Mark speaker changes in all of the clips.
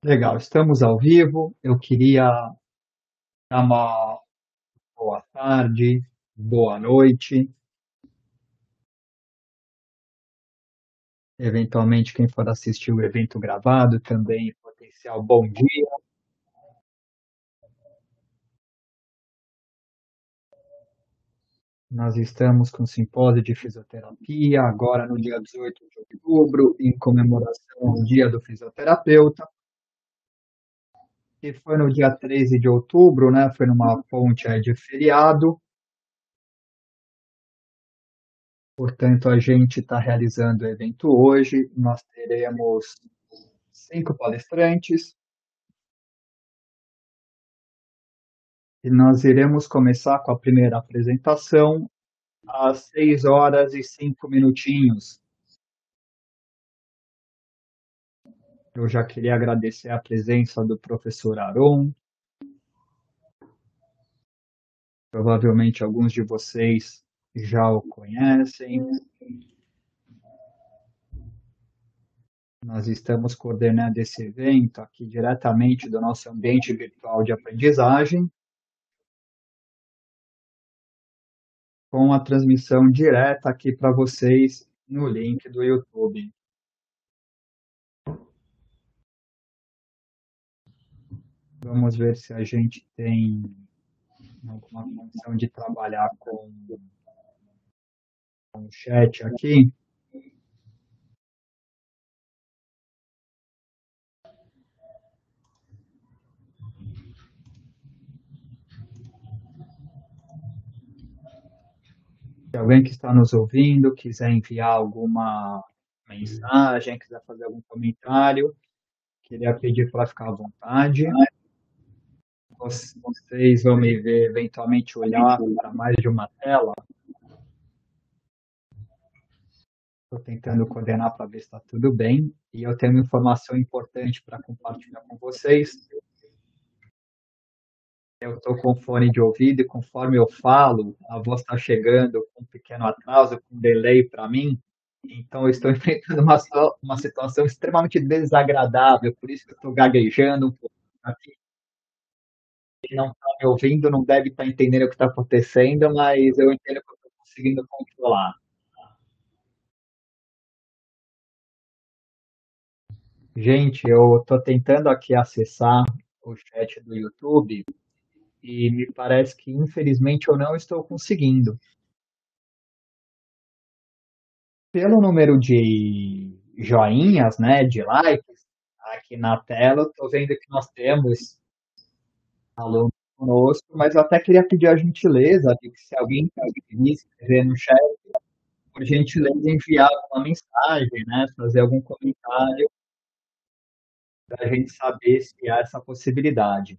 Speaker 1: Legal, estamos ao vivo. Eu queria dar uma boa tarde, boa noite, eventualmente quem for assistir o evento gravado também, potencial bom dia. Nós estamos com o simpósio de fisioterapia, agora no dia 18 de outubro, em comemoração ao Dia do Fisioterapeuta, que foi no dia 13 de outubro, né? Foi numa ponte aí de feriado, portanto a gente está realizando o evento hoje. Nós teremos 5 palestrantes. E nós iremos começar com a primeira apresentação às 6 horas e 5 minutinhos. Eu já queria agradecer a presença do professor Aron. Provavelmente alguns de vocês já o conhecem. Nós estamos coordenando esse evento aqui diretamente do nosso ambiente virtual de aprendizagem, com a transmissão direta aqui para vocês no link do YouTube. Vamos ver se a gente tem alguma função de trabalhar com o chat aqui. Se alguém que está nos ouvindo quiser enviar alguma mensagem, quiser fazer algum comentário, queria pedir para ficar à vontade. Vocês vão me ver eventualmente olhar para mais de uma tela. Estou tentando coordenar para ver se está tudo bem. E eu tenho uma informação importante para compartilhar com vocês. Eu estou com fone de ouvido e conforme eu falo, a voz está chegando com um pequeno atraso, com um delay para mim. Então, eu estou enfrentando uma situação extremamente desagradável, por isso que eu estou gaguejando um pouco aqui. Quem não está me ouvindo não deve estar entendendo o que está acontecendo, mas eu entendo que eu estou conseguindo controlar. Gente, eu estou tentando aqui acessar o chat do YouTube e me parece que, infelizmente, eu não estou conseguindo. Pelo número de joinhas, né, de likes, aqui na tela, eu estou vendo que nós temos alunos conosco, mas eu até queria pedir a gentileza de que se alguém conseguir escrever no chat, por gentileza enviar uma mensagem, né, fazer algum comentário para a gente saber se há essa possibilidade.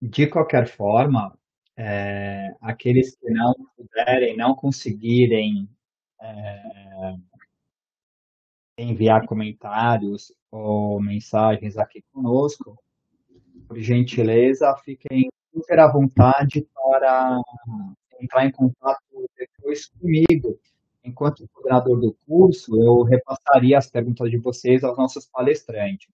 Speaker 1: De qualquer forma, aqueles que não puderem, não conseguirem enviar comentários ou mensagens aqui conosco, por gentileza, fiquem super à vontade para entrar em contato depois comigo. Enquanto coordenador do curso, eu repassaria as perguntas de vocês aos nossos palestrantes.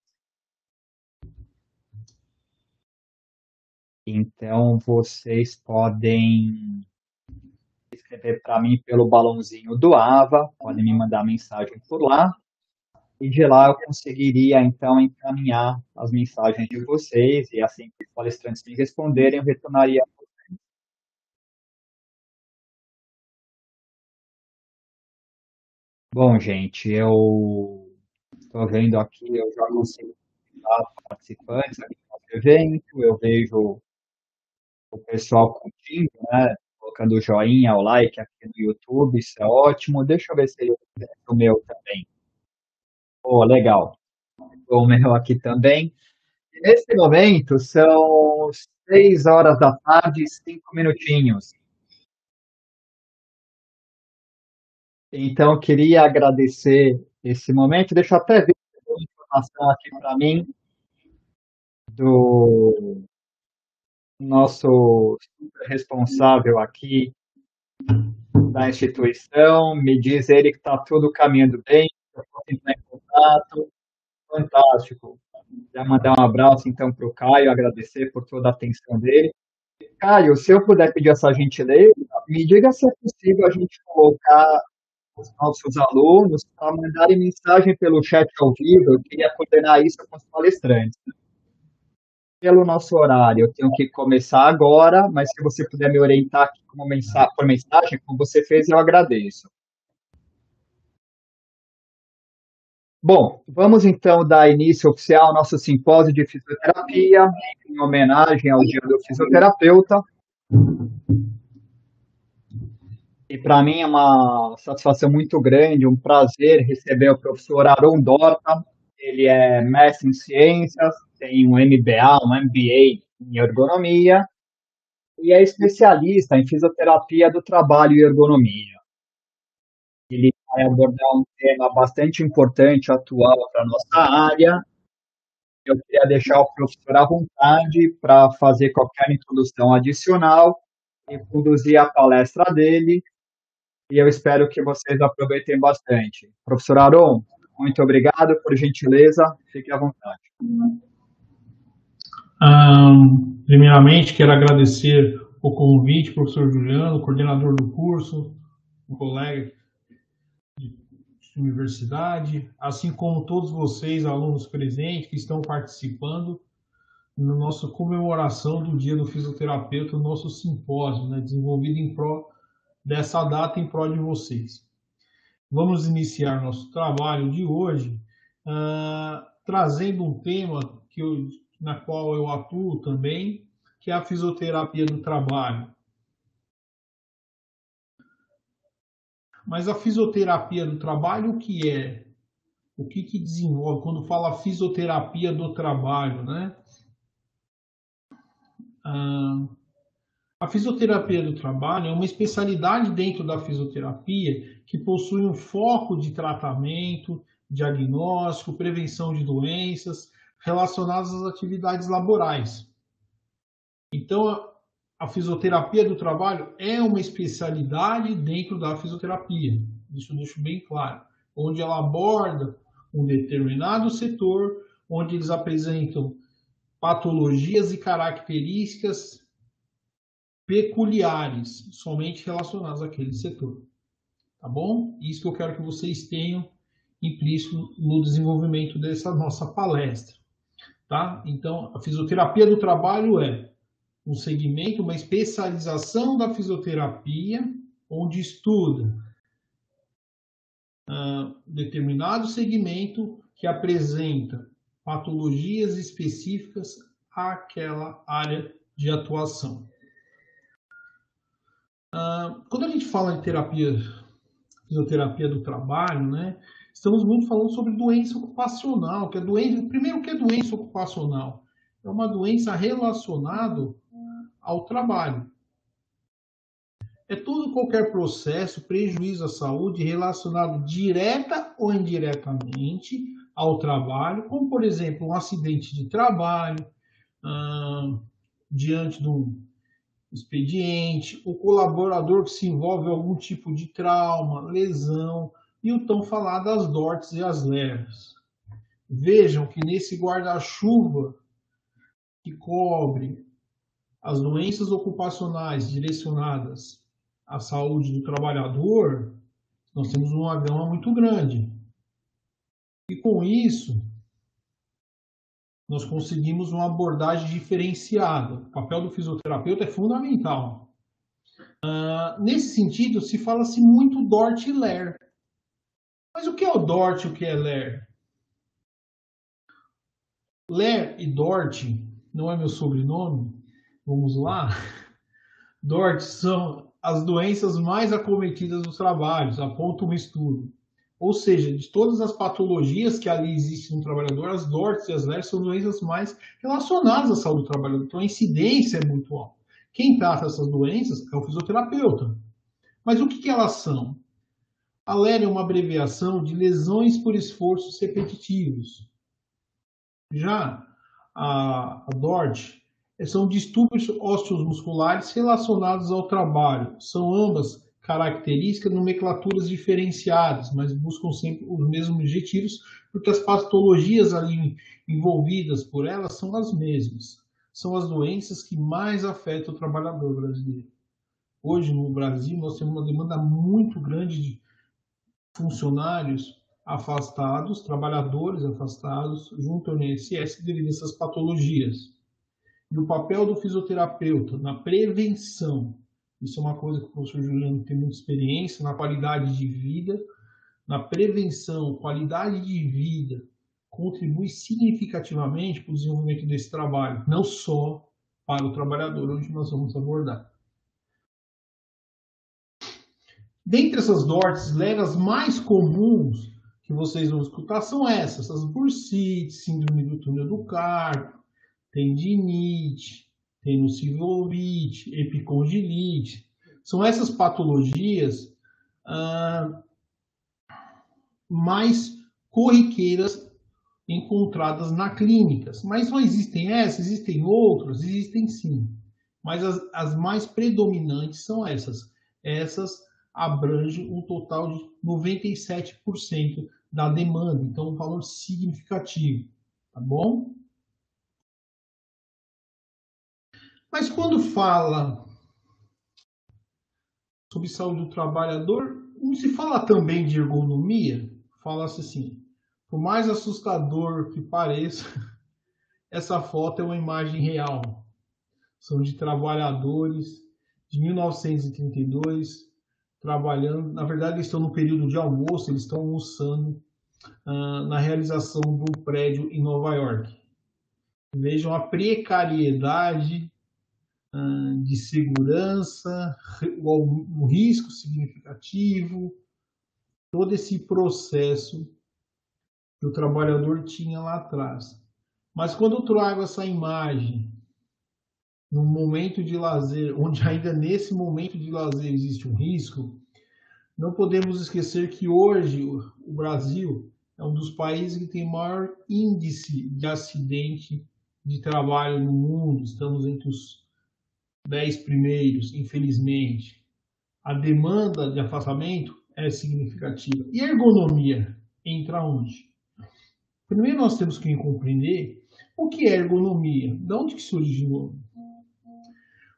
Speaker 1: Então, vocês podem escrever para mim pelo balãozinho do AVA, podem me mandar mensagem por lá, e de lá eu conseguiria, então, encaminhar as mensagens de vocês, e assim que os palestrantes me responderem, eu retornaria. Bom, gente, eu estou vendo aqui, eu já consigo contar participantes aqui do nosso evento, eu vejo o pessoal curtindo, né, colocando o joinha, o like aqui no YouTube, isso é ótimo. Deixa eu ver se ele o meu também. Oh, legal. O meu aqui também. E nesse momento são 6 horas da tarde e 5 minutinhos. Então, eu queria agradecer esse momento. Deixa eu até ver uma informação aqui para mim do, nosso super responsável aqui da instituição, me diz ele que está tudo caminhando bem, eu posso entrar em contato, fantástico. Já mandar um abraço então para o Caio, agradecer por toda a atenção dele. Caio, se eu puder pedir essa gentileza, me diga se é possível a gente colocar os nossos alunos para mandarem mensagem pelo chat ao vivo, eu queria coordenar isso com os palestrantes. Pelo nosso horário, eu tenho que começar agora, mas se você puder me orientar aqui por mensagem, como você fez, eu agradeço. Bom, vamos então dar início oficial ao nosso simpósio de fisioterapia, em homenagem ao Dia do Fisioterapeuta. E para mim é uma satisfação muito grande, um prazer receber o professor Aron Dorta. Ele é mestre em ciências, tem um MBA, um MBA em ergonomia e é especialista em fisioterapia do trabalho e ergonomia. Ele vai abordar um tema bastante importante, atual para a nossa área. Eu queria deixar o professor à vontade para fazer qualquer introdução adicional e conduzir a palestra dele, e eu espero que vocês aproveitem bastante. Professor Aron, muito obrigado, por gentileza, fique à vontade.
Speaker 2: Primeiramente, quero agradecer o convite, professor Juliano, coordenador do curso, um colega de universidade, assim como todos vocês, alunos presentes, que estão participando na nossa comemoração do Dia do Fisioterapeuta, no nosso simpósio, né, desenvolvido em prol dessa data, em prol de vocês. Vamos iniciar nosso trabalho de hoje trazendo um tema na qual eu atuo também, que é a fisioterapia do trabalho. Mas a fisioterapia do trabalho, o que é? O que desenvolve quando fala fisioterapia do trabalho, né? A fisioterapia do trabalho é uma especialidade dentro da fisioterapia que possui um foco de tratamento, diagnóstico, prevenção de doenças relacionadas às atividades laborais. Então, a fisioterapia do trabalho é uma especialidade dentro da fisioterapia. Isso eu deixo bem claro. Onde ela aborda um determinado setor, onde eles apresentam patologias e características peculiares, somente relacionadas àquele setor. Tá bom? Isso que eu quero que vocês tenham implícito no desenvolvimento dessa nossa palestra. Tá? Então, a fisioterapia do trabalho é um segmento, uma especialização da fisioterapia, onde estuda determinado segmento que apresenta patologias específicas àquela área de atuação. Quando a gente fala de fisioterapia do trabalho, né, estamos muito falando sobre doença ocupacional, primeiro, o que é doença ocupacional? É uma doença relacionada ao trabalho. É todo qualquer processo, prejuízo à saúde relacionado direta ou indiretamente ao trabalho, como, por exemplo, um acidente de trabalho, diante de um expediente, o colaborador que se envolve em algum tipo de trauma, lesão, e o tão falado das DORTs e as LERs. Vejam que nesse guarda-chuva que cobre as doenças ocupacionais direcionadas à saúde do trabalhador, nós temos uma gama muito grande. E com isso, nós conseguimos uma abordagem diferenciada. O papel do fisioterapeuta é fundamental. Nesse sentido, se fala-se muito DORT e LER. Mas o que é o DORT e o que é LER? LER e DORT, não é meu sobrenome, vamos lá. DORT são as doenças mais acometidas nos trabalhos, aponta um estudo. Ou seja, de todas as patologias que ali existem no trabalhador, as DORTs e as LERs são doenças mais relacionadas à saúde do trabalhador. Então a incidência é muito alta. Quem trata essas doenças é o fisioterapeuta. Mas o que elas são? A LER é uma abreviação de lesões por esforços repetitivos. Já a DORT são distúrbios osteomusculares relacionados ao trabalho. São ambas características, nomenclaturas diferenciadas, mas buscam sempre os mesmos objetivos, porque as patologias ali envolvidas por elas são as mesmas. São as doenças que mais afetam o trabalhador brasileiro. Hoje, no Brasil, nós temos uma demanda muito grande de funcionários afastados, trabalhadores afastados, junto ao INSS devido a essas patologias. E o papel do fisioterapeuta na prevenção, isso é uma coisa que o professor Juliano tem muita experiência, na qualidade de vida, na prevenção, qualidade de vida, contribui significativamente para o desenvolvimento desse trabalho, não só para o trabalhador, onde nós vamos abordar. Dentre essas DORTs, as mais comuns que vocês vão escutar são essas, as bursites, síndrome do túnel do carpo, tendinite, tenosynovite, epicondilite. São essas patologias mais corriqueiras encontradas na clínica. Mas não existem essas, existem outras, existem sim. Mas as mais predominantes são essas. Essas abrangem um total de 97% da demanda. Então, um valor significativo. Tá bom? Mas quando fala sobre saúde do trabalhador, não se fala também de ergonomia? Fala-se assim, por mais assustador que pareça, essa foto é uma imagem real. São de trabalhadores de 1932, trabalhando, na verdade eles estão no período de almoço, eles estão almoçando na realização de um prédio em Nova York. Vejam a precariedade de segurança, o risco significativo, todo esse processo que o trabalhador tinha lá atrás. Mas quando eu trago essa imagem num momento de lazer, onde ainda nesse momento de lazer existe um risco, não podemos esquecer que hoje o Brasil é um dos países que tem maior índice de acidente de trabalho no mundo. Estamos entre os 10 primeiros, infelizmente. A demanda de afastamento é significativa. E a ergonomia entra onde? Primeiro nós temos que compreender o que é ergonomia, de onde que se originou.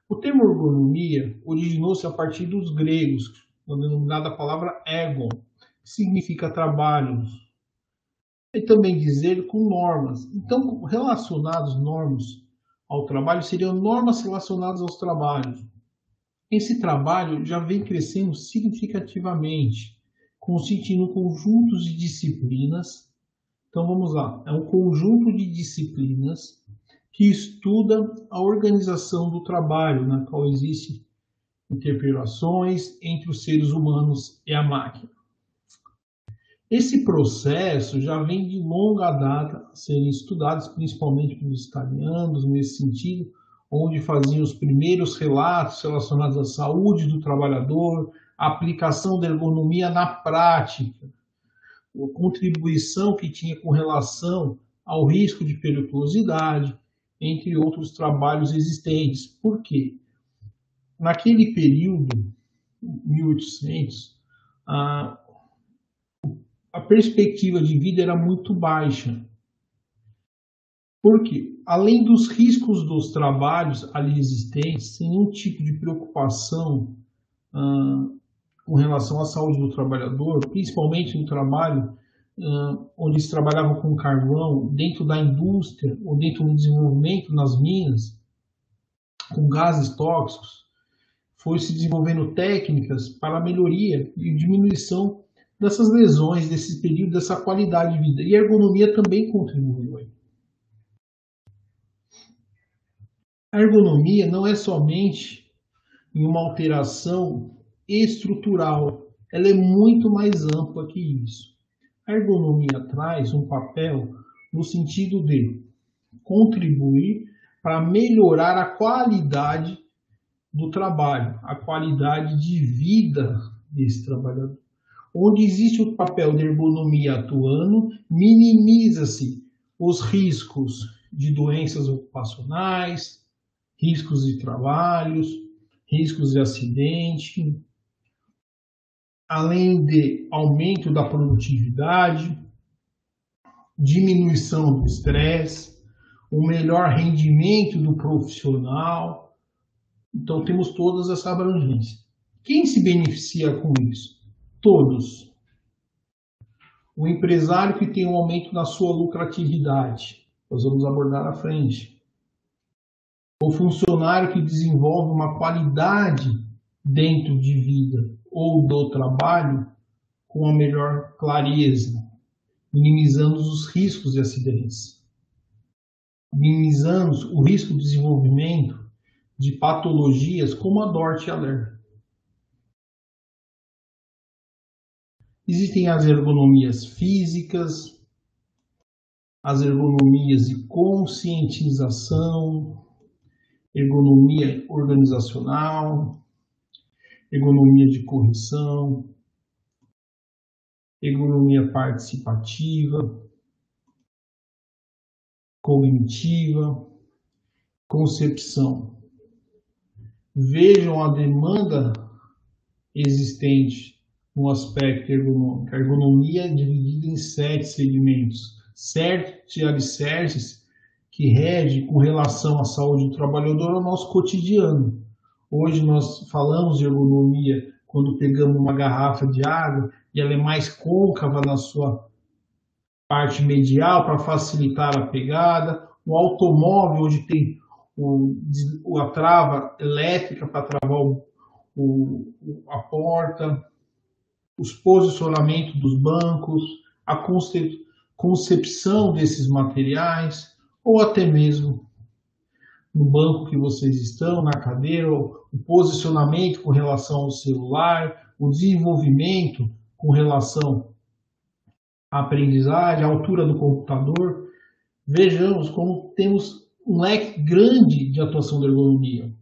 Speaker 2: O termo ergonomia originou-se a partir dos gregos, a denominada palavra ergon, que significa trabalho, e também dizer com normas. Então, normas ao trabalho seriam normas relacionadas aos trabalhos. Esse trabalho já vem crescendo significativamente, constituindo conjuntos de disciplinas. Então vamos lá, é um conjunto de disciplinas que estuda a organização do trabalho, na qual existem interpelações entre os seres humanos e a máquina. Esse processo já vem de longa data sendo estudado, principalmente pelos italianos, nesse sentido, onde faziam os primeiros relatos relacionados à saúde do trabalhador, a aplicação da ergonomia na prática, a contribuição que tinha com relação ao risco de periculosidade, entre outros trabalhos existentes. Por quê? Naquele período, 1800, a perspectiva de vida era muito baixa. Por quê? Além dos riscos dos trabalhos ali existentes, sem nenhum tipo de preocupação com relação à saúde do trabalhador, principalmente no trabalho onde eles trabalhavam com carvão, dentro da indústria ou dentro do desenvolvimento nas minas, com gases tóxicos, foi se desenvolvendo técnicas para a melhoria e diminuição dessas lesões, desse período, dessa qualidade de vida. E a ergonomia também contribuiu aí. A ergonomia não é somente em uma alteração estrutural, ela é muito mais ampla que isso. A ergonomia traz um papel no sentido de contribuir para melhorar a qualidade do trabalho, a qualidade de vida desse trabalhador. Onde existe o papel da ergonomia atuando, minimiza-se os riscos de doenças ocupacionais, riscos de trabalhos, riscos de acidente, além de aumento da produtividade, diminuição do estresse, um melhor rendimento do profissional. Então, temos todas essa abrangência. Quem se beneficia com isso? Todos. O empresário que tem um aumento na sua lucratividade, nós vamos abordar à frente. O funcionário que desenvolve uma qualidade dentro de vida ou do trabalho com a melhor clareza, minimizando os riscos de acidentes, minimizando o risco de desenvolvimento de patologias como a Dort e a Ler. Existem as ergonomias físicas, as ergonomias de conscientização, ergonomia organizacional, ergonomia de correção, ergonomia participativa, cognitiva, concepção. Vejam a demanda existente no aspecto ergonômico. A ergonomia é dividida em 7 segmentos, 7 alicerces que regem com relação à saúde do trabalhador ao nosso cotidiano. Hoje nós falamos de ergonomia quando pegamos uma garrafa de água e ela é mais côncava na sua parte medial para facilitar a pegada. O automóvel, onde tem a trava elétrica para travar a porta, os posicionamentos dos bancos, a concepção desses materiais, ou até mesmo no banco que vocês estão, na cadeira, o posicionamento com relação ao celular, o desenvolvimento com relação à aprendizagem, a altura do computador. Vejamos como temos um leque grande de atuação da ergonomia.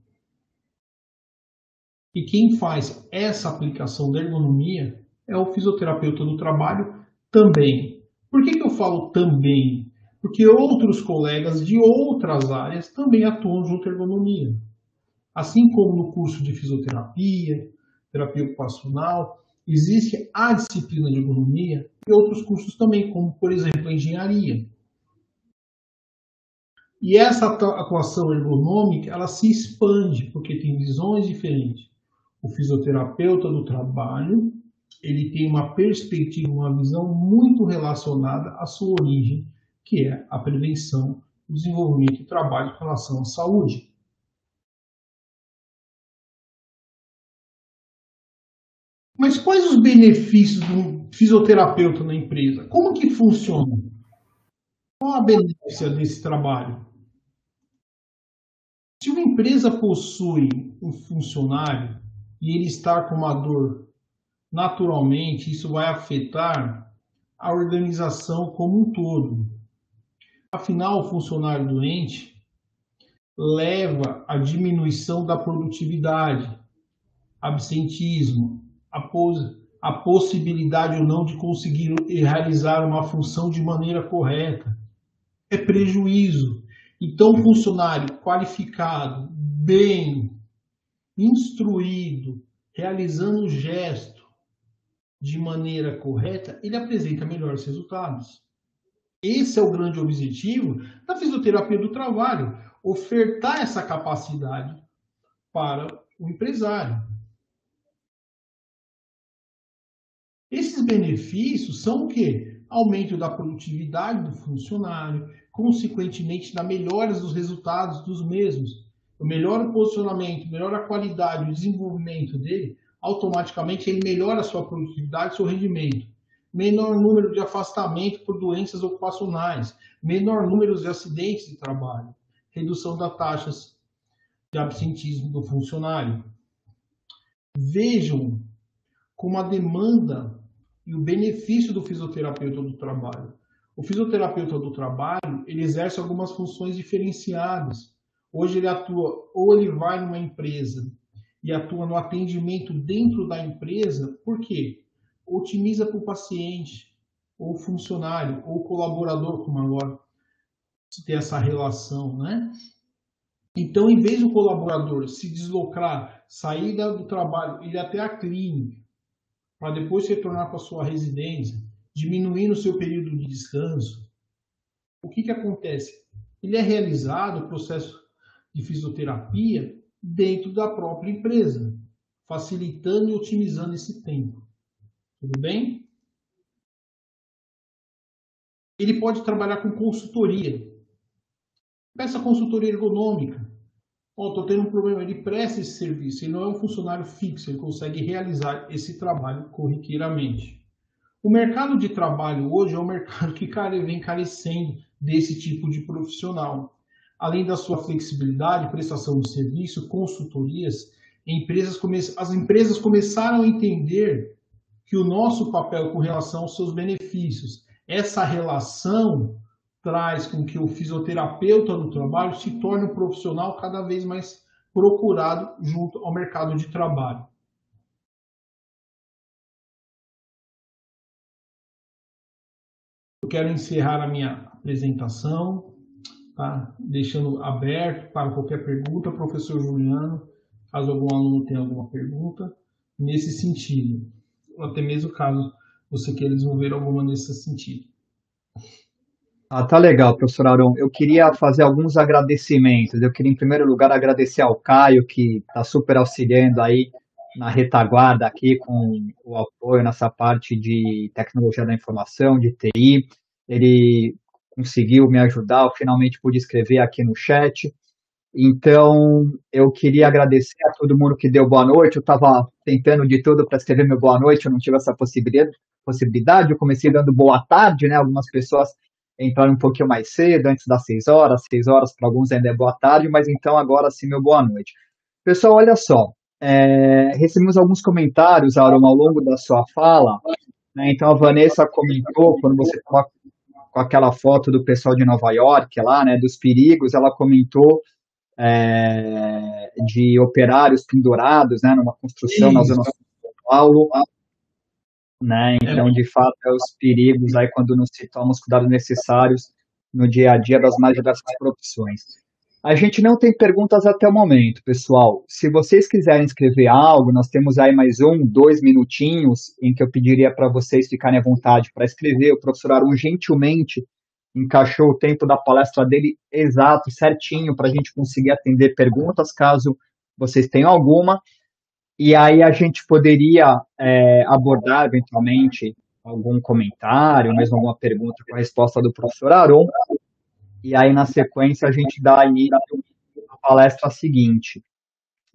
Speaker 2: E quem faz essa aplicação da ergonomia é o fisioterapeuta do trabalho também. Por que eu falo também? Porque outros colegas de outras áreas também atuam junto à ergonomia. Assim como no curso de fisioterapia, terapia ocupacional, existe a disciplina de ergonomia e outros cursos também, como, por exemplo, a engenharia. E essa atuação ergonômica, ela se expande, porque tem visões diferentes. O fisioterapeuta do trabalho, ele tem uma perspectiva, uma visão muito relacionada à sua origem, que é a prevenção, o desenvolvimento e trabalho com relação à saúde. Mas quais os benefícios do fisioterapeuta na empresa? Como que funciona? Qual a benefício desse trabalho? Se uma empresa possui um funcionário e ele está com uma dor, naturalmente isso vai afetar a organização como um todo. Afinal, o funcionário doente leva à diminuição da produtividade, absentismo, a possibilidade ou não de conseguir realizar uma função de maneira correta. É prejuízo. Então, um funcionário qualificado, bem instruído, realizando o gesto de maneira correta, ele apresenta melhores resultados. Esse é o grande objetivo da fisioterapia do trabalho, ofertar essa capacidade para o empresário. Esses benefícios são o quê? Aumento da produtividade do funcionário, consequentemente da melhora dos resultados dos mesmos. Melhora o posicionamento, melhora a qualidade, o desenvolvimento dele, automaticamente ele melhora a sua produtividade, seu rendimento. Menor número de afastamento por doenças ocupacionais, menor número de acidentes de trabalho, redução das taxas de absentismo do funcionário. Vejam como a demanda e o benefício do fisioterapeuta do trabalho. O fisioterapeuta do trabalho, ele exerce algumas funções diferenciadas. Hoje ele atua, ou ele vai numa empresa e atua no atendimento dentro da empresa, por quê? Otimiza para o paciente, ou funcionário, ou colaborador, como agora se tem essa relação, né? Então, em vez do colaborador se deslocar, sair do trabalho, ir até a clínica, para depois retornar para a sua residência, diminuindo o seu período de descanso, o que acontece? Ele é realizado o processo de fisioterapia dentro da própria empresa, facilitando e otimizando esse tempo. Tudo bem? Ele pode trabalhar com consultoria. Peça consultoria ergonômica. Estou tendo um problema, ele presta esse serviço, ele não é um funcionário fixo, ele consegue realizar esse trabalho corriqueiramente. O mercado de trabalho hoje é um mercado que vem carecendo desse tipo de profissional. Além da sua flexibilidade, prestação de serviço, consultorias, as empresas começaram a entender que o nosso papel com relação aos seus benefícios, essa relação traz com que o fisioterapeuta no trabalho se torne um profissional cada vez mais procurado junto ao mercado de trabalho. Eu quero encerrar a minha apresentação, tá? Deixando aberto para qualquer pergunta, professor Juliano, caso algum aluno tenha alguma pergunta nesse sentido, ou até mesmo caso você queira desenvolver alguma nesse sentido.
Speaker 1: Ah, tá legal, professor Aron. Eu queria fazer alguns agradecimentos. Eu queria, em primeiro lugar, agradecer ao Caio, que está super auxiliando aí na retaguarda aqui com o apoio nessa parte de tecnologia da informação, de TI. Ele conseguiu me ajudar, eu finalmente pude escrever aqui no chat. Então, eu queria agradecer a todo mundo que deu boa noite. Eu estava tentando de tudo para escrever meu boa noite, eu não tive essa possibilidade. Eu comecei dando boa tarde, né? Algumas pessoas entraram um pouquinho mais cedo, antes das 6 horas para alguns ainda é boa tarde, mas então agora sim, meu boa noite. Pessoal, olha só, recebemos alguns comentários, Aaron, ao longo da sua fala, né? Então a Vanessa comentou, quando você estava com aquela foto do pessoal de Nova York lá, né, dos perigos, ela comentou de operários pendurados, né, numa construção na zona sul de São Paulo, né? Então, de fato, é os perigos aí quando não se tomam os cuidados necessários no dia a dia das mais diversas profissões. A gente não tem perguntas até o momento, pessoal. Se vocês quiserem escrever algo, nós temos aí mais 2 minutinhos em que eu pediria para vocês ficarem à vontade para escrever. O professor Aron gentilmente encaixou o tempo da palestra dele exato, certinho, para a gente conseguir atender perguntas, caso vocês tenham alguma. E aí a gente poderia abordar, eventualmente, algum comentário, mesmo alguma pergunta com a resposta do professor Aron. E aí, na sequência, a gente dá início à palestra seguinte.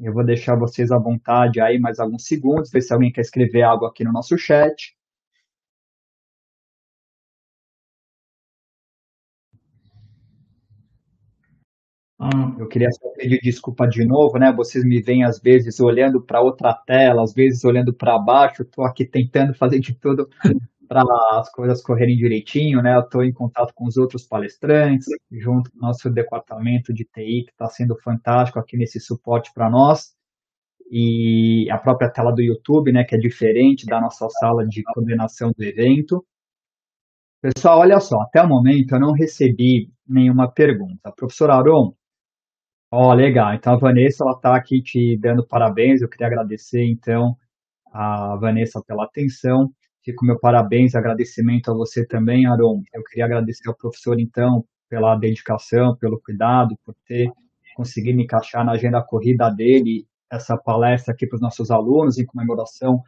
Speaker 1: Eu vou deixar vocês à vontade aí mais alguns segundos, ver se alguém quer escrever algo aqui no nosso chat. Eu queria só pedir desculpa de novo, né? Vocês me veem às vezes olhando para outra tela, às vezes olhando para baixo. Estou aqui tentando fazer de tudo para as coisas correrem direitinho, né? Eu estou em contato com os outros palestrantes, junto com o nosso departamento de TI, que está sendo fantástico aqui nesse suporte para nós, e a própria tela do YouTube, né? Que é diferente da nossa sala de coordenação do evento. Pessoal, olha só, até o momento eu não recebi nenhuma pergunta. Professor Aron, legal. Então a Vanessa, ela está aqui te dando parabéns. Eu queria agradecer, então, a Vanessa pela atenção. Fico meu parabéns, agradecimento a você também, Aron. Eu queria agradecer ao professor, então, pela dedicação, pelo cuidado, por ter conseguido encaixar na agenda corrida dele essa palestra aqui para os nossos alunos, em comemoração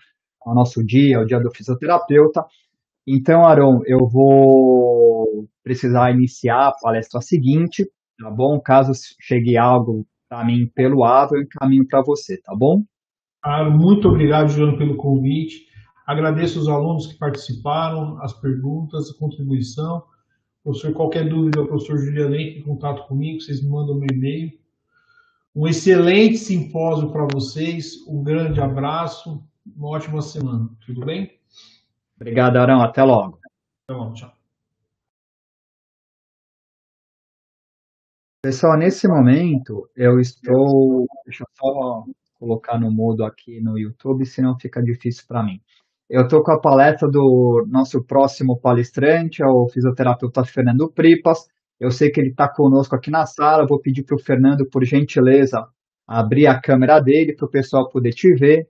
Speaker 1: ao nosso dia, ao dia do fisioterapeuta. Então, Aron, eu vou precisar iniciar a palestra seguinte, tá bom? Caso chegue algo para mim pelo ato, eu encaminho para você, tá bom?
Speaker 2: Muito obrigado, Juliano, pelo convite. Agradeço os alunos que participaram, as perguntas, a contribuição. Professor, qualquer dúvida, o professor Juliano entre em contato comigo, vocês me mandam meu e-mail. Um excelente simpósio para vocês, um grande abraço, uma ótima semana. Tudo bem?
Speaker 1: Obrigado, Arão. Até logo.
Speaker 2: Até logo, tchau.
Speaker 1: Pessoal, nesse momento eu estou. Deixa eu só colocar no modo aqui no YouTube, senão fica difícil para mim. Eu estou com a palestra do nosso próximo palestrante, é o fisioterapeuta Fernando Pripas. Eu sei que ele está conosco aqui na sala. Vou pedir para o Fernando, por gentileza, abrir a câmera dele para o pessoal poder te ver.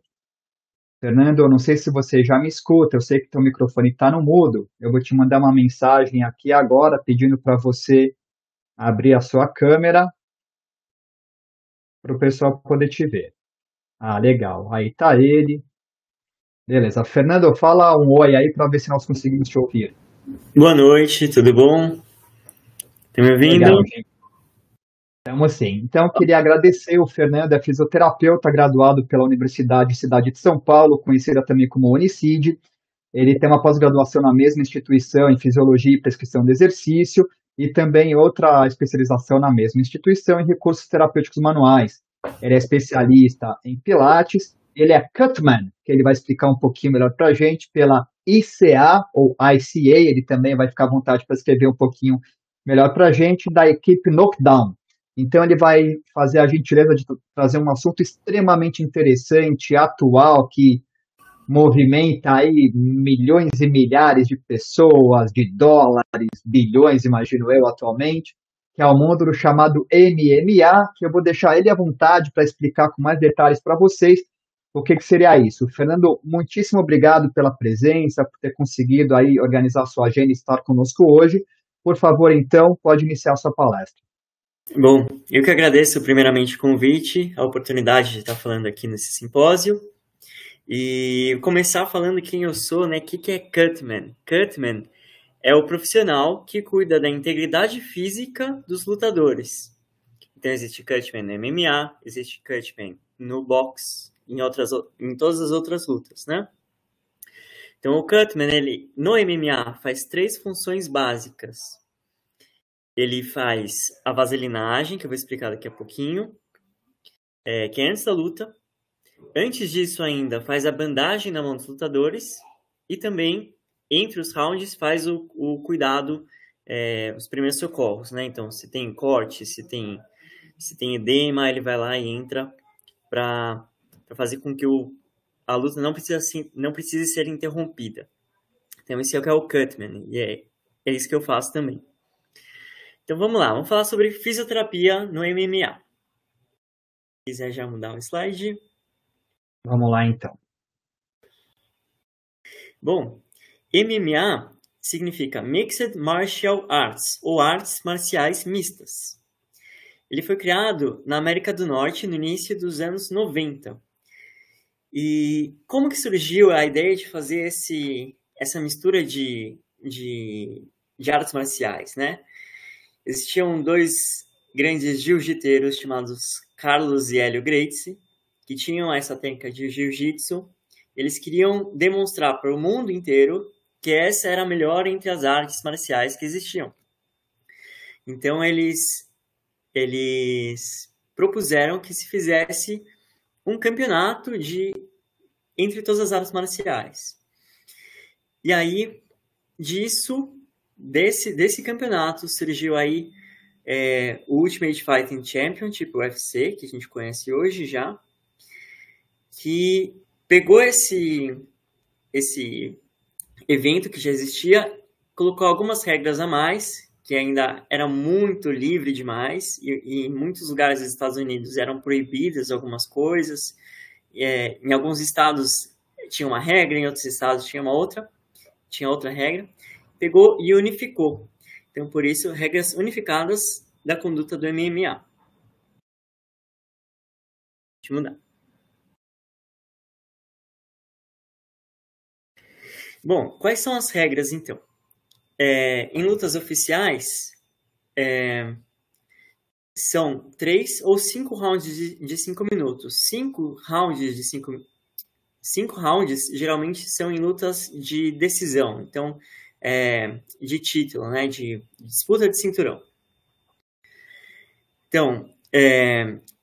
Speaker 1: Fernando, eu não sei se você já me escuta, eu sei que teu microfone está no mudo. Eu vou te mandar uma mensagem aqui agora pedindo para você abrir a sua câmera para o pessoal poder te ver. Ah, legal. Aí tá ele. Beleza. Fernando, fala um oi aí para ver se nós conseguimos te ouvir.
Speaker 3: Boa noite, tudo bom? Tá me ouvindo?
Speaker 1: Legal, gente. Então, assim, então eu queria agradecer o Fernando, é fisioterapeuta graduado pela Universidade Cidade de São Paulo, conhecida também como Unicid. Ele tem uma pós-graduação na mesma instituição em Fisiologia e Prescrição de Exercício e também outra especialização na mesma instituição em recursos terapêuticos manuais. Ele é especialista em Pilates, ele é Cutman, que ele vai explicar um pouquinho melhor para a gente, pela ICA ou ICA, ele também vai ficar à vontade para escrever um pouquinho melhor para a gente, da equipe Knockdown. Então ele vai fazer a gentileza de trazer um assunto extremamente interessante, atual, que movimenta aí milhões e milhares de pessoas, de dólares, bilhões, imagino eu, atualmente, que é o mundo do chamado MMA, que eu vou deixar ele à vontade para explicar com mais detalhes para vocês o que seria isso. Fernando, muitíssimo obrigado pela presença, por ter conseguido aí organizar a sua agenda e estar conosco hoje. Por favor, então, pode iniciar a sua palestra.
Speaker 3: Bom, eu que agradeço primeiramente o convite, a oportunidade de estar falando aqui nesse simpósio. E começar falando quem eu sou, né? O que é Cutman? Cutman é o profissional que cuida da integridade física dos lutadores. Então existe Cutman no MMA, existe Cutman no boxe, em todas as outras lutas, né? Então o Cutman, ele no MMA faz 3 funções básicas. Ele faz a vaselinagem, que eu vou explicar daqui a pouquinho, que é antes da luta. Antes disso ainda, faz a bandagem na mão dos lutadores. E também, entre os rounds, faz o cuidado, os primeiros socorros, né? Então, se tem corte, se tem edema, ele vai lá e entra para fazer com que a luta não precise ser interrompida. Então, esse é o que é o Cutman. E é isso que eu faço também. Então vamos lá, vamos falar sobre fisioterapia no MMA. Se quiser já mudar o slide.
Speaker 1: Vamos lá então.
Speaker 3: Bom, MMA significa Mixed Martial Arts, ou artes marciais mistas. Ele foi criado na América do Norte no início dos anos 90. E como que surgiu a ideia de fazer essa mistura de artes marciais, né? Existiam 2 grandes jiu-jiteiros chamados Carlos e Hélio Gracie, que tinham essa técnica de jiu-jitsu. Eles queriam demonstrar para o mundo inteiro que essa era a melhor entre as artes marciais que existiam. Então, eles propuseram que se fizesse um campeonato entre todas as artes marciais. E aí, desse campeonato surgiu aí o Ultimate Fighting Championship, o UFC, que a gente conhece hoje já, que pegou esse evento que já existia, colocou algumas regras a mais, que ainda era muito livre demais, e em muitos lugares dos Estados Unidos eram proibidas algumas coisas, em alguns estados tinha uma regra, em outros estados tinha outra regra, pegou e unificou. Então, por isso, regras unificadas da conduta do MMA. Deixa eu mudar. Bom, quais são as regras, então? Em lutas oficiais, são 3 ou 5 rounds de 5 minutos. 5 rounds geralmente são em lutas de decisão. Então, de título, né? De disputa de cinturão. Então,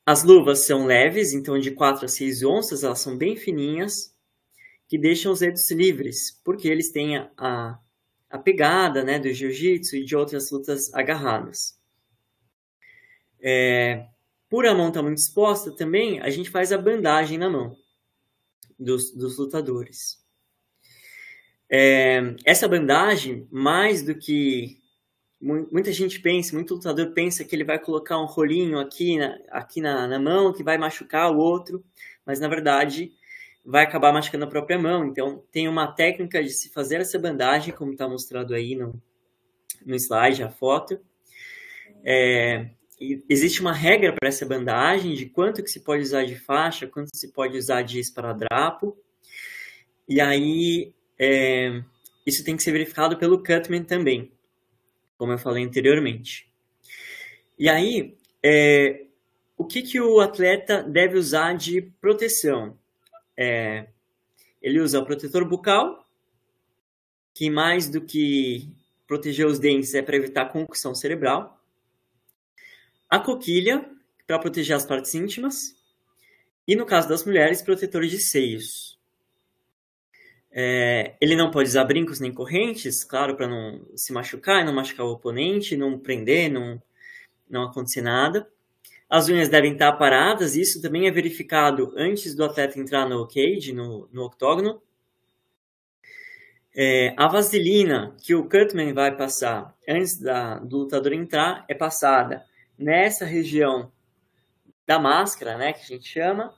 Speaker 3: as luvas são leves, então de 4 a 6 onças, elas são bem fininhas, que deixam os dedos livres, porque eles têm a pegada, né, do jiu-jitsu e de outras lutas agarradas. Por a mão estar muito exposta também, a gente faz a bandagem na mão dos lutadores. Essa bandagem, mais do que muita gente pensa, muito lutador pensa que ele vai colocar um rolinho aqui na mão que vai machucar o outro, mas na verdade vai acabar machucando a própria mão. Então tem uma técnica de se fazer essa bandagem, como está mostrado aí no slide, a foto. Existe uma regra para essa bandagem de quanto que se pode usar de faixa, quanto se pode usar de esparadrapo. E aí isso tem que ser verificado pelo cutman também, como eu falei anteriormente. E aí, o que o atleta deve usar de proteção? Ele usa o protetor bucal, que mais do que proteger os dentes é para evitar concussão cerebral. A coquilha, para proteger as partes íntimas. E no caso das mulheres, protetores de seios. Ele não pode usar brincos nem correntes, claro, para não se machucar, não machucar o oponente, não prender, não acontecer nada. As unhas devem estar paradas, isso também é verificado antes do atleta entrar no cage, no octógono. A vaselina que o cutman vai passar antes do lutador entrar é passada nessa região da máscara, né, que a gente chama,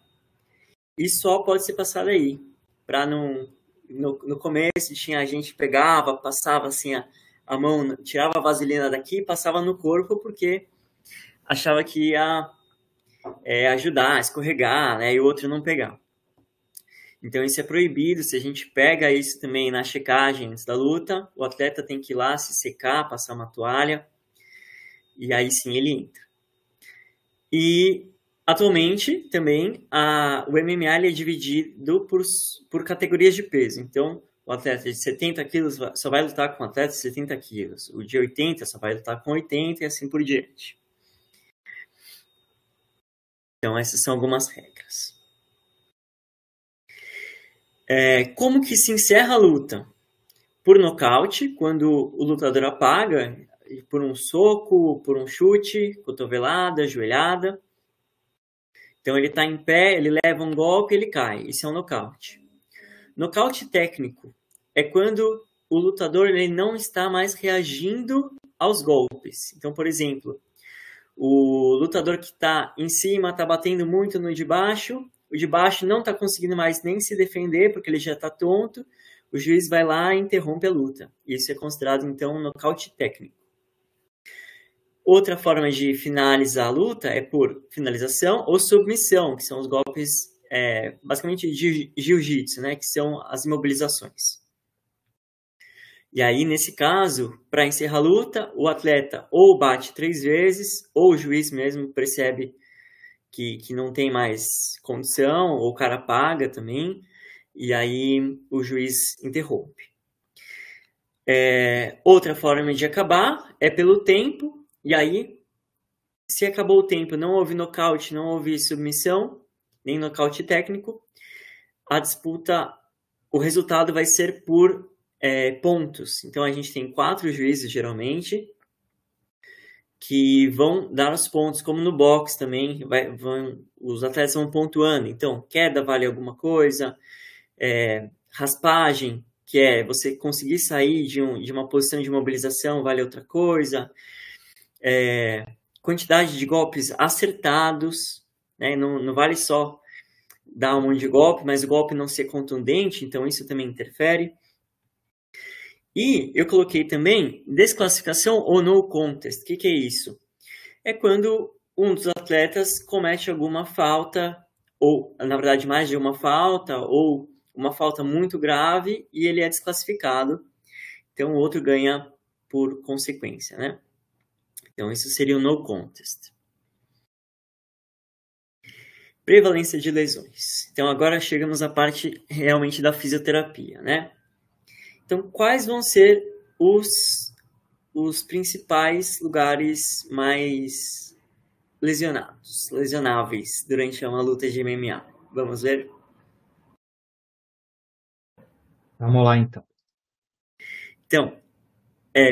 Speaker 3: e só pode ser passada aí, para não... No começo tinha a gente pegava, passava assim a mão, tirava a vaselina daqui e passava no corpo porque achava que ia ajudar a escorregar, né, e o outro não pegar. Então isso é proibido. Se a gente pega isso também na checagem antes da luta, o atleta tem que ir lá se secar, passar uma toalha e aí sim ele entra. E atualmente, também, o MMA ele é dividido por categorias de peso. Então, o atleta de 70 quilos só vai lutar com o atleta de 70 quilos. O de 80 só vai lutar com 80 e assim por diante. Então, essas são algumas regras. Como que se encerra a luta? Por nocaute, quando o lutador apaga, por um soco, por um chute, cotovelada, joelhada. Então, ele está em pé, ele leva um golpe, ele cai. Isso é um nocaute. Nocaute técnico é quando o lutador ele não está mais reagindo aos golpes. Então, por exemplo, o lutador que está em cima está batendo muito no de baixo, o de baixo não está conseguindo mais nem se defender porque ele já está tonto, o juiz vai lá e interrompe a luta. Isso é considerado, então, um nocaute técnico. Outra forma de finalizar a luta é por finalização ou submissão, que são os golpes, basicamente, de jiu-jitsu, né, que são as imobilizações. E aí, nesse caso, para encerrar a luta, o atleta ou bate 3 vezes, ou o juiz mesmo percebe que não tem mais condição, ou o cara paga também, e aí o juiz interrompe. Outra forma de acabar é pelo tempo. E aí, se acabou o tempo, não houve nocaute, não houve submissão, nem nocaute técnico, a disputa, o resultado vai ser por pontos. Então, a gente tem 4 juízes, geralmente, que vão dar os pontos, como no boxe também, os atletas vão pontuando. Então, queda vale alguma coisa, raspagem, que é você conseguir sair de uma posição de mobilização, vale outra coisa. Quantidade de golpes acertados, né? Não vale só dar um monte de golpe, mas o golpe não ser contundente, então isso também interfere. E eu coloquei também desclassificação ou no contest. O que é isso? É quando um dos atletas comete alguma falta, ou na verdade mais de uma falta, ou uma falta muito grave e ele é desclassificado. Então o outro ganha por consequência, né? Então, isso seria o no contest. Prevalência de lesões. Então, agora chegamos à parte realmente da fisioterapia, né? Então, quais vão ser os principais lugares mais lesionáveis durante uma luta de MMA? Vamos ver?
Speaker 1: Vamos lá, então.
Speaker 3: Então,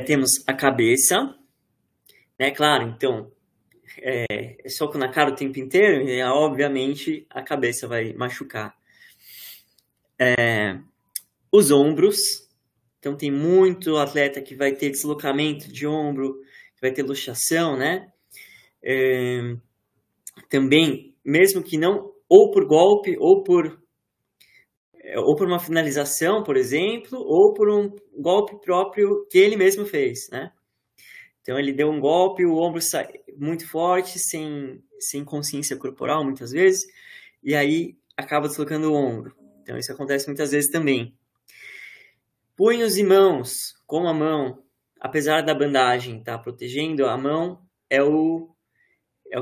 Speaker 3: temos a cabeça, né? Claro, então, soco na cara o tempo inteiro, e obviamente a cabeça vai machucar. Os ombros Então, tem muito atleta que vai ter deslocamento de ombro, que vai ter luxação, né? Também, mesmo que não, ou por golpe, ou por uma finalização, por exemplo, ou por um golpe próprio que ele mesmo fez, né? Então, ele deu um golpe, o ombro sai muito forte, sem consciência corporal, muitas vezes, e aí acaba deslocando o ombro. Então, isso acontece muitas vezes também. Punhos e mãos, com a mão, apesar da bandagem estar protegendo, a mão é o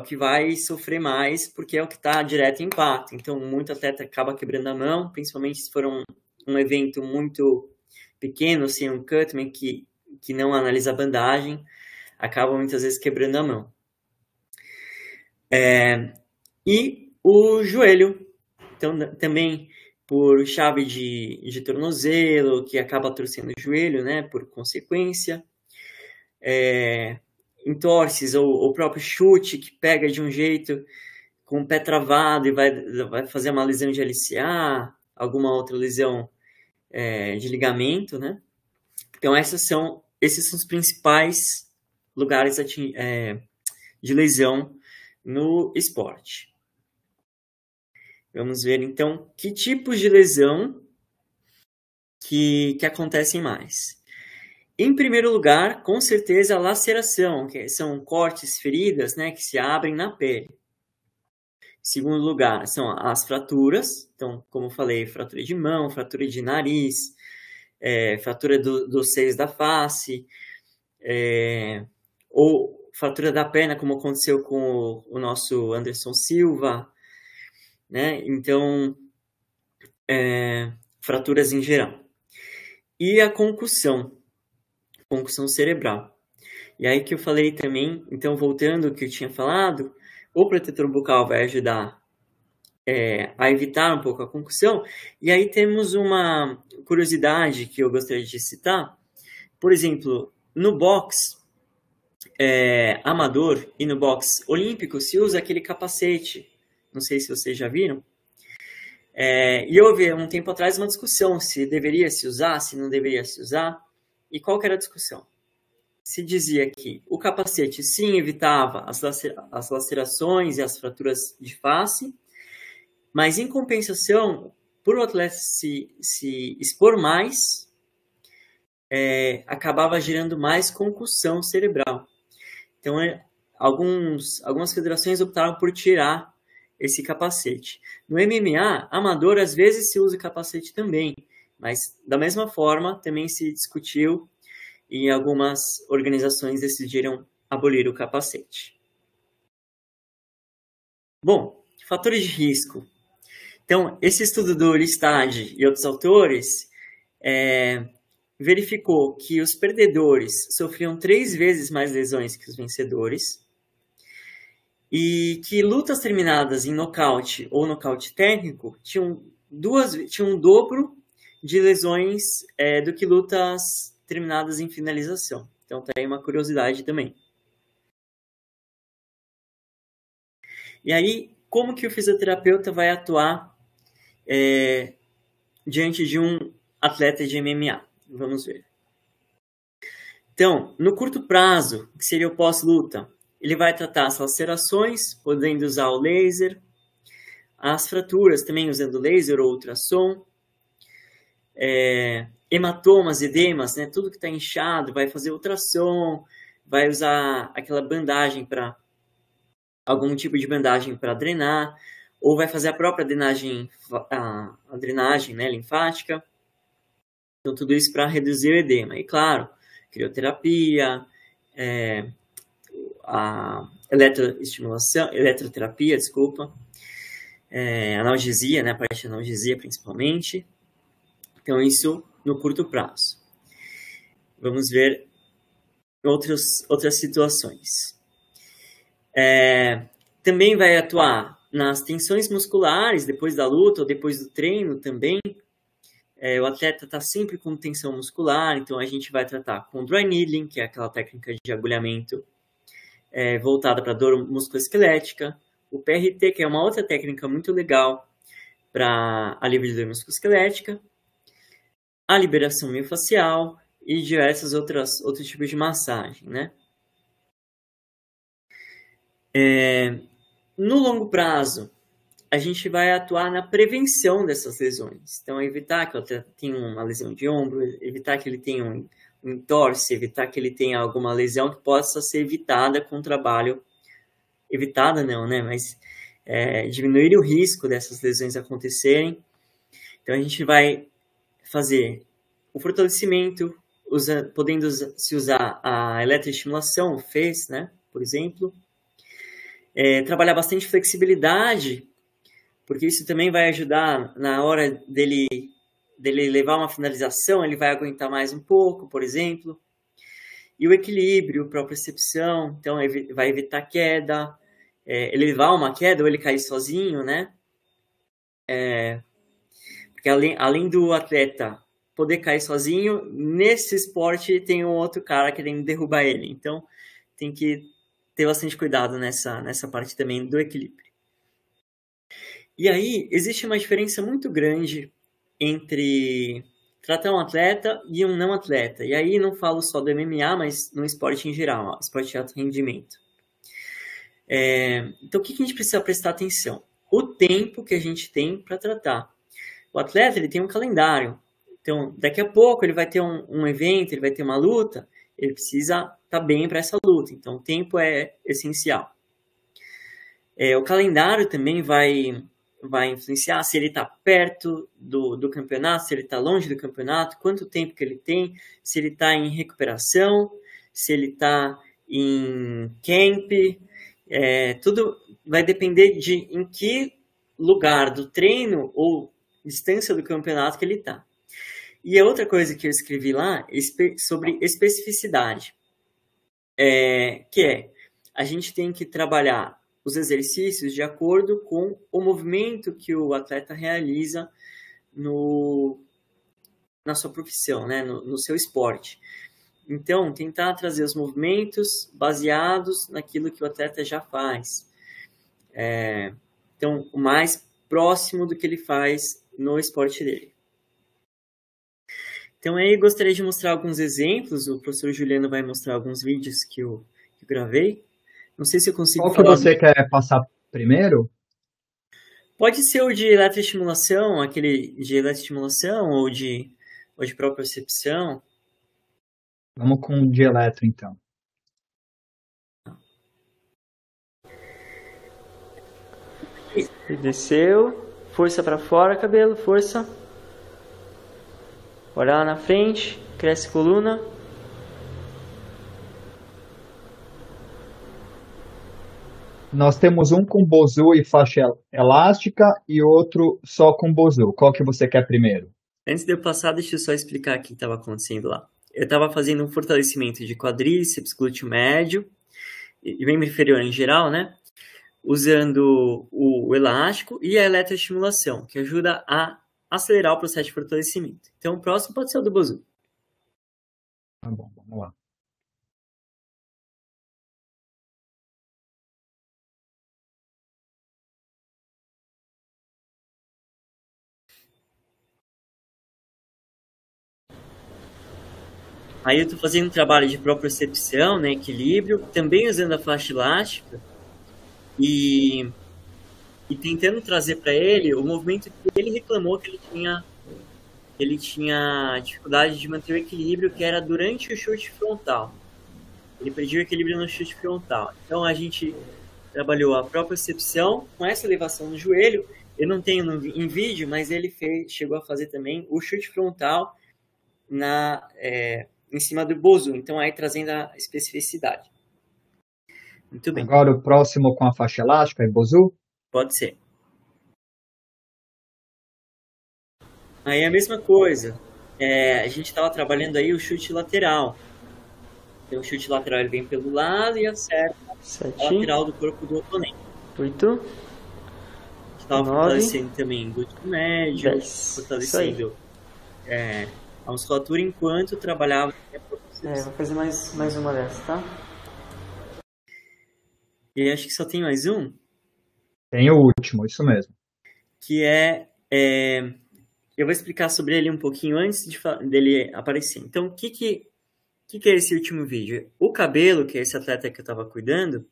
Speaker 3: que vai sofrer mais, porque é o que está direto em impacto. Então, muito atleta acaba quebrando a mão, principalmente se for um evento muito pequeno, assim, um cutman que não analisa a bandagem, acaba muitas vezes quebrando a mão. E o joelho, então, também por chave de tornozelo, que acaba torcendo o joelho, né, por consequência. Entorses ou o próprio chute que pega de um jeito com o pé travado e vai fazer uma lesão de LCA, alguma outra lesão de ligamento, né? Então, esses são os principais lugares de lesão no esporte. Vamos ver, então, que tipos de lesão que acontecem mais. Em primeiro lugar, com certeza, a laceração, que são cortes, feridas, né, que se abrem na pele. Em segundo lugar, são as fraturas. Então, como eu falei, fratura de mão, fratura de nariz, fratura dos seios da face, ou fratura da perna, como aconteceu com o nosso Anderson Silva, né? Então, fraturas em geral. E a concussão cerebral. E aí que eu falei também, então voltando ao que eu tinha falado, o protetor bucal vai ajudar a evitar um pouco a concussão. E aí temos uma curiosidade que eu gostaria de citar. Por exemplo, no boxe amador e no boxe olímpico se usa aquele capacete. Não sei se vocês já viram. E houve um tempo atrás uma discussão se deveria se usar, se não deveria se usar. E qual que era a discussão? Se dizia que o capacete sim evitava as lacerações e as fraturas de face, mas em compensação, por o atleta se expor mais, acabava gerando mais concussão cerebral. Então, algumas federações optaram por tirar esse capacete. No MMA, amador, às vezes se usa capacete também, mas da mesma forma também se discutiu e algumas organizações decidiram abolir o capacete. Bom, fatores de risco. Então, esse estudo do Listad e outros autores verificou que os perdedores sofriam 3 vezes mais lesões que os vencedores e que lutas terminadas em nocaute ou nocaute técnico tinham um dobro de lesões do que lutas terminadas em finalização. Então, tá aí uma curiosidade também. E aí, como que o fisioterapeuta vai atuar diante de um atleta de MMA? Vamos ver. Então, no curto prazo, que seria o pós-luta, ele vai tratar as lacerações, podendo usar o laser, as fraturas também usando laser ou ultrassom, hematomas, edemas, né, tudo que está inchado, vai fazer ultrassom, vai usar aquela bandagem algum tipo de bandagem para drenar, ou vai fazer a própria drenagem, a drenagem, né, linfática. Então, tudo isso para reduzir o edema. E, claro, crioterapia, a eletroterapia, analgesia, né, a parte de analgesia principalmente. Então, isso no curto prazo. Vamos ver outras situações. Também vai atuar nas tensões musculares depois da luta ou depois do treino também. O atleta está sempre com tensão muscular, então a gente vai tratar com dry needling, que é aquela técnica de agulhamento voltada para dor musculoesquelética. O PRT, que é uma outra técnica muito legal para alívio de dor musculoesquelética. a liberação miofascial e diversos outros tipos de massagem, né? No longo prazo, a gente vai atuar na prevenção dessas lesões. Então, evitar que o atleta tenha uma lesão de ombro, evitar que ele tenha um entorse, evitar que ele tenha alguma lesão que possa ser evitada com o trabalho. Evitada não, né? Mas diminuir o risco dessas lesões acontecerem. Então, a gente vai fazer o fortalecimento, podendo se usar a eletroestimulação, o FES, né? Por exemplo. Trabalhar bastante flexibilidade, porque isso também vai ajudar na hora dele levar uma finalização, ele vai aguentar mais um pouco, por exemplo. E o equilíbrio, propriocepção, então vai evitar queda, ele levar uma queda ou ele cair sozinho, né? Porque além do atleta poder cair sozinho, nesse esporte tem um outro cara querendo derrubar ele. Então, tem que ter bastante cuidado nessa parte também do equilíbrio. E aí, existe uma diferença muito grande entre tratar um atleta e um não atleta. E aí, não falo só do MMA, mas no esporte em geral, esporte de alto rendimento. Então, o que a gente precisa prestar atenção? O tempo que a gente tem para tratar. O atleta, ele tem um calendário. Então, daqui a pouco ele vai ter um evento, ele vai ter uma luta, ele precisa estar bem para essa luta. Então, o tempo é essencial. O calendário também vai influenciar se ele está perto do campeonato, se ele está longe do campeonato, quanto tempo que ele tem, se ele está em recuperação, se ele está em camp. Tudo vai depender de em que lugar do treino ou distância do campeonato que ele está. E a outra coisa que eu escrevi lá sobre especificidade, que a gente tem que trabalhar os exercícios de acordo com o movimento que o atleta realiza na sua profissão, né? no seu esporte. Então, tentar trazer os movimentos baseados naquilo que o atleta já faz. Então, o mais próximo do que ele faz no esporte dele. Então, aí gostaria de mostrar alguns exemplos. O professor Juliano vai mostrar alguns vídeos que eu gravei. Não sei se eu consigo
Speaker 1: falar. Qual que você quer passar primeiro?
Speaker 3: Pode ser o de eletroestimulação, aquele de eletroestimulação ou de propriocepção.
Speaker 1: Vamos com o de eletro, então.
Speaker 3: E desceu. Força para fora, cabelo. Força. Olha lá na frente. Cresce a coluna.
Speaker 1: Nós temos um com Bosu e faixa elástica e outro só com Bosu. Qual que você quer primeiro?
Speaker 3: Antes de eu passar, deixa eu só explicar o que estava acontecendo lá. Eu estava fazendo um fortalecimento de quadríceps, glúteo médio e membro inferior em geral, né? Usando o elástico e a eletroestimulação, que ajuda a acelerar o processo de fortalecimento. Então, o próximo pode ser o do Bosu.
Speaker 1: Tá bom, vamos lá.
Speaker 3: Aí eu estou fazendo um trabalho de propriocepção, né, equilíbrio, também usando a faixa elástica e tentando trazer para ele o movimento que ele reclamou que ele tinha dificuldade de manter o equilíbrio, que era durante o chute frontal. Ele perdia o equilíbrio no chute frontal. Então a gente trabalhou a propriocepção com essa elevação no joelho. Eu não tenho em vídeo, mas ele chegou a fazer também o chute frontal em cima do Bosu, então aí trazendo a especificidade. Muito bem.
Speaker 1: Agora o próximo com a faixa elástica é Bosu?
Speaker 3: Pode ser. Aí a mesma coisa, a gente estava trabalhando aí o chute lateral. Então o chute lateral ele vem pelo lado e acerta a lateral do corpo do oponente. 8. A gente estava fortalecendo também glúteo médio, 10. Fortalecendo a musculatura enquanto trabalhava. Vou fazer mais uma dessa, tá? E acho que só tem mais um.
Speaker 1: Tem o último, isso mesmo.
Speaker 3: Que eu vou explicar sobre ele um pouquinho antes dele aparecer. Então, o que é esse último vídeo? O Cabelo, que é esse atleta que eu estava cuidando,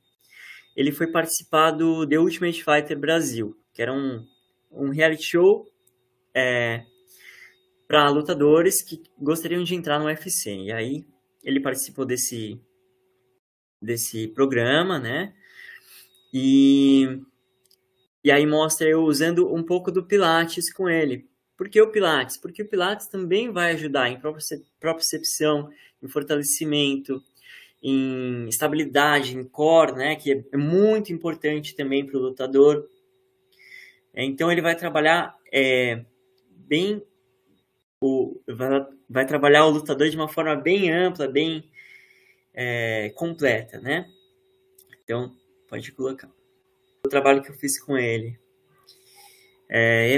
Speaker 3: ele foi participar do The Ultimate Fighter Brasil, que era um reality show para lutadores que gostariam de entrar no UFC. E aí ele participou desse programa, né? E aí mostra eu usando um pouco do Pilates com ele. Por que o Pilates? Porque o Pilates também vai ajudar em propriocepção, em fortalecimento, em estabilidade, em core, né? Que é muito importante também para o lutador. Então ele vai trabalhar vai trabalhar o lutador de uma forma bem ampla, bem completa, né? Então, pode colocar. O trabalho que eu fiz com ele.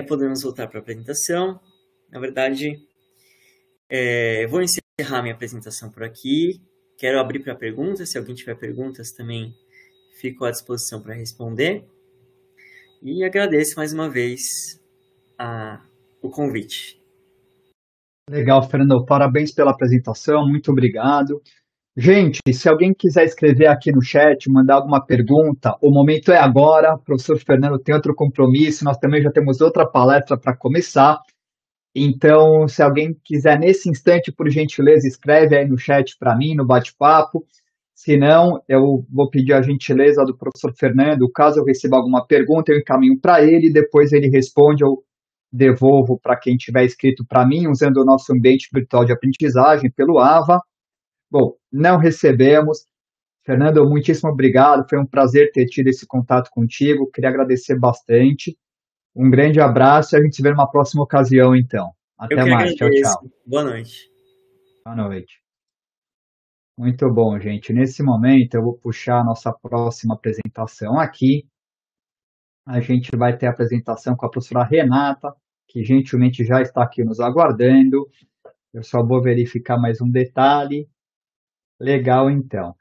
Speaker 3: Podemos voltar para a apresentação. Na verdade, vou encerrar minha apresentação por aqui. Quero abrir para perguntas. Se alguém tiver perguntas, também fico à disposição para responder. E agradeço mais uma vez o convite.
Speaker 1: Legal, Fernando. Parabéns pela apresentação. Muito obrigado. Gente, se alguém quiser escrever aqui no chat, mandar alguma pergunta, o momento é agora. O professor Fernando tem outro compromisso, nós também já temos outra palestra para começar. Então, se alguém quiser nesse instante, por gentileza, escreve aí no chat para mim, no bate-papo. Se não, eu vou pedir a gentileza do professor Fernando, caso eu receba alguma pergunta, eu encaminho para ele, depois ele responde, eu devolvo para quem tiver escrito para mim, usando o nosso ambiente virtual de aprendizagem pelo AVA. Bom, não recebemos. Fernando, muitíssimo obrigado. Foi um prazer ter tido esse contato contigo. Queria agradecer bastante. Um grande abraço e a gente se vê numa próxima ocasião, então. Até mais. Tchau, tchau.
Speaker 3: Boa noite.
Speaker 1: Boa noite. Muito bom, gente. Nesse momento, eu vou puxar a nossa próxima apresentação aqui. A gente vai ter a apresentação com a professora Renata, que gentilmente já está aqui nos aguardando. Eu só vou verificar mais um detalhe. Legal, então.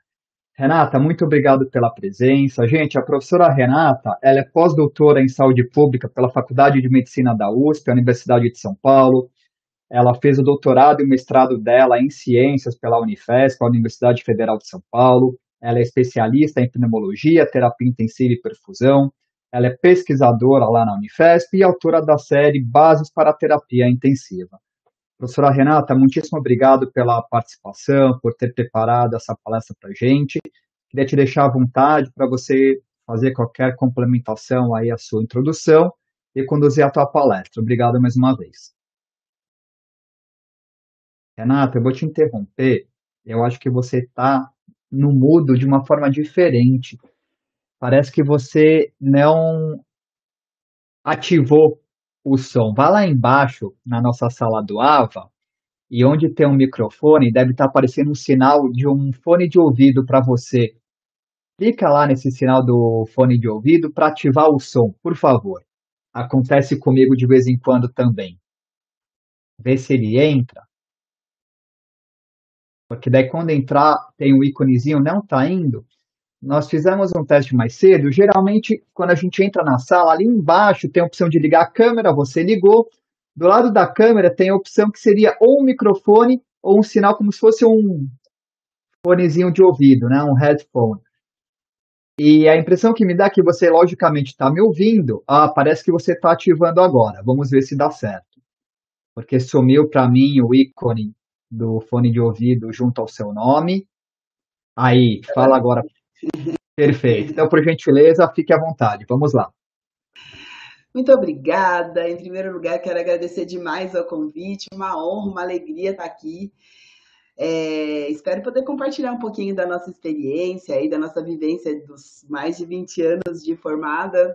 Speaker 1: Renata, muito obrigado pela presença. Gente, a professora Renata, ela é pós-doutora em saúde pública pela Faculdade de Medicina da USP, a Universidade de São Paulo. Ela fez o doutorado e o mestrado dela em ciências pela Unifesp, a Universidade Federal de São Paulo. Ela é especialista em pneumologia, terapia intensiva e perfusão. Ela é pesquisadora lá na Unifesp e autora da série Bases para a Terapia Intensiva. Professora Renata, muitíssimo obrigado pela participação, por ter preparado essa palestra para a gente. Queria te deixar à vontade para você fazer qualquer complementação aí à sua introdução e conduzir a tua palestra. Obrigado mais uma vez. Renata, eu vou te interromper. Eu acho que você está no mudo de uma forma diferente. Parece que você não ativou o som. Vá lá embaixo, na nossa sala do AVA, e onde tem um microfone, deve estar aparecendo um sinal de um fone de ouvido para você. Clica lá nesse sinal do fone de ouvido para ativar o som, por favor. Acontece comigo de vez em quando também. Vê se ele entra. Porque daí quando entrar, tem um íconezinho, não está indo. Nós fizemos um teste mais cedo. Geralmente, quando a gente entra na sala, ali embaixo tem a opção de ligar a câmera, você ligou. Do lado da câmera tem a opção que seria ou um microfone ou um sinal como se fosse um fonezinho de ouvido, né? Um headphone. E a impressão que me dá é que você, logicamente, está me ouvindo. Parece que você está ativando agora. Vamos ver se dá certo. Porque sumiu para mim o ícone do fone de ouvido junto ao seu nome. Aí, fala agora. Perfeito. Então, por gentileza, fique à vontade. Vamos lá.
Speaker 4: Muito obrigada. Em primeiro lugar, quero agradecer demais ao convite. Uma honra, uma alegria estar aqui. Espero poder compartilhar um pouquinho da nossa experiência e da nossa vivência dos mais de 20 anos de formada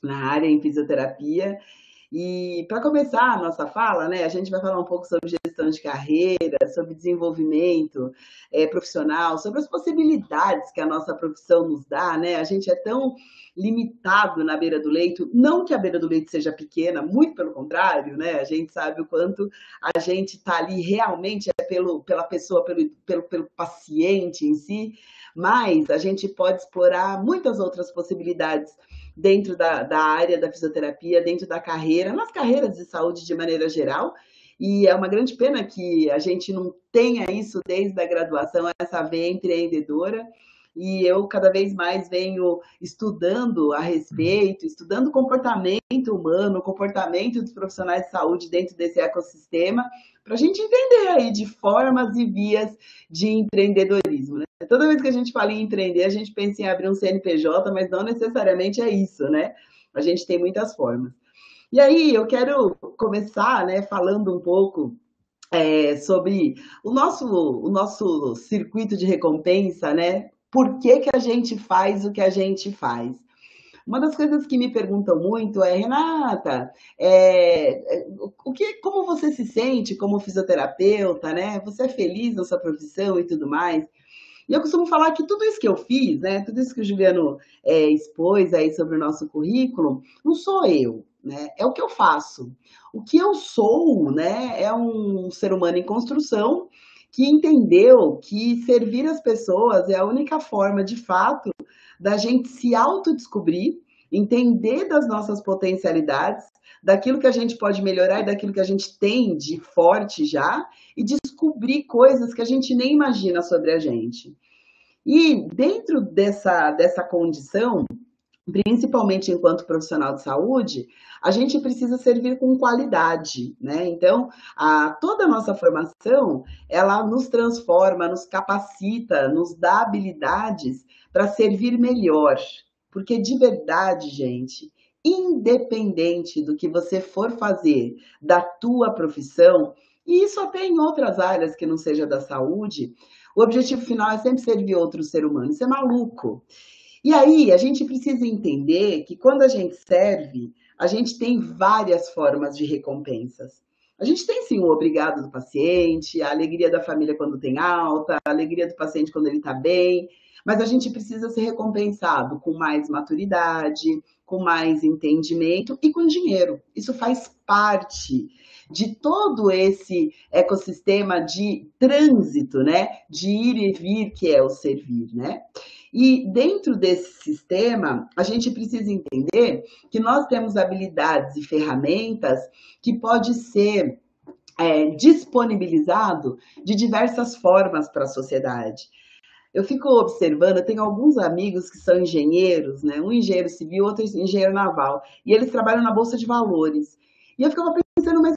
Speaker 4: na área em fisioterapia. E para começar a nossa fala, né, a gente vai falar um pouco sobre gestão de carreira, sobre desenvolvimento profissional, sobre as possibilidades que a nossa profissão nos dá, né? A gente é tão limitado na beira do leito, não que a beira do leito seja pequena, muito pelo contrário, né? A gente sabe o quanto a gente está ali realmente pela pessoa, pelo paciente em si, mas a gente pode explorar muitas outras possibilidades dentro da área da fisioterapia, dentro da carreira, nas carreiras de saúde de maneira geral. E é uma grande pena que a gente não tenha isso desde a graduação, essa veia empreendedora. E eu cada vez mais venho estudando a respeito, estudando o comportamento humano, o comportamento dos profissionais de saúde dentro desse ecossistema, para a gente entender aí de formas e vias de empreendedorismo, né? Toda vez que a gente fala em empreender, a gente pensa em abrir um CNPJ, mas não necessariamente é isso, né? A gente tem muitas formas. E aí eu quero começar, né, falando um pouco sobre o nosso circuito de recompensa, né? Por que que a gente faz o que a gente faz? Uma das coisas que me perguntam muito é, Renata, como você se sente como fisioterapeuta, né? Você é feliz na sua profissão e tudo mais? E eu costumo falar que tudo isso que eu fiz, né? Tudo isso que o Juliano expôs aí sobre o nosso currículo, não sou eu, né? É o que eu faço. O que eu sou, né? É um ser humano em construção que entendeu que servir as pessoas é a única forma, de fato, da gente se autodescobrir, entender das nossas potencialidades, daquilo que a gente pode melhorar e daquilo que a gente tem de forte já, e descobrir coisas que a gente nem imagina sobre a gente. E dentro dessa condição, principalmente enquanto profissional de saúde, a gente precisa servir com qualidade, né? Então, toda a nossa formação, ela nos transforma, nos capacita, nos dá habilidades para servir melhor. Porque de verdade, gente, independente do que você for fazer da tua profissão, e isso até em outras áreas que não seja da saúde, o objetivo final é sempre servir outro ser humano. Isso é maluco. E aí, a gente precisa entender que quando a gente serve, a gente tem várias formas de recompensas. A gente tem sim o obrigado do paciente, a alegria da família quando tem alta, a alegria do paciente quando ele está bem, mas a gente precisa ser recompensado com mais maturidade, com mais entendimento e com dinheiro. Isso faz parte de todo esse ecossistema de trânsito, né? De ir e vir, que é o servir, né? E dentro desse sistema, a gente precisa entender que nós temos habilidades e ferramentas que pode ser disponibilizado de diversas formas para a sociedade. Eu fico observando, eu tenho alguns amigos que são engenheiros, né? Um engenheiro civil, outro engenheiro naval, e eles trabalham na Bolsa de Valores. E eu ficava pensando, mas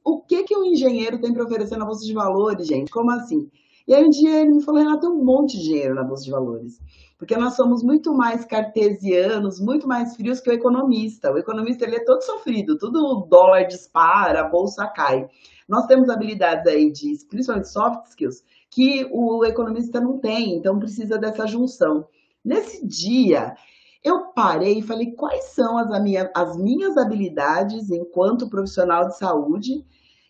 Speaker 4: o que um engenheiro tem para oferecer na Bolsa de Valores, gente? Como assim? E aí um dia ele me falou, Renato, tem um monte de dinheiro na Bolsa de Valores. Porque nós somos muito mais cartesianos, muito mais frios que o economista. O economista, ele é todo sofrido, tudo o dólar dispara, a bolsa cai. Nós temos habilidades aí, principalmente soft skills, que o economista não tem, então precisa dessa junção. Nesse dia, eu parei e falei, quais são as minhas habilidades enquanto profissional de saúde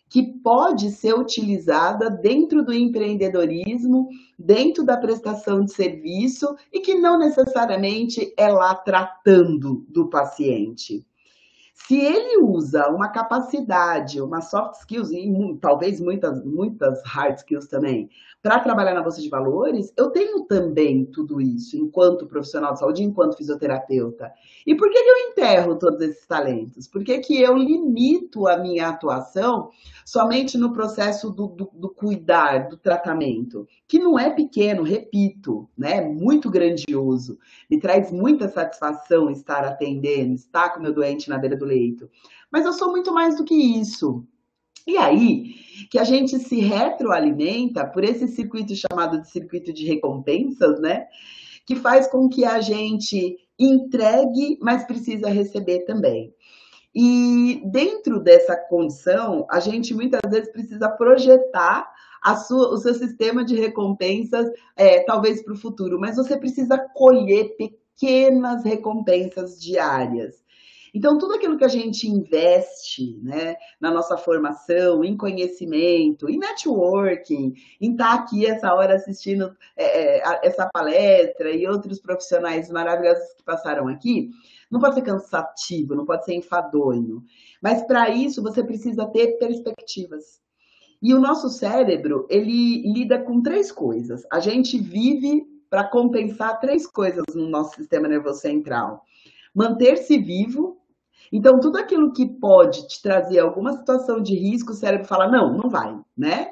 Speaker 4: que pode ser utilizada dentro do empreendedorismo, dentro da prestação de serviço e que não necessariamente é lá tratando do paciente. Se ele usa uma capacidade, uma soft skills e talvez muitas hard skills também, para trabalhar na Bolsa de Valores, eu tenho também tudo isso enquanto profissional de saúde, enquanto fisioterapeuta. E por que eu enterro todos esses talentos? Por que eu limito a minha atuação somente no processo do cuidar, do tratamento? Que não é pequeno, repito, né? Muito grandioso. Me traz muita satisfação estar atendendo, estar com o meu doente na beira do leito. Mas eu sou muito mais do que isso. E aí que a gente se retroalimenta por esse circuito chamado de circuito de recompensas, né? Que faz com que a gente entregue, mas precisa receber também. E dentro dessa condição, a gente muitas vezes precisa projetar o seu sistema de recompensas, talvez para o futuro, mas você precisa colher pequenas recompensas diárias. Então, tudo aquilo que a gente investe, né, na nossa formação, em conhecimento, em networking, em estar aqui essa hora assistindo essa palestra e outros profissionais maravilhosos que passaram aqui, não pode ser cansativo, não pode ser enfadonho. Mas, para isso, você precisa ter perspectivas. E o nosso cérebro, ele lida com 3 coisas. A gente vive para compensar 3 coisas no nosso sistema nervoso central. manter-se vivo. Então, tudo aquilo que pode te trazer alguma situação de risco, o cérebro fala, não, não vai, né?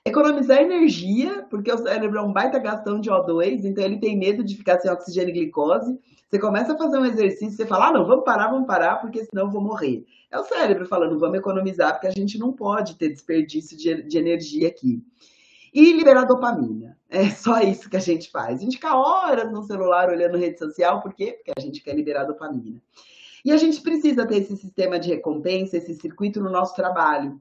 Speaker 4: Economizar energia, porque o cérebro é um baita gastão de O2, então ele tem medo de ficar sem oxigênio e glicose. Você começa a fazer um exercício, você fala, não, vamos parar, porque senão eu vou morrer. É o cérebro falando, vamos economizar, porque a gente não pode ter desperdício de energia aqui. E liberar dopamina. É só isso que a gente faz. A gente fica horas no celular olhando rede social, por quê? Porque a gente quer liberar dopamina. E a gente precisa ter esse sistema de recompensa, esse circuito no nosso trabalho.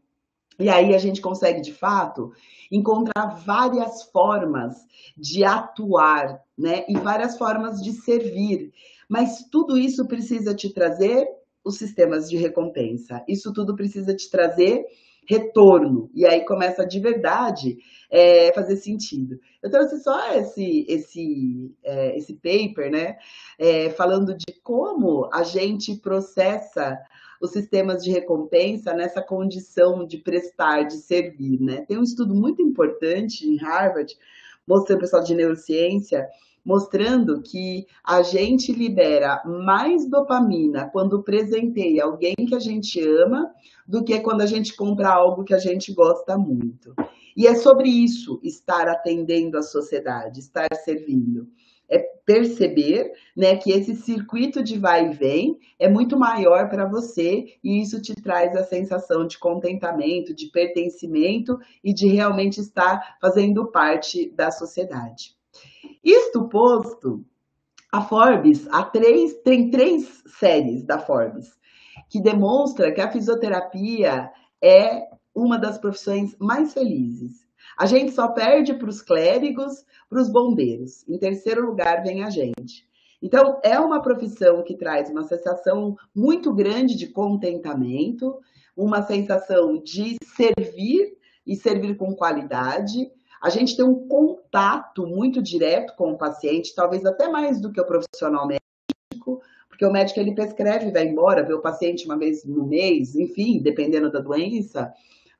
Speaker 4: E aí a gente consegue, de fato, encontrar várias formas de atuar, né? E várias formas de servir. Mas tudo isso precisa te trazer os sistemas de recompensa. Isso tudo precisa te trazer retorno. E aí começa de verdade fazer sentido. Eu trouxe só esse paper, né? Falando de como a gente processa os sistemas de recompensa nessa condição de prestar, de servir, né? Tem um estudo muito importante em Harvard, mostrando, pessoal de neurociência, mostrando que a gente libera mais dopamina quando presenteia alguém que a gente ama do que quando a gente compra algo que a gente gosta muito. E é sobre isso, estar atendendo a sociedade, estar servindo. É perceber, né, que esse circuito de vai e vem é muito maior para você e isso te traz a sensação de contentamento, de pertencimento e de realmente estar fazendo parte da sociedade. Isto posto, a Forbes, tem 3 séries da Forbes que demonstra que a fisioterapia é uma das profissões mais felizes. A gente só perde para os clérigos, para os bombeiros. Em terceiro lugar vem a gente. Então, é uma profissão que traz uma sensação muito grande de contentamento, uma sensação de servir e servir com qualidade. A gente tem um contato muito direto com o paciente, talvez até mais do que o profissional médico, porque o médico ele prescreve e vai embora, vê o paciente uma vez no mês, enfim, dependendo da doença.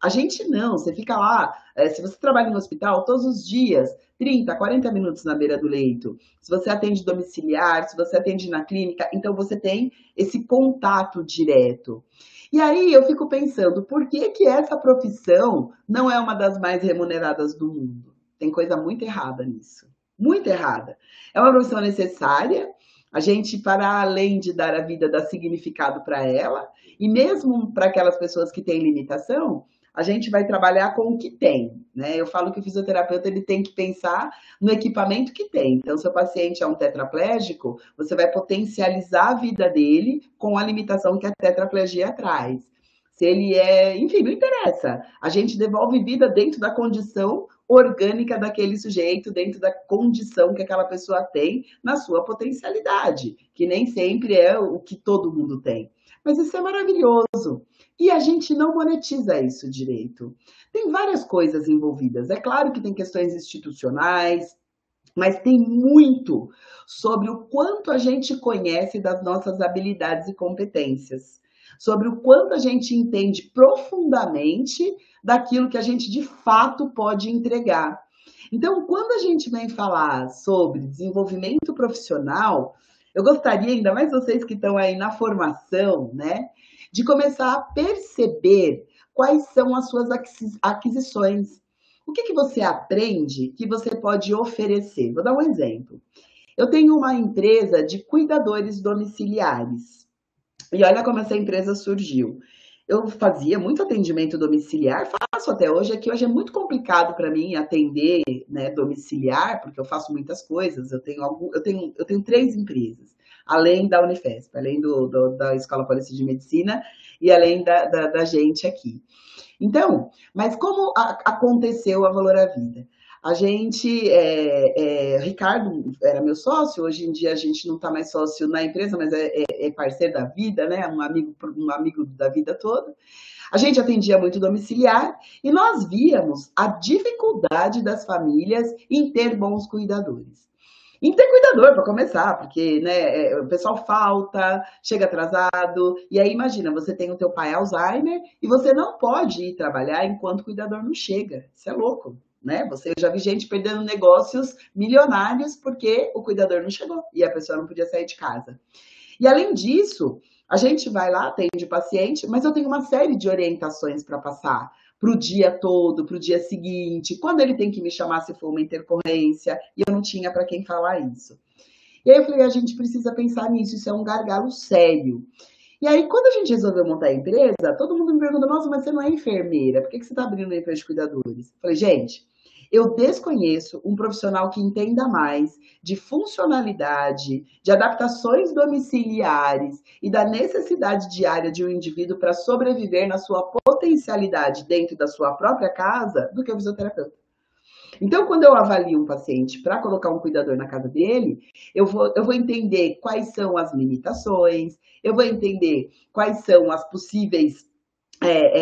Speaker 4: A gente não, você fica lá, se você trabalha no hospital todos os dias, 30, 40 minutos na beira do leito. Se você atende domiciliar, se você atende na clínica, então você tem esse contato direto. E aí eu fico pensando, por que essa profissão não é uma das mais remuneradas do mundo? Tem coisa muito errada nisso. Muito errada. É uma profissão necessária, a gente, para além de dar a vida, dá significado para ela, e mesmo para aquelas pessoas que têm limitação, a gente vai trabalhar com o que tem, né? Eu falo que o fisioterapeuta ele tem que pensar no equipamento que tem. Então, se o paciente é um tetraplégico, você vai potencializar a vida dele com a limitação que a tetraplegia traz. Se ele enfim, não interessa. A gente devolve vida dentro da condição orgânica daquele sujeito, dentro da condição que aquela pessoa tem na sua potencialidade, que nem sempre é o que todo mundo tem. Mas isso é maravilhoso. E a gente não monetiza isso direito. Tem várias coisas envolvidas. É claro que tem questões institucionais, mas tem muito sobre o quanto a gente conhece das nossas habilidades e competências, sobre o quanto a gente entende profundamente daquilo que a gente de fato pode entregar. Então, quando a gente vem falar sobre desenvolvimento profissional, eu gostaria, ainda mais vocês que estão aí na formação, né, de começar a perceber quais são as suas aquisições. O que você aprende que você pode oferecer? Vou dar um exemplo. Eu tenho uma empresa de cuidadores domiciliares. E olha como essa empresa surgiu. Eu fazia muito atendimento domiciliar, faço até hoje, aqui hoje é muito complicado para mim atender, né, domiciliar, porque eu faço muitas coisas, eu tenho 3 empresas, além da Unifesp, além da Escola Paulista de Medicina e além da gente aqui. Então, mas como aconteceu a Valor à Vida? A gente, Ricardo era meu sócio, hoje em dia a gente não está mais sócio na empresa, mas é parceiro da vida, né? Um amigo da vida toda. A gente atendia muito domiciliar e nós víamos a dificuldade das famílias em ter bons cuidadores. Em ter cuidador, para começar, porque né, o pessoal falta, chega atrasado, e aí imagina, você tem o teu pai Alzheimer e você não pode ir trabalhar enquanto o cuidador não chega. Isso é louco. Né? Eu já vi gente perdendo negócios milionários porque o cuidador não chegou e a pessoa não podia sair de casa. E além disso, a gente vai lá, atende o paciente, mas eu tenho uma série de orientações para passar para o dia todo, para o dia seguinte, quando ele tem que me chamar se for uma intercorrência, e eu não tinha para quem falar isso. E aí eu falei, a gente precisa pensar nisso, isso é um gargalo sério. E aí, quando a gente resolveu montar a empresa, todo mundo me pergunta, nossa, mas você não é enfermeira, por que você está abrindo uma empresa de cuidadores? Eu falei, gente, eu desconheço um profissional que entenda mais de funcionalidade, de adaptações domiciliares e da necessidade diária de um indivíduo para sobreviver na sua potencialidade dentro da sua própria casa do que o fisioterapeuta. Então, quando eu avalio um paciente para colocar um cuidador na casa dele, eu vou entender quais são as limitações, eu vou entender quais são as possíveis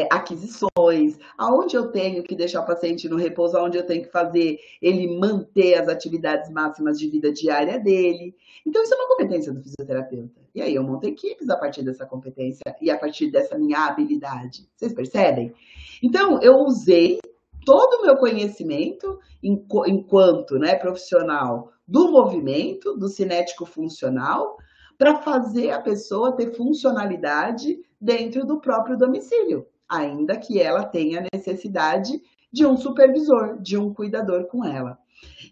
Speaker 4: aquisições, aonde eu tenho que deixar o paciente no repouso, aonde eu tenho que fazer ele manter as atividades máximas de vida diária dele. Então, isso é uma competência do fisioterapeuta. E aí eu monto equipes a partir dessa competência e a partir dessa minha habilidade. Vocês percebem? Então, eu usei todo o meu conhecimento enquanto profissional do movimento, do cinético funcional, para fazer a pessoa ter funcionalidade dentro do próprio domicílio, ainda que ela tenha necessidade de um supervisor, de um cuidador com ela.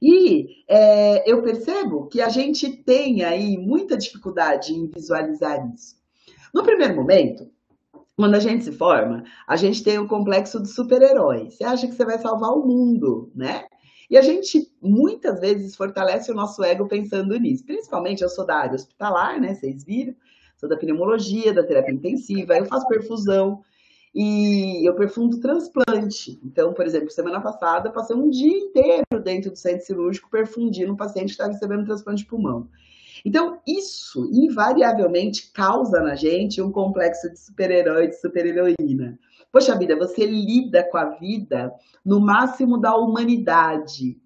Speaker 4: E eu percebo que a gente tem aí muita dificuldade em visualizar isso. No primeiro momento, quando a gente se forma, a gente tem o complexo do super-herói. Você acha que você vai salvar o mundo, né? E a gente, muitas vezes, fortalece o nosso ego pensando nisso. Principalmente, eu sou da área hospitalar, né? Vocês viram? Sou da pneumologia, da terapia intensiva, eu faço perfusão e eu perfundo transplante. Então, por exemplo, semana passada, eu passei um dia inteiro dentro do centro cirúrgico perfundindo um paciente que estava recebendo transplante de pulmão. Então, isso, invariavelmente, causa na gente um complexo de super-herói, de super-heroína. Poxa vida, você lida com a vida no máximo da humanidade.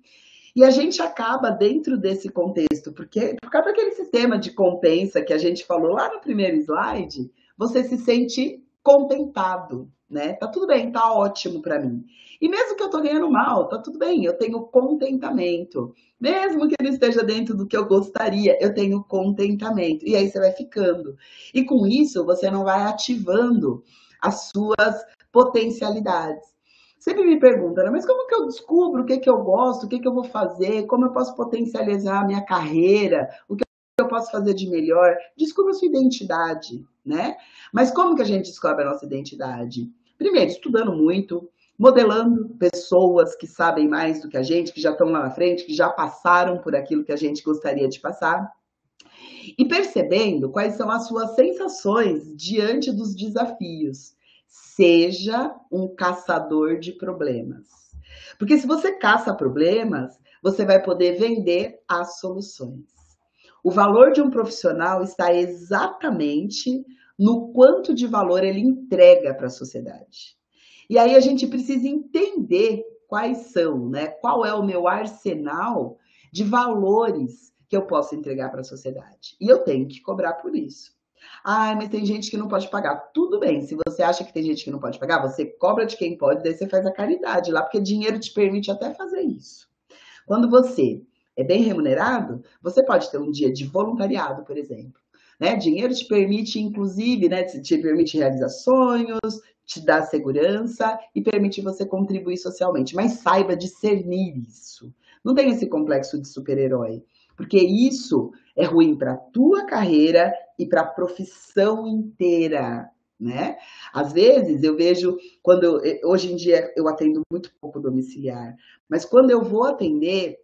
Speaker 4: E a gente acaba dentro desse contexto, porque por causa daquele sistema de compensa que a gente falou lá no primeiro slide, você se sente contentado, né? Tá tudo bem, tá ótimo para mim. E mesmo que eu tô ganhando mal, tá tudo bem, eu tenho contentamento. Mesmo que ele esteja dentro do que eu gostaria, eu tenho contentamento. E aí você vai ficando. E com isso, você não vai ativando as suas potencialidades. Sempre me perguntam, mas como que eu descubro o que eu gosto, o que eu vou fazer, como eu posso potencializar a minha carreira, o que eu posso fazer de melhor? Descubra a sua identidade, né? Mas como que a gente descobre a nossa identidade? Primeiro, estudando muito, modelando pessoas que sabem mais do que a gente, que já estão lá na frente, que já passaram por aquilo que a gente gostaria de passar. E percebendo quais são as suas sensações diante dos desafios. Seja um caçador de problemas. Porque se você caça problemas, você vai poder vender as soluções. O valor de um profissional está exatamente no quanto de valor ele entrega para a sociedade. E aí a gente precisa entender quais são, né? Qual é o meu arsenal de valores que eu posso entregar para a sociedade. E eu tenho que cobrar por isso. Ah, mas tem gente que não pode pagar. Tudo bem, se você acha que tem gente que não pode pagar, você cobra de quem pode, daí você faz a caridade lá, porque dinheiro te permite até fazer isso. Quando você é bem remunerado, você pode ter um dia de voluntariado, por exemplo. Né? Dinheiro te permite, inclusive, né, te permite realizar sonhos, te dá segurança e permite você contribuir socialmente. Mas saiba discernir isso. Não tem esse complexo de super-herói. Porque isso é ruim para a tua carreira e para a profissão inteira, né? Às vezes eu vejo, hoje em dia eu atendo muito pouco domiciliar, mas quando eu vou atender,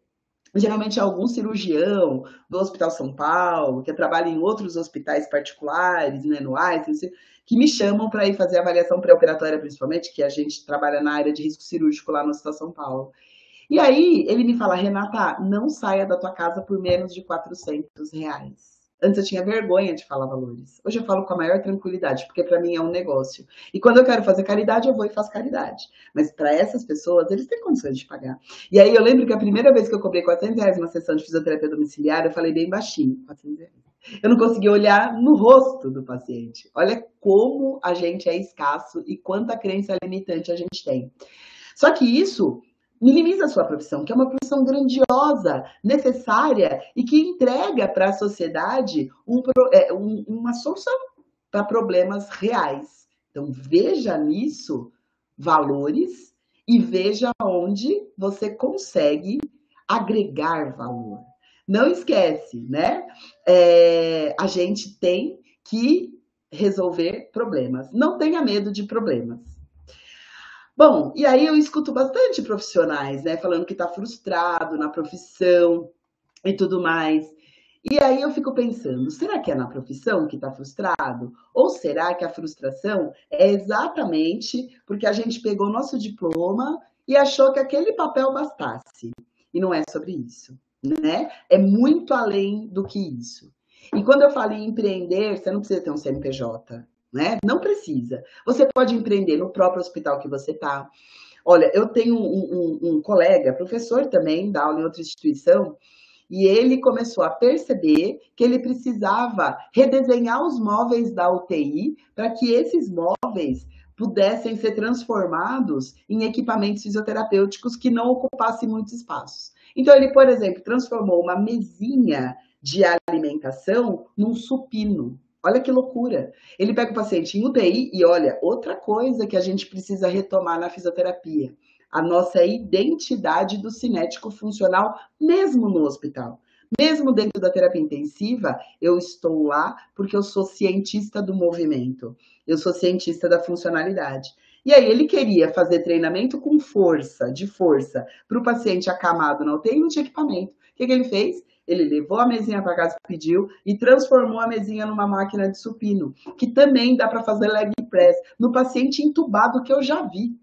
Speaker 4: geralmente é algum cirurgião do Hospital São Paulo, que trabalha em outros hospitais particulares, né, no Einstein, que me chamam para ir fazer avaliação pré-operatória, principalmente, que a gente trabalha na área de risco cirúrgico lá no Hospital São Paulo. E aí ele me fala, Renata, não saia da tua casa por menos de R$400. Antes eu tinha vergonha de falar valores. Hoje eu falo com a maior tranquilidade, porque para mim é um negócio. E quando eu quero fazer caridade, eu vou e faço caridade. Mas para essas pessoas, eles têm condições de pagar. E aí eu lembro que a primeira vez que eu cobrei R$400 uma sessão de fisioterapia domiciliar, eu falei bem baixinho, R$400. Eu não conseguia olhar no rosto do paciente. Olha como a gente é escasso e quanta crença limitante a gente tem. Só que isso minimiza a sua profissão, que é uma profissão grandiosa, necessária e que entrega para a sociedade uma solução para problemas reais. Então, veja nisso valores e veja onde você consegue agregar valor. Não esquece, né? A gente tem que resolver problemas. Não tenha medo de problemas. Bom, e aí eu escuto bastante profissionais, né, falando que está frustrado na profissão e tudo mais. E aí eu fico pensando, será que é na profissão que está frustrado? Ou será que a frustração é exatamente porque a gente pegou nosso diploma e achou que aquele papel bastasse? E não é sobre isso, né? É muito além do que isso. E quando eu falo em empreender, você não precisa ter um CNPJ, né? Não precisa. Você pode empreender no próprio hospital que você está. Olha, eu tenho um colega, professor também, dá aula em outra instituição, e ele começou a perceber que ele precisava redesenhar os móveis da UTI para que esses móveis pudessem ser transformados em equipamentos fisioterapêuticos que não ocupassem muitos espaços. Então, ele, por exemplo, transformou uma mesinha de alimentação num supino. Olha que loucura. Ele pega o paciente em UTI e olha, outra coisa que a gente precisa retomar na fisioterapia, a nossa identidade do cinético funcional, mesmo no hospital. Mesmo dentro da terapia intensiva, eu estou lá porque eu sou cientista do movimento, eu sou cientista da funcionalidade. E aí ele queria fazer treinamento com força, de força, para o paciente acamado na UTI e não tinha equipamento. O que ele fez? Ele levou a mesinha para casa, pediu e transformou a mesinha numa máquina de supino, que também dá para fazer leg press no paciente entubado que eu já vi.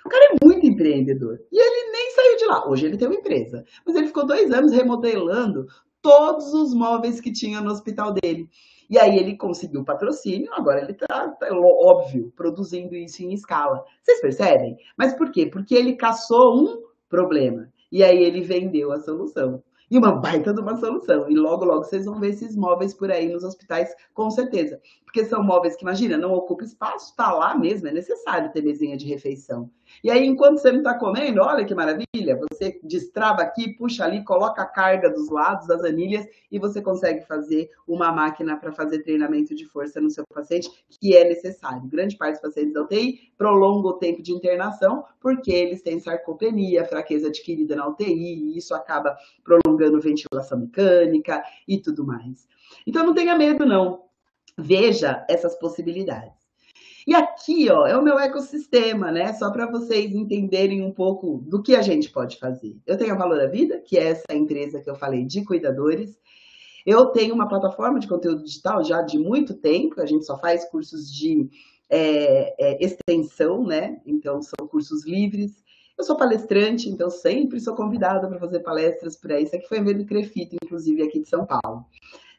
Speaker 4: O cara é muito empreendedor. E ele nem saiu de lá. Hoje ele tem uma empresa. Mas ele ficou 2 anos remodelando todos os móveis que tinha no hospital dele. E aí ele conseguiu patrocínio, agora ele está, óbvio, produzindo isso em escala. Vocês percebem? Mas por quê? Porque ele caçou um problema. E aí ele vendeu a solução. E uma baita de uma solução. E logo, logo vocês vão ver esses móveis por aí nos hospitais, com certeza. Porque são móveis que, imagina, não ocupa espaço, está lá mesmo, é necessário ter mesinha de refeição. E aí, enquanto você não está comendo, olha que maravilha, você destrava aqui, puxa ali, coloca a carga dos lados, das anilhas, e você consegue fazer uma máquina para fazer treinamento de força no seu paciente, que é necessário. Grande parte dos pacientes da UTI prolonga o tempo de internação, porque eles têm sarcopenia, fraqueza adquirida na UTI, e isso acaba prolongando ventilação mecânica e tudo mais. Então, não tenha medo, não. Veja essas possibilidades. E aqui, ó, é o meu ecossistema, né? Só para vocês entenderem um pouco do que a gente pode fazer. Eu tenho a Valor à Vida, que é essa empresa que eu falei de cuidadores. Eu tenho uma plataforma de conteúdo digital já de muito tempo, a gente só faz cursos de extensão, né? Então, são cursos livres. Eu sou palestrante, então sempre sou convidada para fazer palestras por aí. Isso aqui foi um evento do Crefito, inclusive, aqui de São Paulo.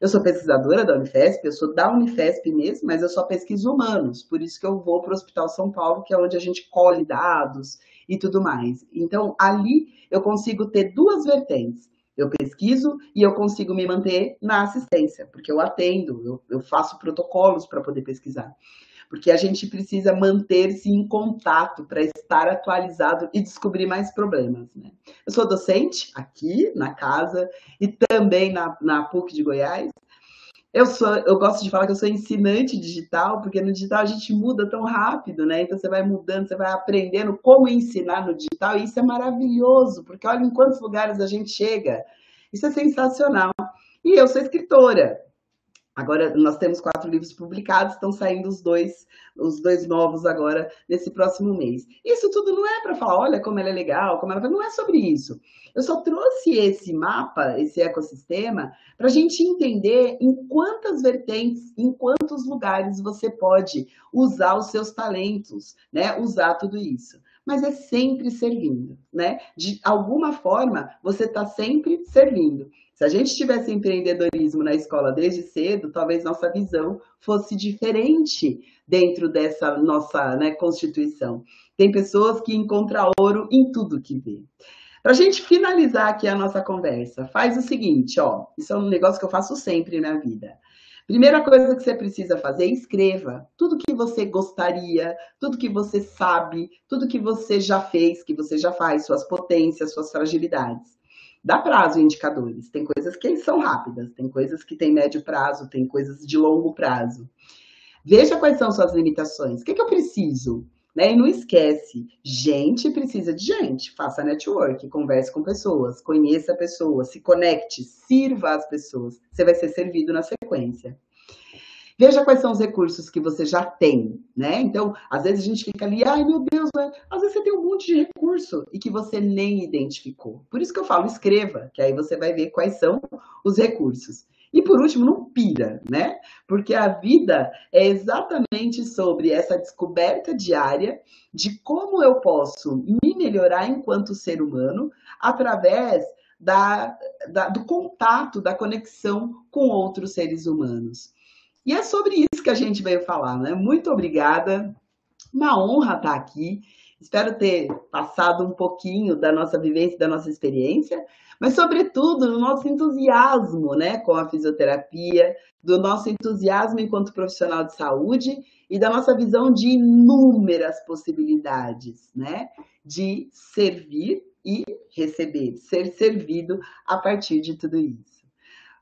Speaker 4: Eu sou pesquisadora da Unifesp, eu sou da Unifesp mesmo, mas eu só pesquiso humanos, por isso que eu vou para o Hospital São Paulo, que é onde a gente colhe dados e tudo mais. Então, ali eu consigo ter 2 vertentes. Eu pesquiso e eu consigo me manter na assistência, porque eu atendo, eu faço protocolos para poder pesquisar. Porque a gente precisa manter-se em contato para estar atualizado e descobrir mais problemas, né? Eu sou docente aqui na casa e também na PUC de Goiás. Eu gosto de falar que eu sou ensinante digital, porque no digital a gente muda tão rápido, né? Então você vai mudando, você vai aprendendo como ensinar no digital, e isso é maravilhoso, porque olha em quantos lugares a gente chega. Isso é sensacional. E eu sou escritora. Agora, nós temos 4 livros publicados, estão saindo os dois novos agora, nesse próximo mês. Isso tudo não é para falar, olha como ela é legal, como ela... Não é sobre isso. Eu só trouxe esse mapa, esse ecossistema, para a gente entender em quantas vertentes, em quantos lugares você pode usar os seus talentos, né? Usar tudo isso. Mas é sempre servindo, né? De alguma forma, você está sempre servindo. Se a gente tivesse empreendedorismo na escola desde cedo, talvez nossa visão fosse diferente dentro dessa nossa, né, Constituição. Tem pessoas que encontram ouro em tudo que vê. Para a gente finalizar aqui a nossa conversa, faz o seguinte, ó, isso é um negócio que eu faço sempre na vida. Primeira coisa que você precisa fazer, escreva tudo que você gostaria, tudo que você sabe, tudo que você já fez, que você já faz, suas potências, suas fragilidades. Dá prazo em indicadores. Tem coisas que são rápidas, tem coisas que têm médio prazo, tem coisas de longo prazo. Veja quais são suas limitações. O que eu preciso? Né? E não esquece, gente precisa de gente. Faça network, converse com pessoas, conheça pessoas, se conecte, sirva as pessoas. Você vai ser servido na sequência. Veja quais são os recursos que você já tem, né? Então, às vezes a gente fica ali, ai meu Deus, né? Às vezes você tem um monte de recurso e que você nem identificou. Por isso que eu falo, escreva, que aí você vai ver quais são os recursos. E por último, não pira, né? Porque a vida é exatamente sobre essa descoberta diária de como eu posso me melhorar enquanto ser humano através do contato, da conexão com outros seres humanos. E é sobre isso que a gente veio falar, né? Muito obrigada. Uma honra estar aqui. Espero ter passado um pouquinho da nossa vivência, da nossa experiência, mas, sobretudo, do nosso entusiasmo, né, com a fisioterapia, do nosso entusiasmo enquanto profissional de saúde e da nossa visão de inúmeras possibilidades, né, de servir e receber, ser servido a partir de tudo isso.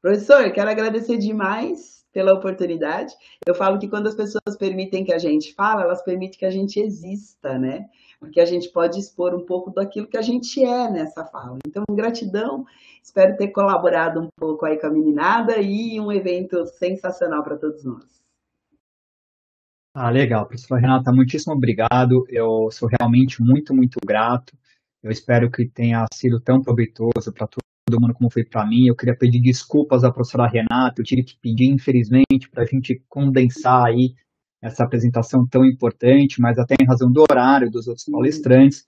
Speaker 4: Professor, quero agradecer demais pela oportunidade. Eu falo que quando as pessoas permitem que a gente fale, elas permitem que a gente exista, né? Porque a gente pode expor um pouco daquilo que a gente é nessa fala. Então, gratidão. Espero ter colaborado um pouco aí com a meninada e um evento sensacional para todos nós.
Speaker 1: Ah, legal, professora Renata, muitíssimo obrigado. Eu sou realmente muito, muito grato. Eu espero que tenha sido tão proveitoso para todo mundo como foi para mim. Eu queria pedir desculpas à professora Renata, eu tive que pedir, infelizmente, para a gente condensar aí essa apresentação tão importante, mas até em razão do horário dos outros palestrantes.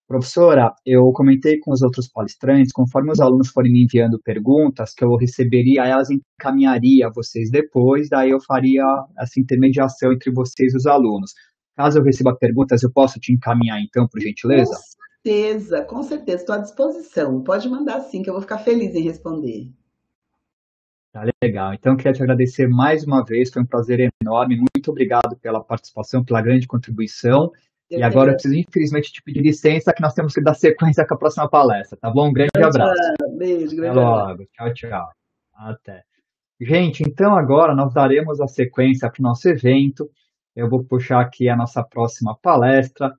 Speaker 1: Professora, eu comentei com os outros palestrantes, conforme os alunos forem me enviando perguntas, que eu receberia elas e encaminharia a vocês depois, daí eu faria essa intermediação entre vocês e os alunos. Caso eu receba perguntas, eu posso te encaminhar então, por gentileza?
Speaker 4: Com certeza, estou à disposição. Pode mandar sim, que eu vou ficar feliz em responder.
Speaker 1: Tá legal. Então, eu queria te agradecer mais uma vez, foi um prazer enorme. Muito obrigado pela participação, pela grande contribuição. E agora eu preciso, infelizmente, te pedir licença, que nós temos que dar sequência com a próxima palestra, tá bom? Um grande abraço.
Speaker 4: Beijo,
Speaker 1: Até
Speaker 4: grande abraço.
Speaker 1: logo. Tchau, tchau. Até. Gente, então agora nós daremos a sequência para o nosso evento. Eu vou puxar aqui a nossa próxima palestra.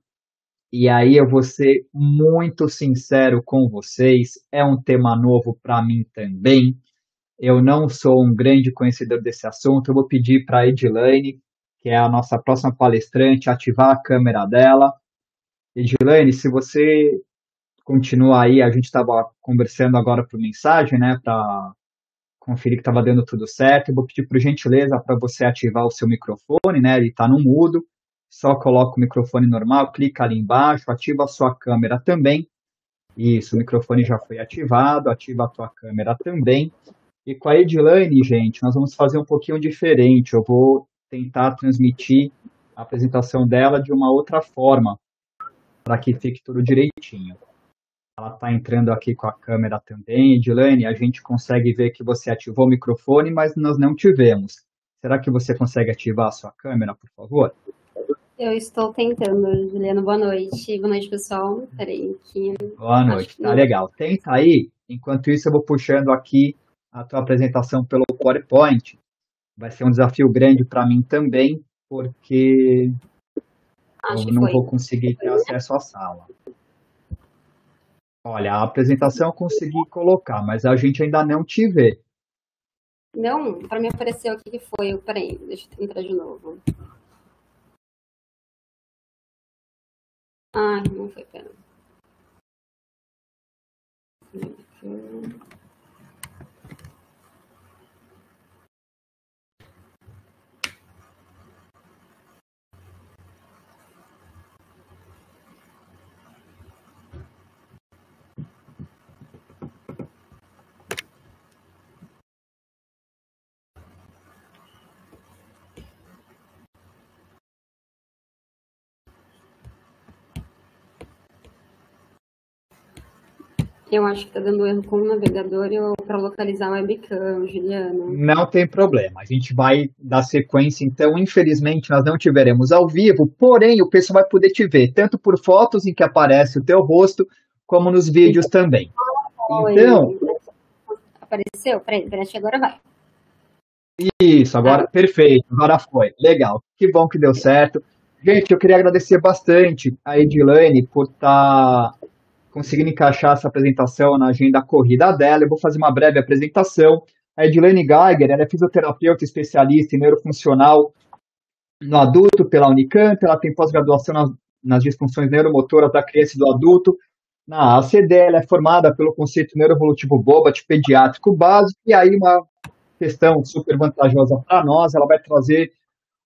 Speaker 1: E aí eu vou ser muito sincero com vocês. É um tema novo para mim também. Eu não sou um grande conhecedor desse assunto. Eu vou pedir para a Edilane, que é a nossa próxima palestrante, ativar a câmera dela. Edilane, se você continua aí, a gente estava conversando agora por mensagem, né, para conferir que estava dando tudo certo. Eu vou pedir por gentileza para você ativar o seu microfone, né, ele está no mudo. Só coloca o microfone normal, clica ali embaixo, ativa a sua câmera também. Isso, o microfone já foi ativado, ativa a tua câmera também. E com a Edilane, gente, nós vamos fazer um pouquinho diferente. Eu vou tentar transmitir a apresentação dela de uma outra forma, para que fique tudo direitinho. Ela está entrando aqui com a câmera também. Edilane, a gente consegue ver que você ativou o microfone, mas nós não tivemos. Será que você consegue ativar a sua câmera, por favor?
Speaker 5: Eu estou tentando, Juliana. Boa noite. Boa noite, pessoal. Peraí.
Speaker 1: Boa noite. Tá legal. Tenta aí. Enquanto isso, eu vou puxando aqui a tua apresentação pelo PowerPoint. Vai ser um desafio grande para mim também, porque eu não vou conseguir ter acesso à sala. Olha, a apresentação eu consegui colocar, mas a gente ainda não te vê.
Speaker 5: Não, para mim apareceu aqui que foi. Peraí, deixa eu entrar de novo. Ah, não foi, pera. Eu acho que tá dando erro com o navegador para localizar a webcam, Juliano.
Speaker 1: Não tem problema. A gente vai dar sequência, então, infelizmente, nós não tiveremos ao vivo, porém, o pessoal vai poder te ver, tanto por fotos em que aparece o teu rosto, como nos vídeos também. Então,
Speaker 5: Apareceu? Peraí, acho que agora vai.
Speaker 1: isso, agora, perfeito, agora foi. Legal, que bom que deu certo. Gente, eu queria agradecer bastante a Edilane por estar conseguindo encaixar essa apresentação na agenda corrida dela. Eu vou fazer uma breve apresentação. A Edilane Geiger, ela é fisioterapeuta especialista em neurofuncional no adulto pela Unicamp, ela tem pós-graduação nas disfunções neuromotoras da criança e do adulto. Na ACD, ela é formada pelo conceito neuroevolutivo BOBAT pediátrico básico, e aí uma questão super vantajosa para nós, ela vai trazer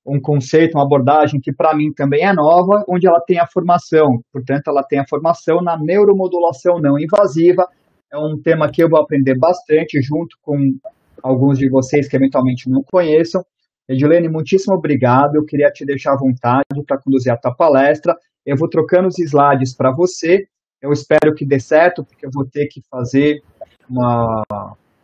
Speaker 1: um conceito, uma abordagem que para mim também é nova, onde ela tem a formação, portanto, ela tem a formação na neuromodulação não invasiva. É um tema que eu vou aprender bastante, junto com alguns de vocês que eventualmente não conheçam. Edilene, muitíssimo obrigado, eu queria te deixar à vontade para conduzir a tua palestra. Eu vou trocando os slides para você, eu espero que dê certo, porque eu vou ter que fazer uma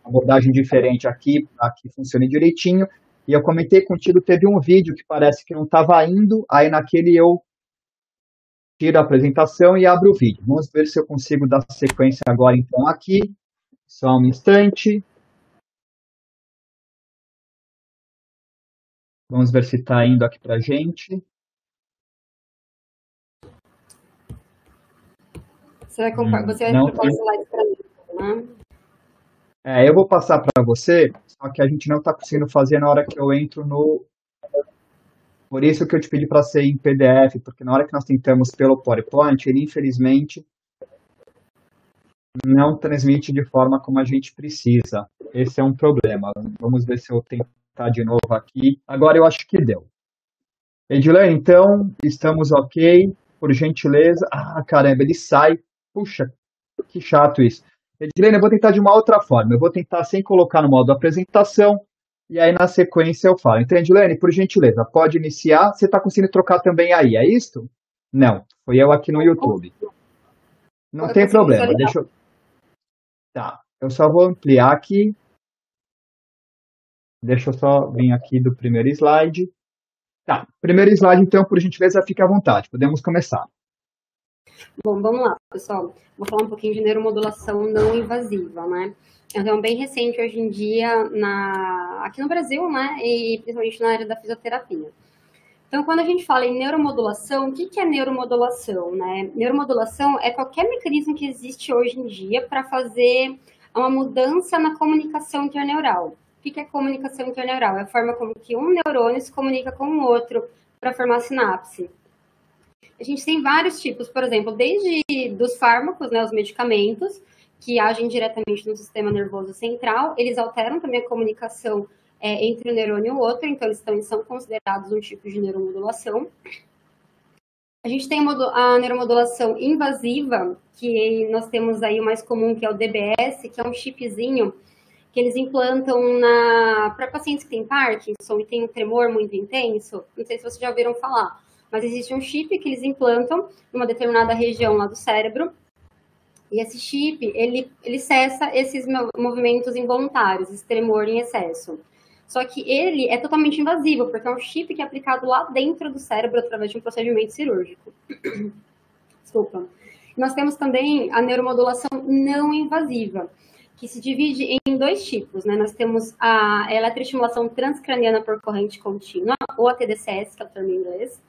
Speaker 1: abordagem diferente aqui, para que funcione direitinho. E eu comentei contigo, teve um vídeo que parece que não estava indo, aí naquele eu tiro a apresentação e abro o vídeo. Vamos ver se eu consigo dar sequência agora, então, aqui. Só um instante. Vamos ver se está indo aqui para a gente.
Speaker 5: Você vai propor slides para mim, né?
Speaker 1: Eu vou passar para você, só que a gente não está conseguindo fazer na hora que eu entro no... Por isso que eu te pedi para ser em PDF, porque na hora que nós tentamos pelo PowerPoint, ele infelizmente não transmite de forma como a gente precisa. Esse é um problema. Vamos ver se eu tentar de novo aqui. Agora eu acho que deu. Edilene, então, estamos ok. Por gentileza. Ah, caramba, ele sai. Puxa, que chato isso. Edilene, eu vou tentar de uma outra forma. Eu vou tentar sem colocar no modo apresentação. E aí, na sequência, eu falo. Então, Edilene, por gentileza, pode iniciar. Você está conseguindo trocar também aí, é isso? Não, foi eu aqui no YouTube. Não tem problema, deixa eu... Tá, eu só vou ampliar aqui. Deixa eu só vir aqui do primeiro slide. Tá, primeiro slide, então, por gentileza, fique à vontade. Podemos começar.
Speaker 5: Bom, vamos lá, pessoal. Vou falar um pouquinho de neuromodulação não invasiva, né? É um tema bem recente hoje em dia aqui no Brasil, né? E principalmente na área da fisioterapia. Então, quando a gente fala em neuromodulação, o que é neuromodulação, né? Neuromodulação é qualquer mecanismo que existe hoje em dia para fazer uma mudança na comunicação interneural. O que é comunicação interneural? É a forma como que um neurônio se comunica com o outro para formar sinapse. A gente tem vários tipos, por exemplo, desde dos fármacos, né, os medicamentos, que agem diretamente no sistema nervoso central, eles alteram também a comunicação entre um neurônio e o outro, então eles são considerados um tipo de neuromodulação. A gente tem a neuromodulação invasiva, que nós temos aí o mais comum, que é o DBS, que é um chipzinho que eles implantam para pacientes que têm Parkinson e têm um tremor muito intenso. Não sei se vocês já ouviram falar, mas existe um chip que eles implantam em uma determinada região lá do cérebro, e esse chip, ele cessa esses movimentos involuntários, esse tremor em excesso. Só que ele é totalmente invasivo, porque é um chip que é aplicado lá dentro do cérebro através de um procedimento cirúrgico. Desculpa. Nós temos também a neuromodulação não invasiva, que se divide em dois tipos, né? Nós temos a eletroestimulação transcraniana por corrente contínua, ou a TDCS, que é o termo em inglês.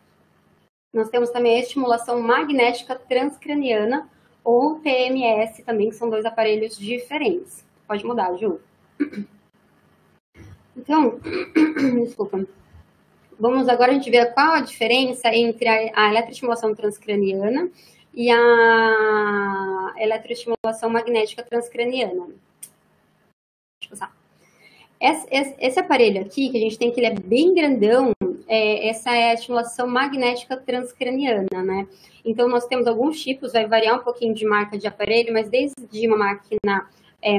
Speaker 5: Nós temos também a estimulação magnética transcraniana, ou TMS também, que são dois aparelhos diferentes. Pode mudar, Ju. Então, desculpa. Vamos agora a gente ver qual a diferença entre a eletroestimulação transcraniana e a eletroestimulação magnética transcraniana. Deixa eu passar. Esse aparelho aqui, que a gente tem, que ele é bem grandão, essa é a estimulação magnética transcraniana, né? Então, nós temos alguns tipos, vai variar um pouquinho de marca de aparelho, mas desde uma máquina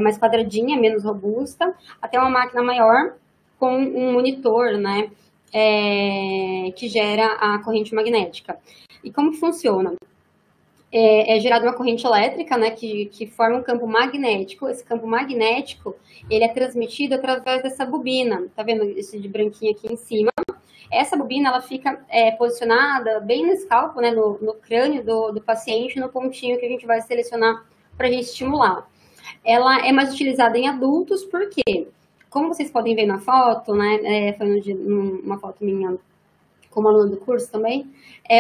Speaker 5: mais quadradinha, menos robusta, até uma máquina maior, com um monitor, né, que gera a corrente magnética. E como que funciona? é gerada uma corrente elétrica, né, que forma um campo magnético. Esse campo magnético, ele é transmitido através dessa bobina. Tá vendo esse de branquinho aqui em cima? Essa bobina, ela fica posicionada bem no escalpo, né, no crânio do paciente, no pontinho que a gente vai selecionar para a gente estimular. Ela é mais utilizada em adultos, porque, como vocês podem ver na foto, né, foi uma foto minha como aluna do curso também,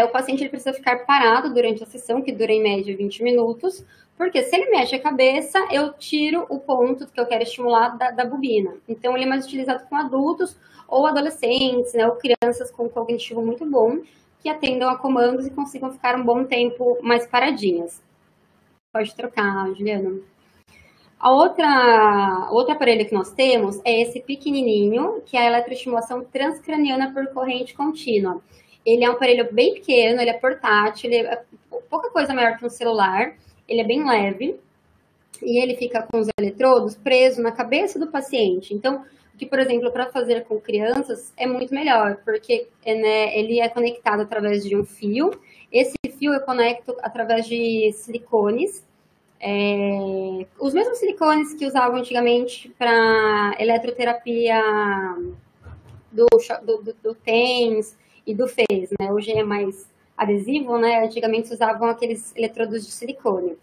Speaker 5: o paciente ele precisa ficar parado durante a sessão, que dura em média 20 minutos, porque se ele mexe a cabeça, eu tiro o ponto que eu quero estimular da bobina. Então, ele é mais utilizado com adultos ou adolescentes, né, ou crianças com cognitivo muito bom, que atendam a comandos e consigam ficar um bom tempo mais paradinhas. Pode trocar, Juliana. Outro aparelho que nós temos é esse pequenininho, que é a eletroestimulação transcraniana por corrente contínua. Ele é um aparelho bem pequeno, ele é portátil, ele é pouca coisa maior que um celular, ele é bem leve, e ele fica com os eletrodos presos na cabeça do paciente. Então, que, por exemplo, para fazer com crianças é muito melhor, porque né, ele é conectado através de um fio. Esse fio eu conecto através de silicones, os mesmos silicones que usavam antigamente para eletroterapia do TENS e do FES, né? Hoje é mais adesivo, né? Antigamente usavam aqueles eletrodos de silicone.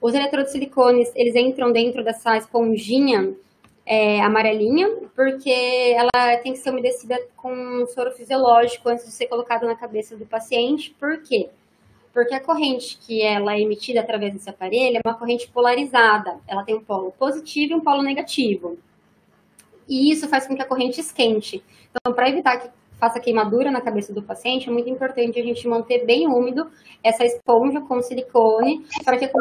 Speaker 5: Os eletrodos de silicones, eles entram dentro dessa esponjinha amarelinha, porque ela tem que ser umedecida com um soro fisiológico antes de ser colocada na cabeça do paciente. Por quê? Porque a corrente que ela é emitida através desse aparelho é uma corrente polarizada. Ela tem um polo positivo e um polo negativo. E isso faz com que a corrente esquente. Então, para evitar que faça queimadura na cabeça do paciente, é muito importante a gente manter bem úmido essa esponja com silicone, para que a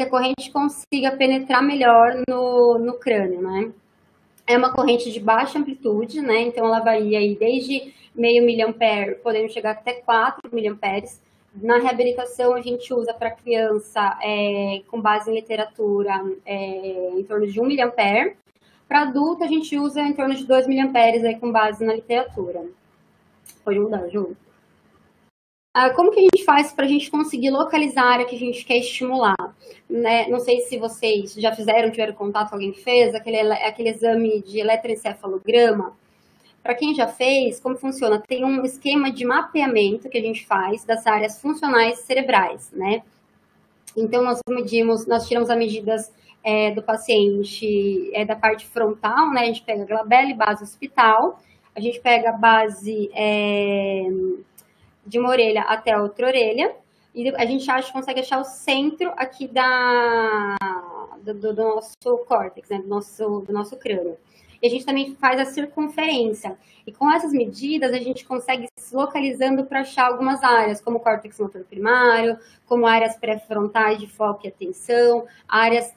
Speaker 5: corrente consiga penetrar melhor no crânio, né? É uma corrente de baixa amplitude, né? Então, ela varia aí desde meio miliampere, podendo chegar até 4 miliamperes. Na reabilitação, a gente usa para criança, com base em literatura, em torno de 1 miliampere. Para adulto, a gente usa em torno de 2 miliamperes, aí, com base na literatura. Pode mudar, Ju. Como que a gente faz para a gente conseguir localizar a área que a gente quer estimular? Né? Não sei se vocês já fizeram, tiveram contato com alguém que fez, aquele exame de eletroencefalograma. Para quem já fez, como funciona? Tem um esquema de mapeamento que a gente faz das áreas funcionais cerebrais, né? Então, nós tiramos as medidas do paciente da parte frontal, né? A gente pega a glabela e base occipital, a gente pega a base de uma orelha até a outra orelha, e a gente consegue achar o centro aqui do nosso córtex, né? do nosso crânio. E a gente também faz a circunferência. E com essas medidas, a gente consegue se localizando para achar algumas áreas, como o córtex motor primário, como áreas pré-frontais de foco e atenção, áreas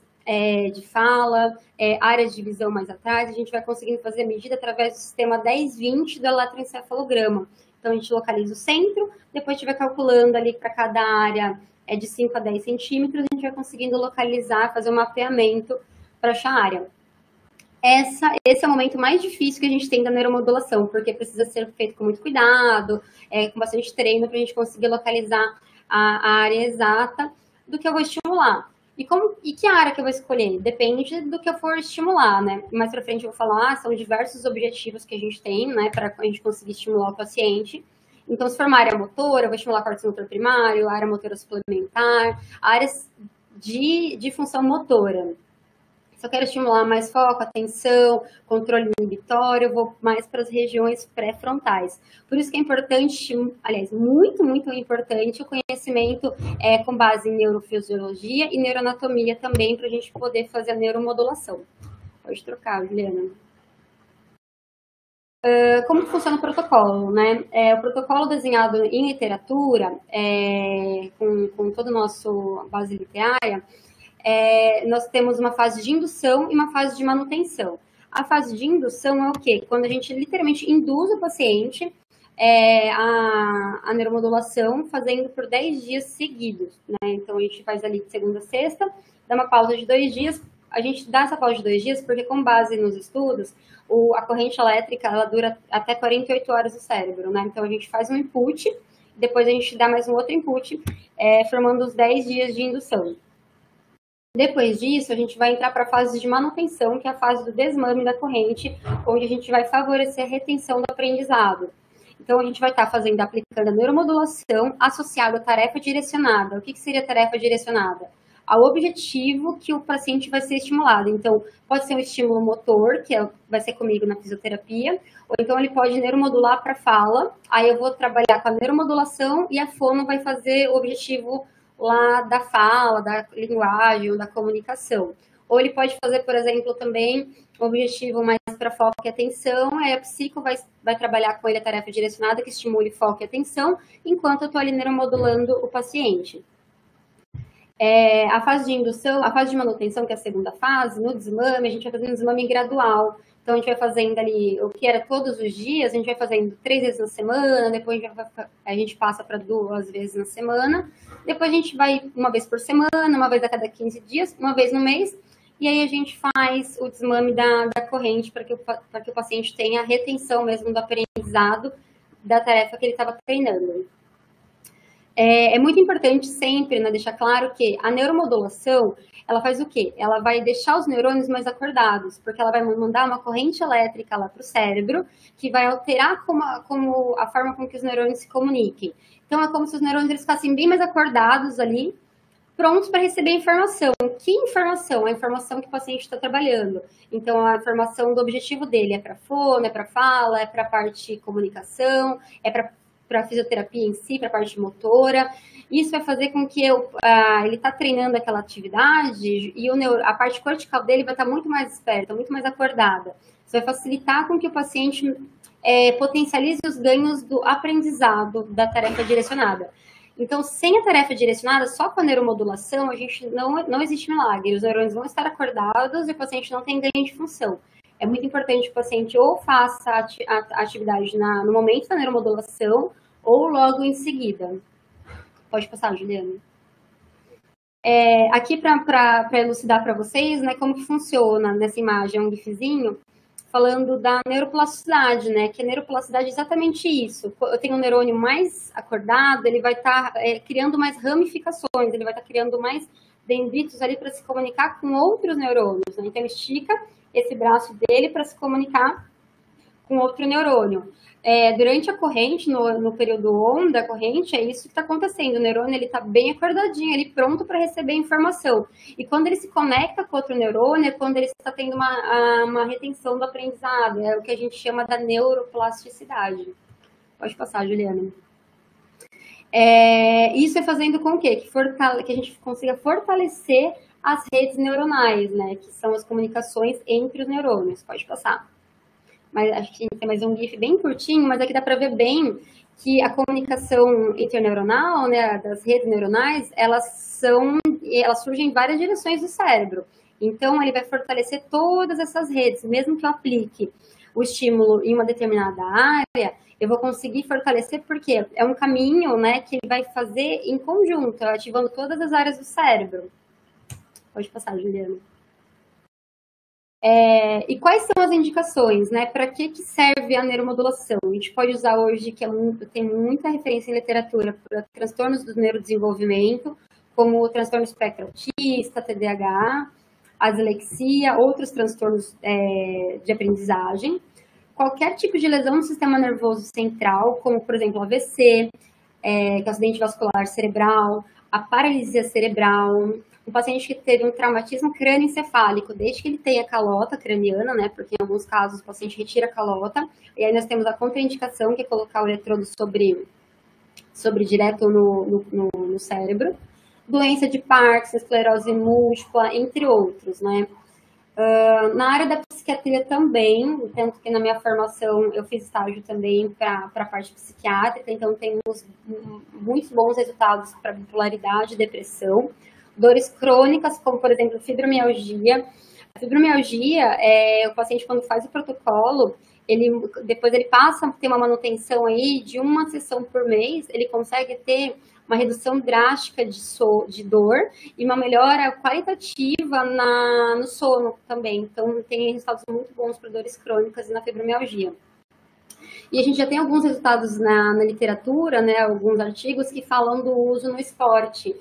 Speaker 5: de fala, áreas de visão mais atrás. A gente vai conseguindo fazer a medida através do sistema 10-20 do eletroencefalograma. Então, a gente localiza o centro, depois a gente vai calculando ali para cada área de 5 a 10 centímetros, a gente vai conseguindo localizar, fazer um mapeamento para achar a área. Esse é o momento mais difícil que a gente tem da neuromodulação, porque precisa ser feito com muito cuidado, com bastante treino, para a gente conseguir localizar a área exata do que eu vou estimular. E que área que eu vou escolher? Depende do que eu for estimular, né? Mais pra frente eu vou falar, são diversos objetivos que a gente tem, né, para a gente conseguir estimular o paciente. Então, se for uma área motora, eu vou estimular córtex motor primário, área motora suplementar, áreas de função motora. Se eu quero estimular mais foco, atenção, controle inibitório, eu vou mais para as regiões pré-frontais. Por isso que é importante, aliás, muito, muito importante o conhecimento com base em neurofisiologia e neuroanatomia também, para a gente poder fazer a neuromodulação. Pode trocar, Juliana. Como funciona o protocolo, né? O protocolo desenhado em literatura, com toda a nossa base literária, nós temos uma fase de indução e uma fase de manutenção. A fase de indução é o quê? Quando a gente literalmente induz o paciente a neuromodulação, fazendo por 10 dias seguidos, né? Então, a gente faz ali de segunda a sexta, dá uma pausa de 2 dias. A gente dá essa pausa de 2 dias porque, com base nos estudos, a corrente elétrica, ela dura até 48 horas no cérebro, né? Então, a gente faz um input depois a gente dá mais um outro input, formando os 10 dias de indução. Depois disso, a gente vai entrar para a fase de manutenção, que é a fase do desmame da corrente, onde a gente vai favorecer a retenção do aprendizado. Então, a gente vai estar aplicando a neuromodulação associada à tarefa direcionada. O que seria a tarefa direcionada? Ao objetivo que o paciente vai ser estimulado. Então, pode ser um estímulo motor, que vai ser comigo na fisioterapia, ou então ele pode neuromodular para fala, aí eu vou trabalhar com a neuromodulação e a fono vai fazer o objetivo lá da fala, da linguagem ou da comunicação. Ou ele pode fazer, por exemplo, também o objetivo mais para foco e atenção, aí a psico vai trabalhar com ele a tarefa direcionada que estimule foco e atenção, enquanto eu estou ali neuromodulando o paciente. A fase de indução, a fase de manutenção, que é a segunda fase, no desmame, a gente vai fazendo desmame gradual. Então, a gente vai fazendo ali o que era todos os dias, a gente vai fazendo 3 vezes na semana, depois a gente passa para 2 vezes na semana, depois a gente vai 1 vez por semana, 1 vez a cada 15 dias, 1 vez no mês, e aí a gente faz o desmame da corrente para que o paciente tenha a retenção mesmo do aprendizado da tarefa que ele estava treinando. É muito importante sempre, né, deixar claro que a neuromodulação, ela faz o quê? Ela vai deixar os neurônios mais acordados, porque ela vai mandar uma corrente elétrica lá para o cérebro, que vai alterar como a forma com que os neurônios se comuniquem. Então, é como se os neurônios eles ficassem bem mais acordados ali, prontos para receber informação. Que informação? A informação que o paciente está trabalhando. Então, a informação do objetivo dele é para fono, é para fala, é para a parte de comunicação, é para a fisioterapia em si, para a parte motora. Isso vai fazer com que ele está treinando aquela atividade e a parte cortical dele vai estar muito mais esperta, muito mais acordada. Isso vai facilitar com que o paciente potencialize os ganhos do aprendizado da tarefa direcionada. Então, sem a tarefa direcionada, só com a neuromodulação, a gente não existe milagre. Os neurônios vão estar acordados e o paciente não tem ganho de função. É muito importante que o paciente ou faça a atividade no momento da neuromodulação ou logo em seguida. Pode passar, Juliana. Aqui para elucidar para vocês, né, como que funciona nessa imagem, um gifzinho, falando da neuroplasticidade, né, que a neuroplasticidade é exatamente isso. Eu tenho um neurônio mais acordado, ele vai estar criando mais ramificações, ele vai estar criando mais dendritos ali para se comunicar com outros neurônios, né? Então, ele estica esse braço dele para se comunicar com outro neurônio. Durante a corrente, no período ON da corrente, é isso que está acontecendo. O neurônio está bem acordadinho, ele pronto para receber informação. E quando ele se conecta com outro neurônio, é quando ele está tendo uma retenção do aprendizado. É o que a gente chama da neuroplasticidade. Pode passar, Juliana. Isso é fazendo com que a gente consiga fortalecer as redes neuronais, né? Que são as comunicações entre os neurônios. Pode passar. Mas acho que tem mais um GIF bem curtinho, mas aqui dá para ver bem que a comunicação interneuronal, né, das redes neuronais, elas surgem em várias direções do cérebro. Então, ele vai fortalecer todas essas redes, mesmo que eu aplique o estímulo em uma determinada área, eu vou conseguir fortalecer porque é um caminho, né, que ele vai fazer em conjunto, ativando todas as áreas do cérebro. Pode passar, Juliana. E quais são as indicações, né? Para que serve a neuromodulação? A gente pode usar hoje, tem muita referência em literatura, para transtornos do neurodesenvolvimento, como o transtorno espectro autista, TDAH, a dislexia, outros transtornos de aprendizagem. Qualquer tipo de lesão no sistema nervoso central, como, por exemplo, AVC, que é o acidente vascular cerebral, a paralisia cerebral, um paciente que teve um traumatismo crânioencefálico, desde que ele tenha a calota craniana, né, porque em alguns casos o paciente retira a calota, e aí nós temos a contraindicação, que é colocar o eletrodo sobre direto no cérebro, doença de Parkinson, esclerose múltipla, entre outros, né. Na área da psiquiatria também, tanto que na minha formação eu fiz estágio também para a parte psiquiátrica, então temos muitos bons resultados para bipolaridade, depressão, dores crônicas, como por exemplo fibromialgia. A fibromialgia, o paciente quando faz o protocolo, depois ele passa a ter uma manutenção aí de uma sessão por mês, ele consegue ter uma redução drástica de dor e uma melhora qualitativa no sono também. Então, tem resultados muito bons para dores crônicas e na fibromialgia. E a gente já tem alguns resultados na literatura, né, alguns artigos que falam do uso no esporte,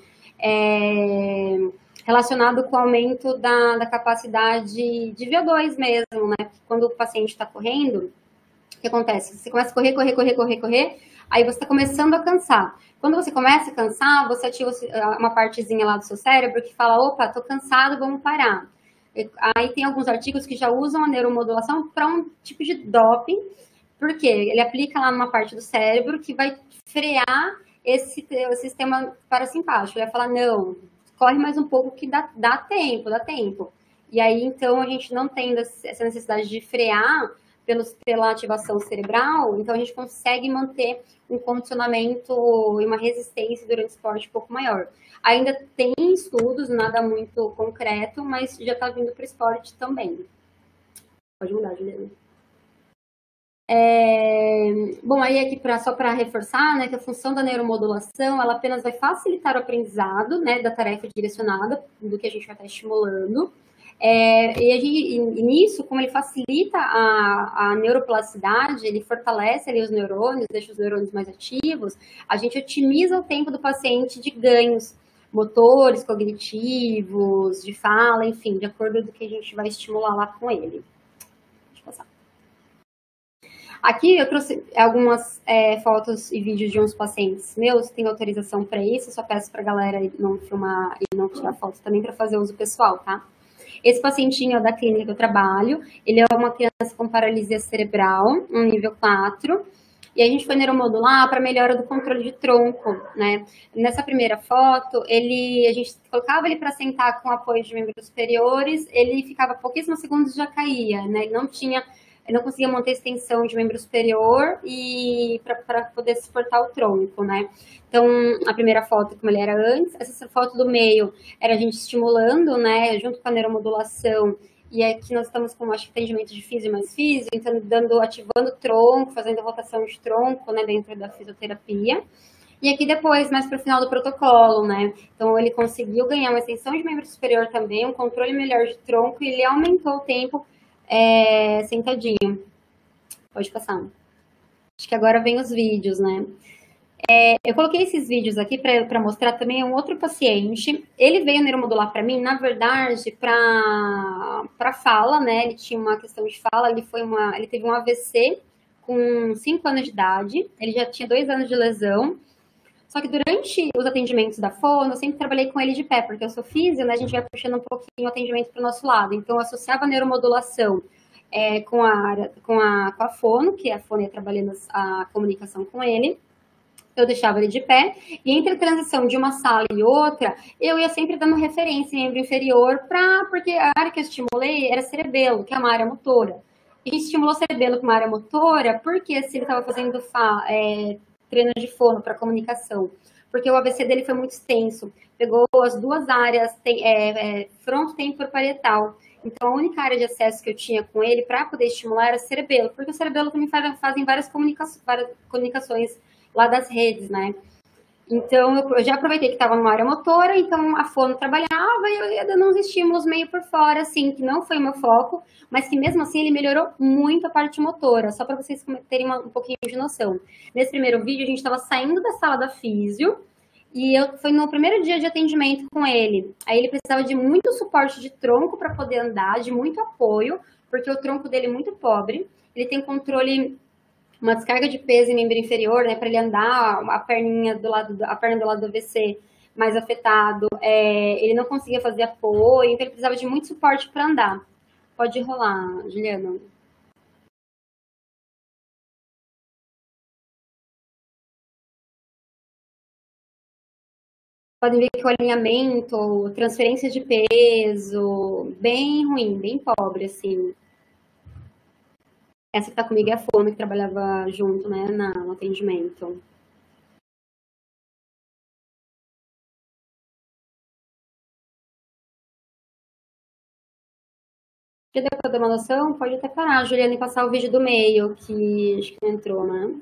Speaker 5: relacionado com o aumento da capacidade de VO2 mesmo, né? Quando o paciente está correndo, o que acontece? Você começa a correr, aí você está começando a cansar. Quando você começa a cansar, você ativa uma partezinha lá do seu cérebro que fala, opa, tô cansado, vamos parar. Aí tem alguns artigos que já usam a neuromodulação para um tipo de doping, porque ele aplica lá numa parte do cérebro que vai frear esse sistema parasimpático. Ele vai falar, não, corre mais um pouco que dá tempo. E aí, então, a gente não tem essa necessidade de frear pela ativação cerebral, então a gente consegue manter um condicionamento e uma resistência durante o esporte um pouco maior. Ainda tem estudos, nada muito concreto, mas já está vindo para o esporte também. Pode mudar, Juliana. Bom, aí aqui só para reforçar, né, que a função da neuromodulação, ela apenas vai facilitar o aprendizado, né, da tarefa direcionada, do que a gente vai estar estimulando. E nisso, como ele facilita a neuroplasticidade, ele fortalece ali os neurônios, deixa os neurônios mais ativos, a gente otimiza o tempo do paciente de ganhos motores, cognitivos, de fala, enfim, de acordo com o que a gente vai estimular lá com ele. Deixa eu passar. Aqui eu trouxe algumas fotos e vídeos de uns pacientes meus, tem autorização para isso, só peço para a galera não filmar e não tirar fotos também para fazer uso pessoal, tá? Esse pacientinho é da clínica que eu trabalho, ele é uma criança com paralisia cerebral, um nível 4, e a gente foi neuromodular para melhora do controle de tronco, né? Nessa primeira foto, a gente colocava ele para sentar com apoio de membros superiores, ele ficava pouquíssimos segundos e já caía, né? Ele não conseguia manter a extensão de membro superior e para poder suportar o tronco, né? Então, a primeira foto, como ele era antes, essa foto do meio era a gente estimulando, né, junto com a neuromodulação, e aqui nós estamos com, acho que, atendimento de físio mais físio, então ativando o tronco, fazendo rotação de tronco, né, dentro da fisioterapia. E aqui depois, mais para o final do protocolo, né? Então, ele conseguiu ganhar uma extensão de membro superior também, um controle melhor de tronco, e ele aumentou o tempo sentadinho. Pode passar. Acho que agora vem os vídeos, né? Eu coloquei esses vídeos aqui para mostrar também um outro paciente. Ele veio neuromodular para mim, na verdade, para fala, né? Ele tinha uma questão de fala, ele teve um AVC com 5 anos de idade, ele já tinha 2 anos de lesão. Só que durante os atendimentos da fono, eu sempre trabalhei com ele de pé, porque eu sou física, né? A gente vai puxando um pouquinho o atendimento para o nosso lado. Então, eu associava a neuromodulação com a fono, que a fono ia trabalhando a comunicação com ele. Eu deixava ele de pé, e entre a transição de uma sala e outra, eu ia sempre dando referência em membro inferior, porque a área que eu estimulei era cerebelo, que é uma área motora. E a gente estimulou cerebelo com uma área motora, porque se ele estava fazendo treino de fono para comunicação, porque o AVC dele foi muito extenso, pegou as duas áreas, frontotemporal. Então, a única área de acesso que eu tinha com ele para poder estimular era cerebelo, porque o cerebelo também fazem várias comunicações lá das redes, né? Então, eu já aproveitei que estava numa área motora, então a fono trabalhava e eu ia dando uns estímulos meio por fora, assim, que não foi o meu foco, mas que mesmo assim ele melhorou muito a parte motora, só para vocês terem um pouquinho de noção. Nesse primeiro vídeo, a gente estava saindo da sala da físio e foi no primeiro dia de atendimento com ele. Aí ele precisava de muito suporte de tronco para poder andar, de muito apoio, porque o tronco dele é muito pobre, ele tem controle, uma descarga de peso em membro inferior, né, para ele andar, a perna do lado do AVC mais afetado, ele não conseguia fazer apoio, então ele precisava de muito suporte para andar. Pode rolar, Juliana. Podem ver que o alinhamento, transferência de peso, bem ruim, bem pobre, assim. Essa que tá comigo é a fono, que trabalhava junto, né, no atendimento. Já deu pra ter uma noção? Pode até parar, Juliana, e passar o vídeo do meio, que acho que não entrou, né?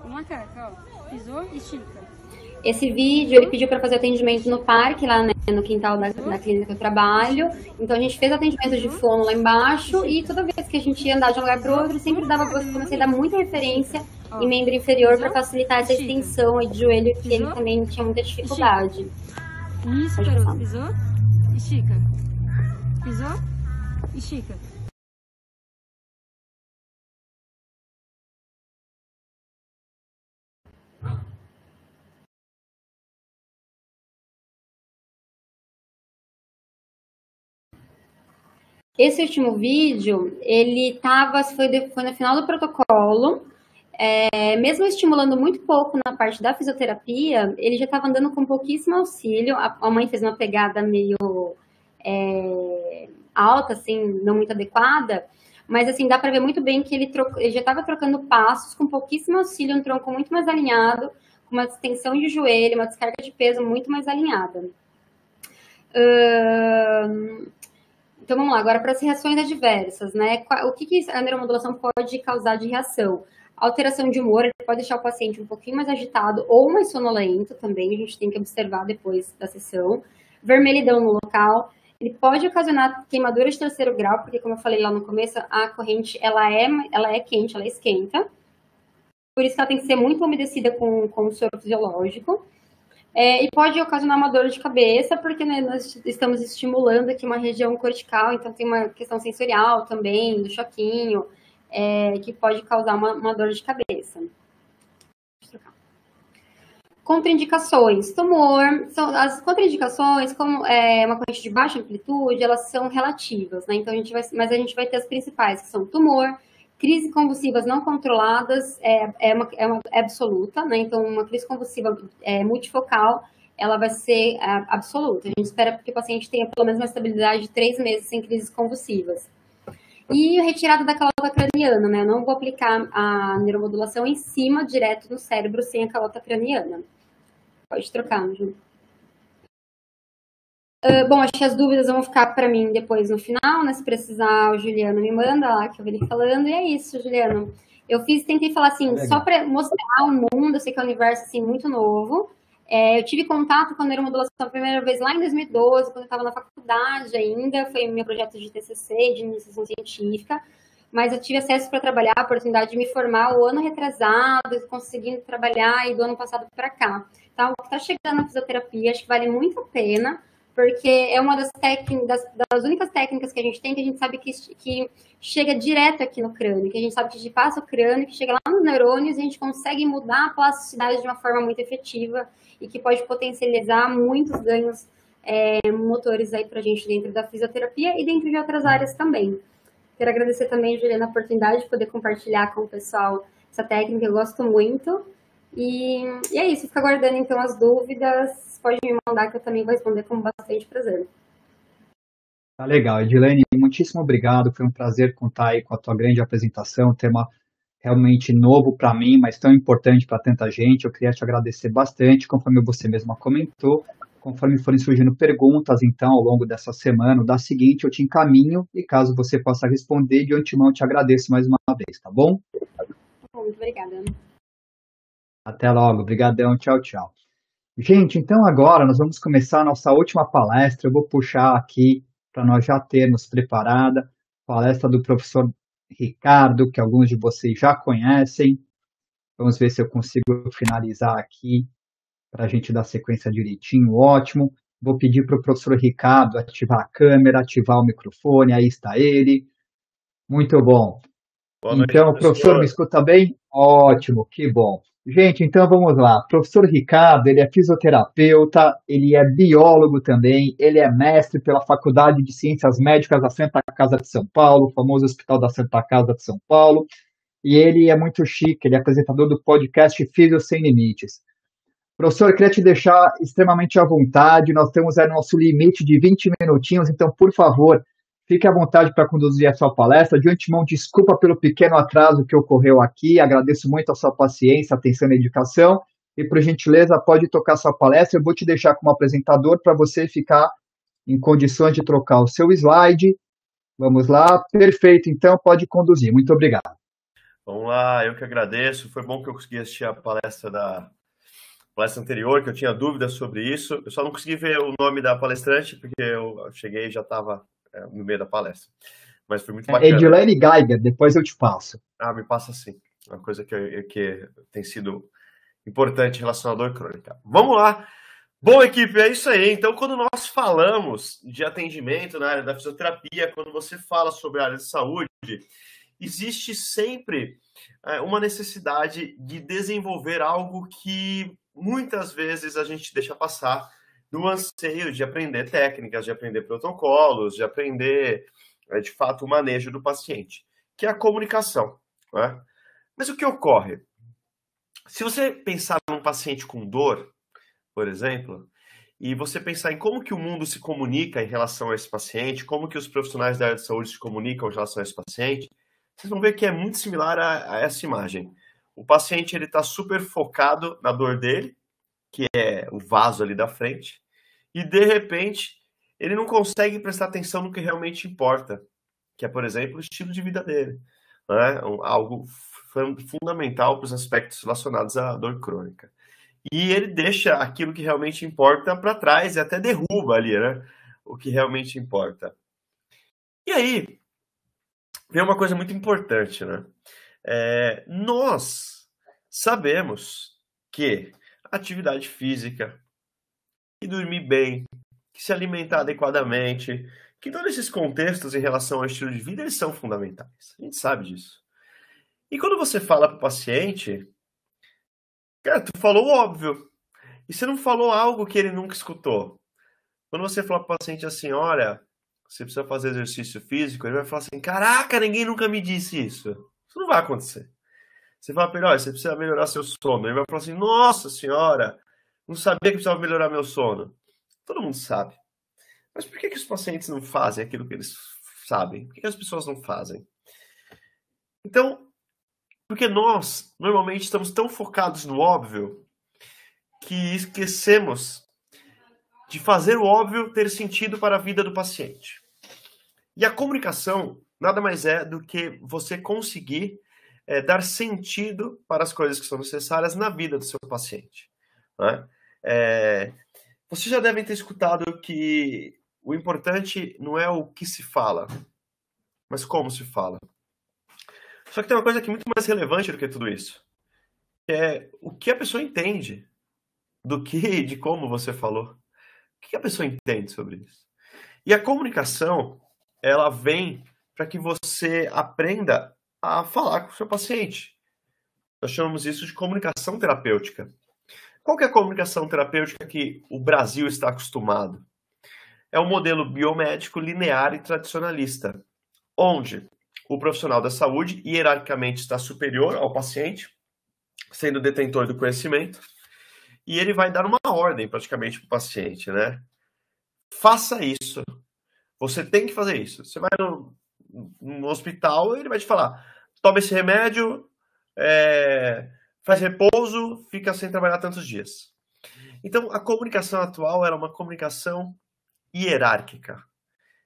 Speaker 5: Vamos lá. macaca, ó. Pisou, estica. Esse vídeo, ele pediu para fazer atendimento no parque, lá, né, no quintal da clínica que eu trabalho. Então, a gente fez atendimento de fono lá embaixo e toda vez que a gente ia andar de um lugar para o outro, sempre comecei a dar muita referência em membro inferior para facilitar essa extensão aí de joelho, que ele também tinha muita dificuldade.
Speaker 6: Isso, garoto. Pisou, estica. Pisou, estica.
Speaker 5: Esse último vídeo, ele foi no final do protocolo, mesmo estimulando muito pouco na parte da fisioterapia, ele já estava andando com pouquíssimo auxílio. A mãe fez uma pegada meio alta, assim, não muito adequada, mas assim, dá para ver muito bem que ele já estava trocando passos com pouquíssimo auxílio, um tronco muito mais alinhado, com uma extensão de joelho, uma descarga de peso muito mais alinhada. Então, vamos lá, agora para as reações adversas, né? O que a neuromodulação pode causar de reação? Alteração de humor, ele pode deixar o paciente um pouquinho mais agitado ou mais sonolento também, a gente tem que observar depois da sessão. Vermelhidão no local, ele pode ocasionar queimadura de terceiro grau, porque como eu falei lá no começo, a corrente, ela é quente, ela esquenta. Por isso que ela tem que ser muito umedecida com soro fisiológico. E pode ocasionar uma dor de cabeça, porque né, nós estamos estimulando aqui uma região cortical, então tem uma questão sensorial também, do choquinho, que pode causar uma dor de cabeça. Contraindicações. Tumor. As contraindicações, como uma corrente de baixa amplitude, elas são relativas, né? Então, mas a gente vai ter as principais, que são tumor, crises convulsivas não controladas é absoluta, né? Então, uma crise convulsiva multifocal, ela vai ser absoluta. A gente espera que o paciente tenha pelo menos uma estabilidade de 3 meses sem crises convulsivas. E a retirada da calota craniana, né? Eu não vou aplicar a neuromodulação em cima, direto no cérebro, sem a calota craniana. Pode trocar, Ju. Bom, acho que as dúvidas vão ficar para mim depois no final, né? Se precisar, o Juliano me manda lá, que eu vi ele falando. E é isso, Juliano. Tentei falar assim, só para mostrar o mundo, eu sei que é um universo assim, muito novo. Eu tive contato com a neuromodulação a primeira vez lá em 2012, quando eu estava na faculdade ainda. Foi meu projeto de TCC, de iniciação científica. Mas eu tive acesso para trabalhar, a oportunidade de me formar o ano retrasado, conseguindo trabalhar e do ano passado para cá. Então, o que está chegando na fisioterapia, acho que vale muito a pena, porque é uma das únicas técnicas que a gente tem, que a gente sabe que chega direto aqui no crânio, que a gente sabe que a gente passa o crânio, que chega lá nos neurônios e a gente consegue mudar a plasticidade de uma forma muito efetiva e que pode potencializar muitos ganhos motores aí pra gente dentro da fisioterapia e dentro de outras áreas também. Quero agradecer também, Juliana, a oportunidade de poder compartilhar com o pessoal essa técnica, eu gosto muito. E é isso, fica aguardando então as dúvidas, pode me mandar que eu também vou responder com bastante prazer.
Speaker 1: Tá legal, Edilene, muitíssimo obrigado, foi um prazer contar aí com a tua grande apresentação, tema realmente novo para mim, mas tão importante para tanta gente. Eu queria te agradecer bastante, conforme você mesma comentou, conforme forem surgindo perguntas, então, ao longo dessa semana, da seguinte, eu te encaminho e caso você possa responder, de antemão eu te agradeço mais uma vez, tá bom?
Speaker 5: Muito obrigada.
Speaker 1: Até logo, obrigadão, tchau, tchau. Gente, então agora nós vamos começar a nossa última palestra. Eu vou puxar aqui para nós já termos preparada, palestra do professor Ricardo, que alguns de vocês já conhecem. Vamos ver se eu consigo finalizar aqui para a gente dar sequência direitinho, ótimo. Vou pedir para o professor Ricardo ativar a câmera, ativar o microfone, aí está ele. Muito bom. Boa noite, então, professor, me escuta bem? Ótimo, que bom. Gente, então vamos lá. O professor Ricardo, ele é fisioterapeuta, ele é biólogo também, ele é mestre pela Faculdade de Ciências Médicas da Santa Casa de São Paulo, o famoso Hospital da Santa Casa de São Paulo, e ele é muito chique, ele é apresentador do podcast Físio Sem Limites. Professor, eu queria te deixar extremamente à vontade, nós temos aí nosso limite de 20 minutinhos, então, por favor, fique à vontade para conduzir a sua palestra. De antemão, desculpa pelo pequeno atraso que ocorreu aqui. Agradeço muito a sua paciência, atenção e dedicação. E, por gentileza, pode tocar sua palestra. Eu vou te deixar como apresentador para você ficar em condições de trocar o seu slide. Vamos lá. Perfeito. Então, pode conduzir. Muito obrigado.
Speaker 7: Vamos lá, eu que agradeço. Foi bom que eu consegui assistir a palestra anterior, que eu tinha dúvidas sobre isso. Eu só não consegui ver o nome da palestrante, porque eu cheguei e já estava no meio da palestra. Mas foi muito bacana.
Speaker 1: Edilene Geiger, depois eu te passo.
Speaker 7: Me passa sim. Uma coisa que tem sido importante relacionada à dor crônica. Vamos lá. Bom, equipe, é isso aí. Então, quando nós falamos de atendimento na área da fisioterapia, quando você fala sobre a área de saúde, existe sempre uma necessidade de desenvolver algo que muitas vezes a gente deixa passar no anseio de aprender técnicas, de aprender protocolos, de aprender, de fato, o manejo do paciente, que é a comunicação. Né? Mas o que ocorre? Se você pensar num paciente com dor, por exemplo, e você pensar em como que o mundo se comunica em relação a esse paciente, como que os profissionais da área de saúde se comunicam em relação a esse paciente, vocês vão ver que é muito similar a essa imagem. O paciente está super focado na dor dele, que é o vaso ali da frente, e de repente ele não consegue prestar atenção no que realmente importa, que é, por exemplo, o estilo de vida dele. Né? Algo fundamental para os aspectos relacionados à dor crônica. E ele deixa aquilo que realmente importa para trás e até derruba ali, né? O que realmente importa. E aí, vem uma coisa muito importante, né? Nós sabemos que atividade física, que dormir bem, que se alimentar adequadamente, que todos esses contextos em relação ao estilo de vida, eles são fundamentais. A gente sabe disso. E quando você fala para o paciente, cara, tu falou o óbvio. E você não falou algo que ele nunca escutou. Quando você fala para o paciente assim, olha, você precisa fazer exercício físico, ele vai falar assim, caraca, ninguém nunca me disse isso. Isso não vai acontecer. Você fala para ele, olha, você precisa melhorar seu sono. Ele vai falar assim, nossa senhora, não sabia que precisava melhorar meu sono. Todo mundo sabe. Mas por que os pacientes não fazem aquilo que eles sabem? Por que as pessoas não fazem? Então, porque nós, normalmente, estamos tão focados no óbvio que esquecemos de fazer o óbvio ter sentido para a vida do paciente. E a comunicação nada mais é do que você conseguir dar sentido para as coisas que são necessárias na vida do seu paciente. Né? Vocês já devem ter escutado que o importante não é o que se fala, mas como se fala. Só que tem uma coisa que é muito mais relevante do que tudo isso. É o que a pessoa entende de como você falou. O que a pessoa entende sobre isso? E a comunicação, ela vem para que você aprenda a falar com o seu paciente. Nós chamamos isso de comunicação terapêutica. Qual que é a comunicação terapêutica que o Brasil está acostumado? É um modelo biomédico linear e tradicionalista, onde o profissional da saúde hierarquicamente está superior ao paciente, sendo detentor do conhecimento, e ele vai dar uma ordem praticamente para o paciente, né? Faça isso. Você tem que fazer isso. Você vai no hospital, ele vai te falar, toma esse remédio, faz repouso, fica sem trabalhar tantos dias. Então, a comunicação atual era uma comunicação hierárquica.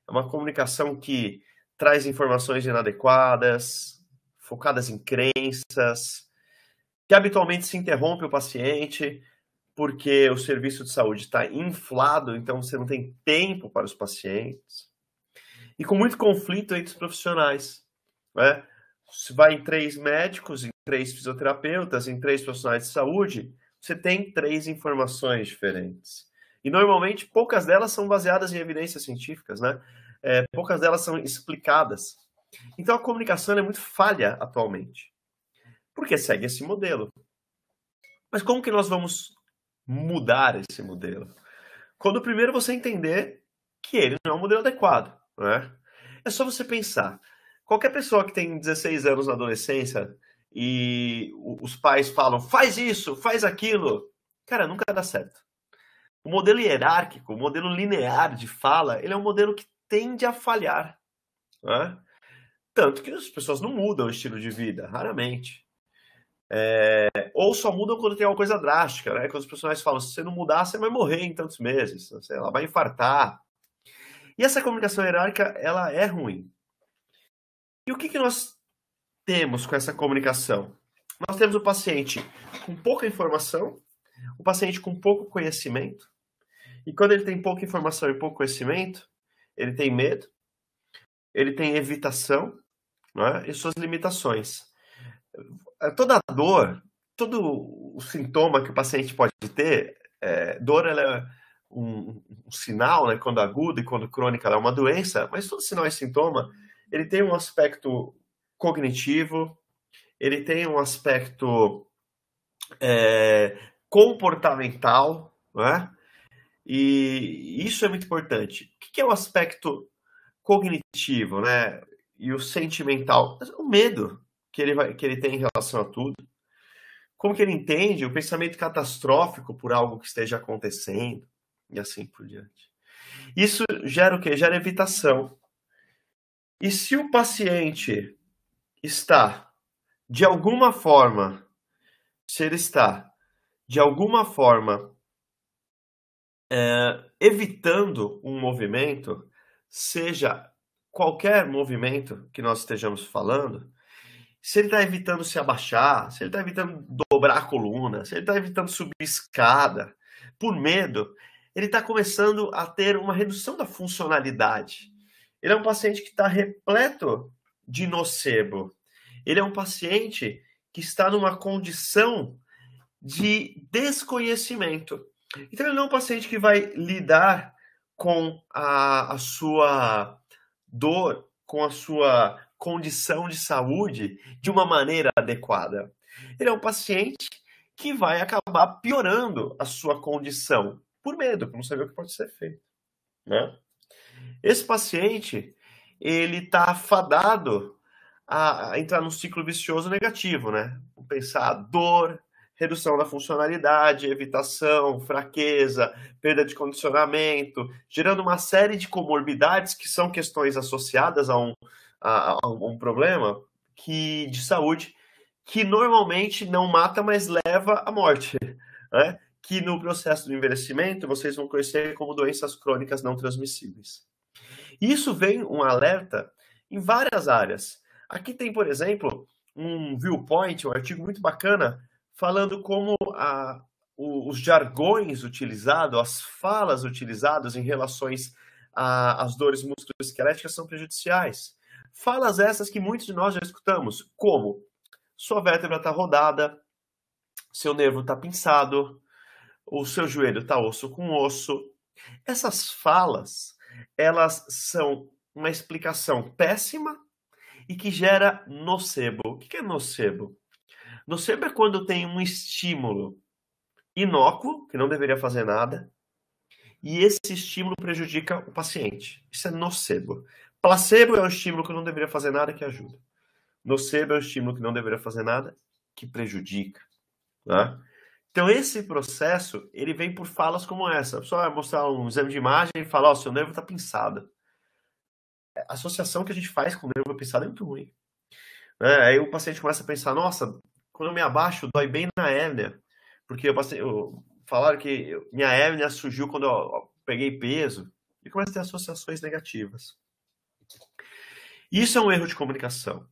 Speaker 7: É uma comunicação que traz informações inadequadas, focadas em crenças, que habitualmente se interrompe o paciente porque o serviço de saúde está inflado, então você não tem tempo para os pacientes. E com muito conflito entre os profissionais. Né? Se vai em 3 médicos, em 3 fisioterapeutas, em 3 profissionais de saúde, você tem 3 informações diferentes. E normalmente poucas delas são baseadas em evidências científicas, né? Poucas delas são explicadas. Então a comunicação é muito falha atualmente. Porque segue esse modelo. Mas como que nós vamos mudar esse modelo? Quando primeiro você entender que ele não é um modelo adequado. Né? É só você pensar. Qualquer pessoa que tem 16 anos na adolescência e os pais falam, faz isso, faz aquilo, cara, nunca dá certo. O modelo hierárquico, o modelo linear de fala, ele é um modelo que tende a falhar. Né? Tanto que as pessoas não mudam o estilo de vida, raramente. Ou só mudam quando tem uma coisa drástica, né? Quando os profissionais falam, se você não mudar, você vai morrer em tantos meses, sei lá, vai infartar. E essa comunicação hierárquica, ela é ruim. E o que nós temos com essa comunicação? Nós temos o paciente com pouca informação, o paciente com pouco conhecimento, e quando ele tem pouca informação e pouco conhecimento, ele tem medo, ele tem evitação, né, e suas limitações. Toda dor, todo o sintoma que o paciente pode ter, dor ela é um sinal, né, quando aguda e quando crônica ela é uma doença, mas todo sinal e sintoma, ele tem um aspecto cognitivo, ele tem um aspecto comportamental, né? E isso é muito importante. O que é o aspecto cognitivo, né? E o sentimental? O medo que ele tem em relação a tudo. Como que ele entende o pensamento catastrófico por algo que esteja acontecendo e assim por diante. Isso gera o quê? Gera evitação. E se o paciente está, de alguma forma, evitando um movimento, seja qualquer movimento que nós estejamos falando, se ele está evitando se abaixar, se ele está evitando dobrar a coluna, se ele está evitando subir escada, por medo, ele está começando a ter uma redução da funcionalidade. Ele é um paciente que está repleto de nocebo. Ele é um paciente que está numa condição de desconhecimento. Então, ele não é um paciente que vai lidar com a sua dor, com a sua condição de saúde de uma maneira adequada. Ele é um paciente que vai acabar piorando a sua condição por medo, por não saber o que pode ser feito, né? Esse paciente, ele está fadado a entrar num ciclo vicioso negativo, né? Pensar dor, redução da funcionalidade, evitação, fraqueza, perda de condicionamento, gerando uma série de comorbidades que são questões associadas a um problema de saúde que normalmente não mata, mas leva à morte, né? Que no processo do envelhecimento vocês vão conhecer como doenças crônicas não transmissíveis. Isso vem um alerta em várias áreas. Aqui tem, por exemplo, um viewpoint, um artigo muito bacana, falando como os jargões utilizados, as falas utilizadas em relações às dores musculoesqueléticas são prejudiciais. Falas essas que muitos de nós já escutamos, como sua vértebra está rodada, seu nervo está pinçado, o seu joelho está osso com osso. Essas falas, elas são uma explicação péssima e que gera nocebo. O que é nocebo? Nocebo é quando tem um estímulo inócuo, que não deveria fazer nada, e esse estímulo prejudica o paciente. Isso é nocebo. Placebo é um estímulo que não deveria fazer nada, que ajuda. Nocebo é um estímulo que não deveria fazer nada, que prejudica, né? Então, esse processo, ele vem por falas como essa. A pessoa vai mostrar um exame de imagem e fala, seu nervo está pinçado. A associação que a gente faz com o nervo pinçado é muito ruim, né? Aí o paciente começa a pensar, nossa, quando eu me abaixo, dói bem na hérnia, porque falaram que minha hérnia surgiu quando eu peguei peso, e começa a ter associações negativas. Isso é um erro de comunicação.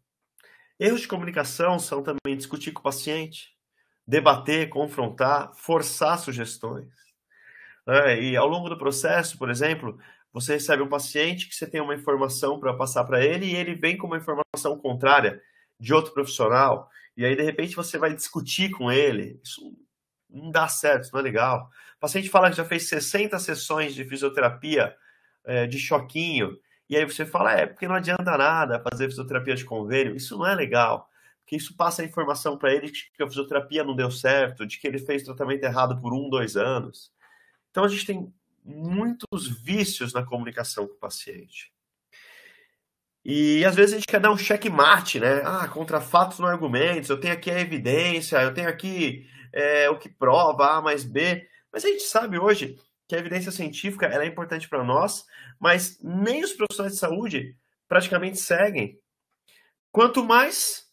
Speaker 7: Erros de comunicação são também discutir com o paciente, debater, confrontar, forçar sugestões. E ao longo do processo, por exemplo, você recebe um paciente que você tem uma informação para passar para ele e ele vem com uma informação contrária de outro profissional, e aí de repente você vai discutir com ele. Isso não dá certo, isso não é legal. O paciente fala que já fez 60 sessões de fisioterapia de choquinho, e aí você fala, porque não adianta nada fazer fisioterapia de convênio. Isso não é legal, porque isso passa a informação para ele de que a fisioterapia não deu certo, de que ele fez tratamento errado por 1, 2 anos. Então a gente tem muitos vícios na comunicação com o paciente. E às vezes a gente quer dar um checkmate, né? Contra fatos não argumentos, eu tenho aqui a evidência, eu tenho aqui o que prova A mais B. Mas a gente sabe hoje que a evidência científica ela é importante para nós, mas nem os profissionais de saúde praticamente seguem. Quanto mais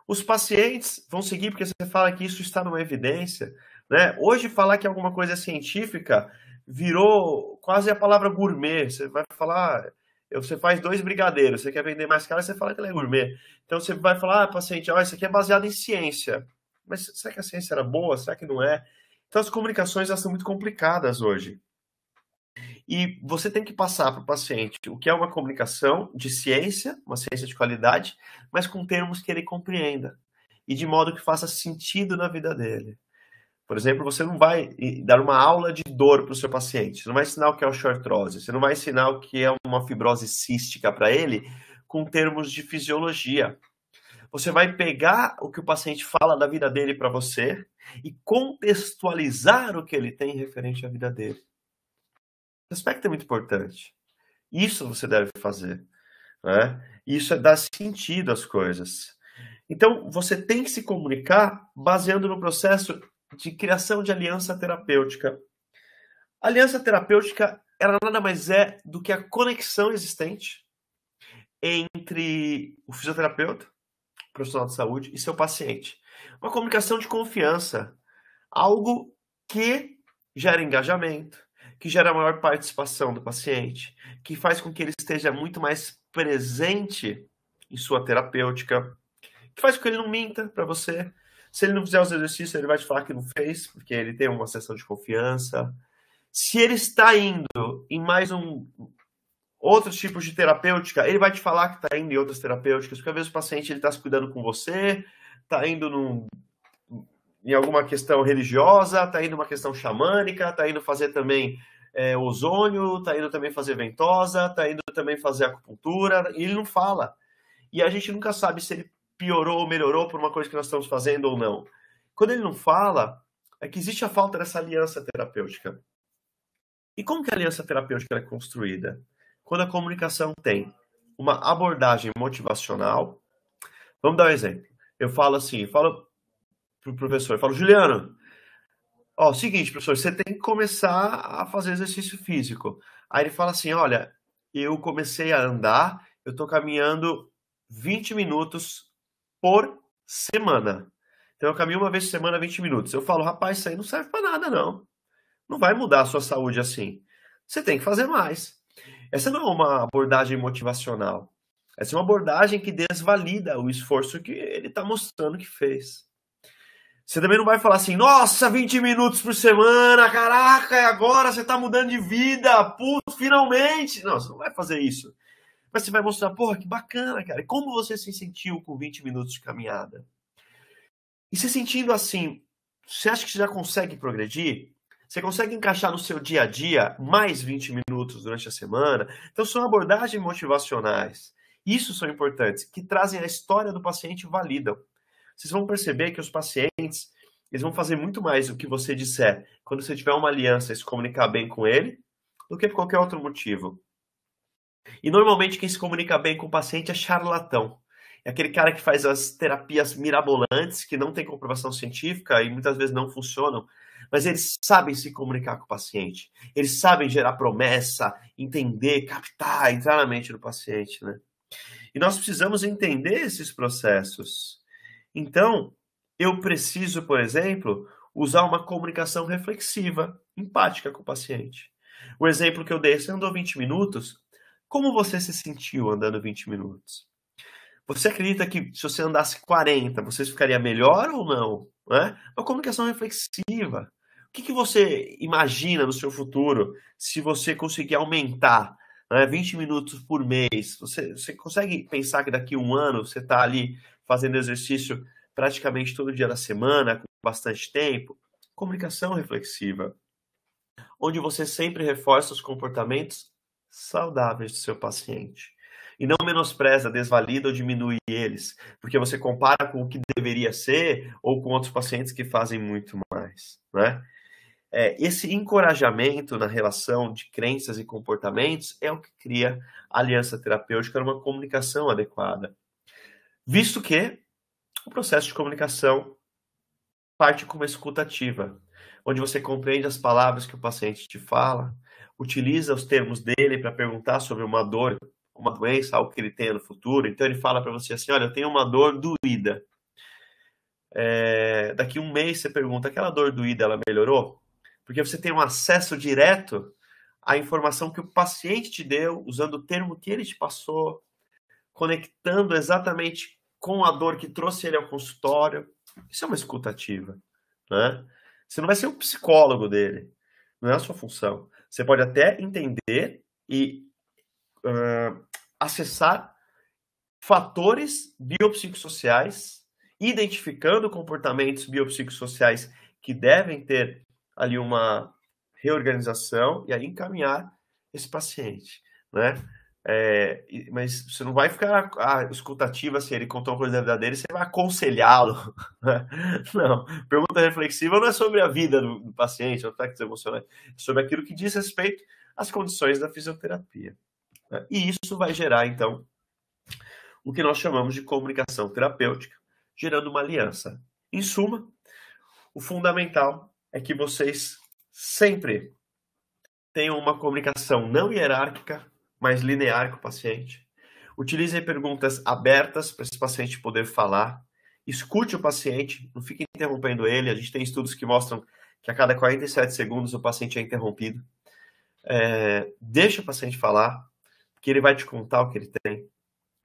Speaker 7: os pacientes vão seguir, porque você fala que isso está numa evidência, né? Hoje falar que alguma coisa é científica virou quase a palavra gourmet. Você vai falar, Você faz 2 brigadeiros, você quer vender mais caro, você fala que ela é gourmet. Então você vai falar, paciente, isso aqui é baseado em ciência. Mas será que a ciência era boa? Será que não é? Então as comunicações elas são muito complicadas hoje. E você tem que passar para o paciente o que é uma comunicação de ciência, uma ciência de qualidade, mas com termos que ele compreenda. E de modo que faça sentido na vida dele. Por exemplo, você não vai dar uma aula de dor para o seu paciente. Você não vai ensinar o que é osteoartrose. Você não vai ensinar o que é uma fibrose cística para ele com termos de fisiologia. Você vai pegar o que o paciente fala da vida dele para você e contextualizar o que ele tem referente à vida dele. Esse aspecto é muito importante. Isso você deve fazer. Né? Isso é dar sentido às coisas. Então, você tem que se comunicar baseando no processo de criação de aliança terapêutica. A aliança terapêutica, ela nada mais é do que a conexão existente entre o fisioterapeuta, o profissional de saúde e seu paciente. Uma comunicação de confiança. Algo que gera engajamento, que gera maior participação do paciente, que faz com que ele esteja muito mais presente em sua terapêutica, que faz com que ele não minta para você. Se ele não fizer os exercícios, ele vai te falar que não fez, porque ele tem uma sessão de confiança. Se ele está indo em mais outros tipos de terapêutica, ele vai te falar que está indo em outras terapêuticas, porque às vezes o paciente está se cuidando com você, está indo em alguma questão religiosa, está indo uma questão xamânica, está indo fazer também ozônio, está indo também fazer ventosa, está indo também fazer acupuntura, e ele não fala. E a gente nunca sabe se ele piorou ou melhorou por uma coisa que nós estamos fazendo ou não. Quando ele não fala, é que existe a falta dessa aliança terapêutica. E como que a aliança terapêutica é construída? Quando a comunicação tem uma abordagem motivacional. Vamos dar um exemplo. Eu falo assim, falo para o professor, Juliano, seguinte, professor, você tem que começar a fazer exercício físico. Aí ele fala assim, olha, eu comecei a andar, eu estou caminhando 20 minutos por semana. Então eu caminho uma vez por semana 20 minutos. Eu falo, rapaz, isso aí não serve para nada, não. Não vai mudar a sua saúde assim. Você tem que fazer mais. Essa não é uma abordagem motivacional. Essa é uma abordagem que desvalida o esforço que ele está mostrando que fez. Você também não vai falar assim, nossa, 20 minutos por semana, caraca, agora você está mudando de vida, putz, finalmente. Não, você não vai fazer isso. Mas você vai mostrar, porra, que bacana, cara. E como você se sentiu com 20 minutos de caminhada? E se sentindo assim, você acha que você já consegue progredir? Você consegue encaixar no seu dia a dia mais 20 minutos durante a semana? Então são abordagens motivacionais. Isso são importantes, que trazem a história do paciente e validam. Vocês vão perceber que os pacientes, eles vão fazer muito mais do que você disser quando você tiver uma aliança e se comunicar bem com ele, do que por qualquer outro motivo. E normalmente quem se comunica bem com o paciente é charlatão. É aquele cara que faz as terapias mirabolantes, que não tem comprovação científica e muitas vezes não funcionam, mas eles sabem se comunicar com o paciente. Eles sabem gerar promessa, entender, captar, entrar na mente do paciente, né? E nós precisamos entender esses processos. Então, eu preciso, por exemplo, usar uma comunicação reflexiva, empática com o paciente. O exemplo que eu dei, você andou 20 minutos, como você se sentiu andando 20 minutos? Você acredita que se você andasse 40, você ficaria melhor ou não? Né? Uma comunicação reflexiva. O que você imagina no seu futuro se você conseguir aumentar 20 minutos por mês? Você consegue pensar que daqui a um ano você está ali fazendo exercício praticamente todo dia da semana, com bastante tempo? Comunicação reflexiva. Onde você sempre reforça os comportamentos saudáveis do seu paciente. E não menospreza, desvalida ou diminui eles, porque você compara com o que deveria ser ou com outros pacientes que fazem muito mais, né? Esse encorajamento na relação de crenças e comportamentos é o que cria a aliança terapêutica numa comunicação adequada. Visto que o processo de comunicação parte com uma escuta ativa, onde você compreende as palavras que o paciente te fala, utiliza os termos dele para perguntar sobre uma dor, uma doença, algo que ele tenha no futuro. Então ele fala para você assim, olha, eu tenho uma dor doída. Daqui a um mês você pergunta, aquela dor doída, ela melhorou? Porque você tem um acesso direto a informação que o paciente te deu, usando o termo que ele te passou, conectando exatamente com a dor que trouxe ele ao consultório. Isso é uma escuta ativa, né? Você não vai ser o psicólogo dele, não é a sua função. Você pode até entender e acessar fatores biopsicossociais, identificando comportamentos biopsicossociais que devem ter ali uma reorganização e aí encaminhar esse paciente, né? Mas você não vai ficar escutativa se ele contou uma coisa da vida dele, você vai aconselhá-lo. Não, pergunta reflexiva não é sobre a vida do paciente, aspectos emocionais, é sobre aquilo que diz respeito às condições da fisioterapia. Né? E isso vai gerar, então, o que nós chamamos de comunicação terapêutica, gerando uma aliança. Em suma, o fundamental é que vocês sempre tenham uma comunicação não hierárquica, mais linear com o paciente. Utilizem perguntas abertas para esse paciente poder falar. Escute o paciente, não fique interrompendo ele. A gente tem estudos que mostram que a cada 47 segundos o paciente é interrompido. Deixa o paciente falar, porque ele vai te contar o que ele tem.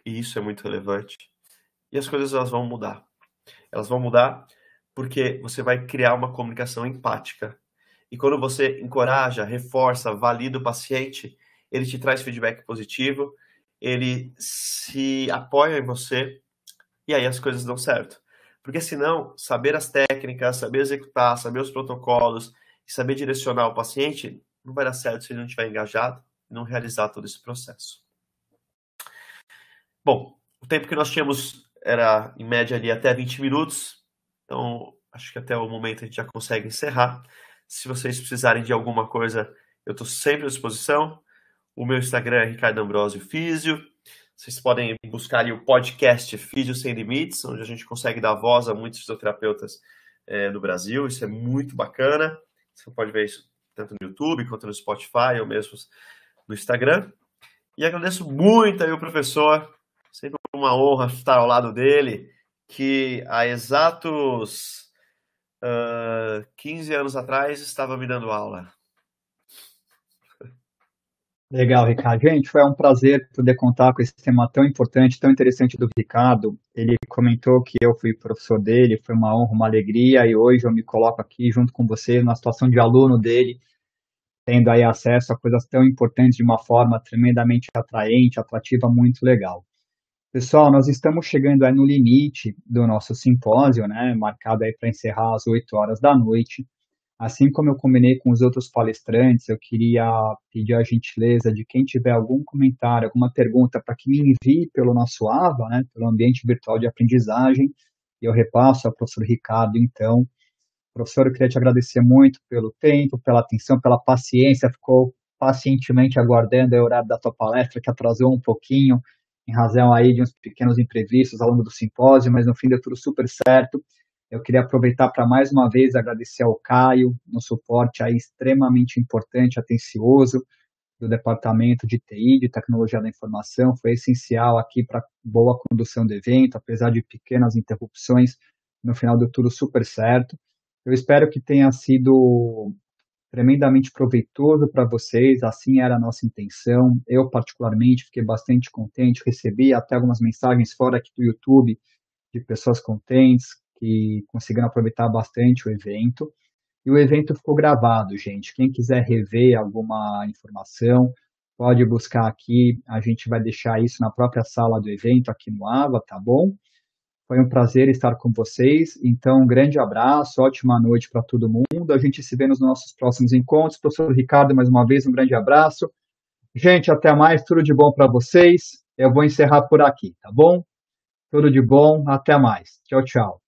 Speaker 7: E isso é muito relevante. E as coisas elas vão mudar. Elas vão mudar porque você vai criar uma comunicação empática. E quando você encoraja, reforça, valida o paciente, ele te traz feedback positivo, ele se apoia em você, e aí as coisas dão certo. Porque senão, saber as técnicas, saber executar, saber os protocolos, e saber direcionar o paciente, não vai dar certo se ele não estiver engajado e não realizar todo esse processo. Bom, o tempo que nós tínhamos era, em média, ali até 20 minutos, então acho que até o momento a gente já consegue encerrar. Se vocês precisarem de alguma coisa, eu estou sempre à disposição. O meu Instagram é Ricardo Ambrosio Físio. Vocês podem buscar ali o podcast Físio Sem Limites, onde a gente consegue dar voz a muitos fisioterapeutas do Brasil. Isso é muito bacana. Você pode ver isso tanto no YouTube, quanto no Spotify, ou mesmo no Instagram. E agradeço muito aí o professor. Sempre uma honra estar ao lado dele, que há exatos 15 anos atrás estava me dando aula.
Speaker 1: Legal, Ricardo. Gente, foi um prazer poder contar com esse tema tão importante, tão interessante do Ricardo. Ele comentou que eu fui professor dele, foi uma honra, uma alegria, e hoje eu me coloco aqui junto com você na situação de aluno dele, tendo aí acesso a coisas tão importantes de uma forma tremendamente atraente, atrativa, muito legal. Pessoal, nós estamos chegando aí no limite do nosso simpósio, né, marcado aí para encerrar às 8 horas da noite. Assim como eu combinei com os outros palestrantes, eu queria pedir a gentileza de quem tiver algum comentário, alguma pergunta, para que me envie pelo nosso AVA, né, pelo Ambiente Virtual de Aprendizagem, e eu repasso ao professor Ricardo, então. Professor, eu queria te agradecer muito pelo tempo, pela atenção, pela paciência, ficou pacientemente aguardando o horário da tua palestra, que atrasou um pouquinho, em razão aí de uns pequenos imprevistos ao longo do simpósio, mas no fim deu tudo super certo. Eu queria aproveitar para mais uma vez agradecer ao Caio, no suporte aí extremamente importante, atencioso, do Departamento de TI, de Tecnologia da Informação, foi essencial aqui para a boa condução do evento, apesar de pequenas interrupções, no final deu tudo super certo. Eu espero que tenha sido tremendamente proveitoso para vocês, assim era a nossa intenção. Eu, particularmente, fiquei bastante contente, recebi até algumas mensagens fora aqui do YouTube de pessoas contentes, que conseguiram aproveitar bastante o evento. E o evento ficou gravado, gente. Quem quiser rever alguma informação, pode buscar aqui. A gente vai deixar isso na própria sala do evento, aqui no AVA, tá bom? Foi um prazer estar com vocês. Então, um grande abraço, ótima noite para todo mundo. A gente se vê nos nossos próximos encontros. Professor Ricardo, mais uma vez, um grande abraço. Gente, até mais. Tudo de bom para vocês. Eu vou encerrar por aqui, tá bom? Tudo de bom. Até mais. Tchau, tchau.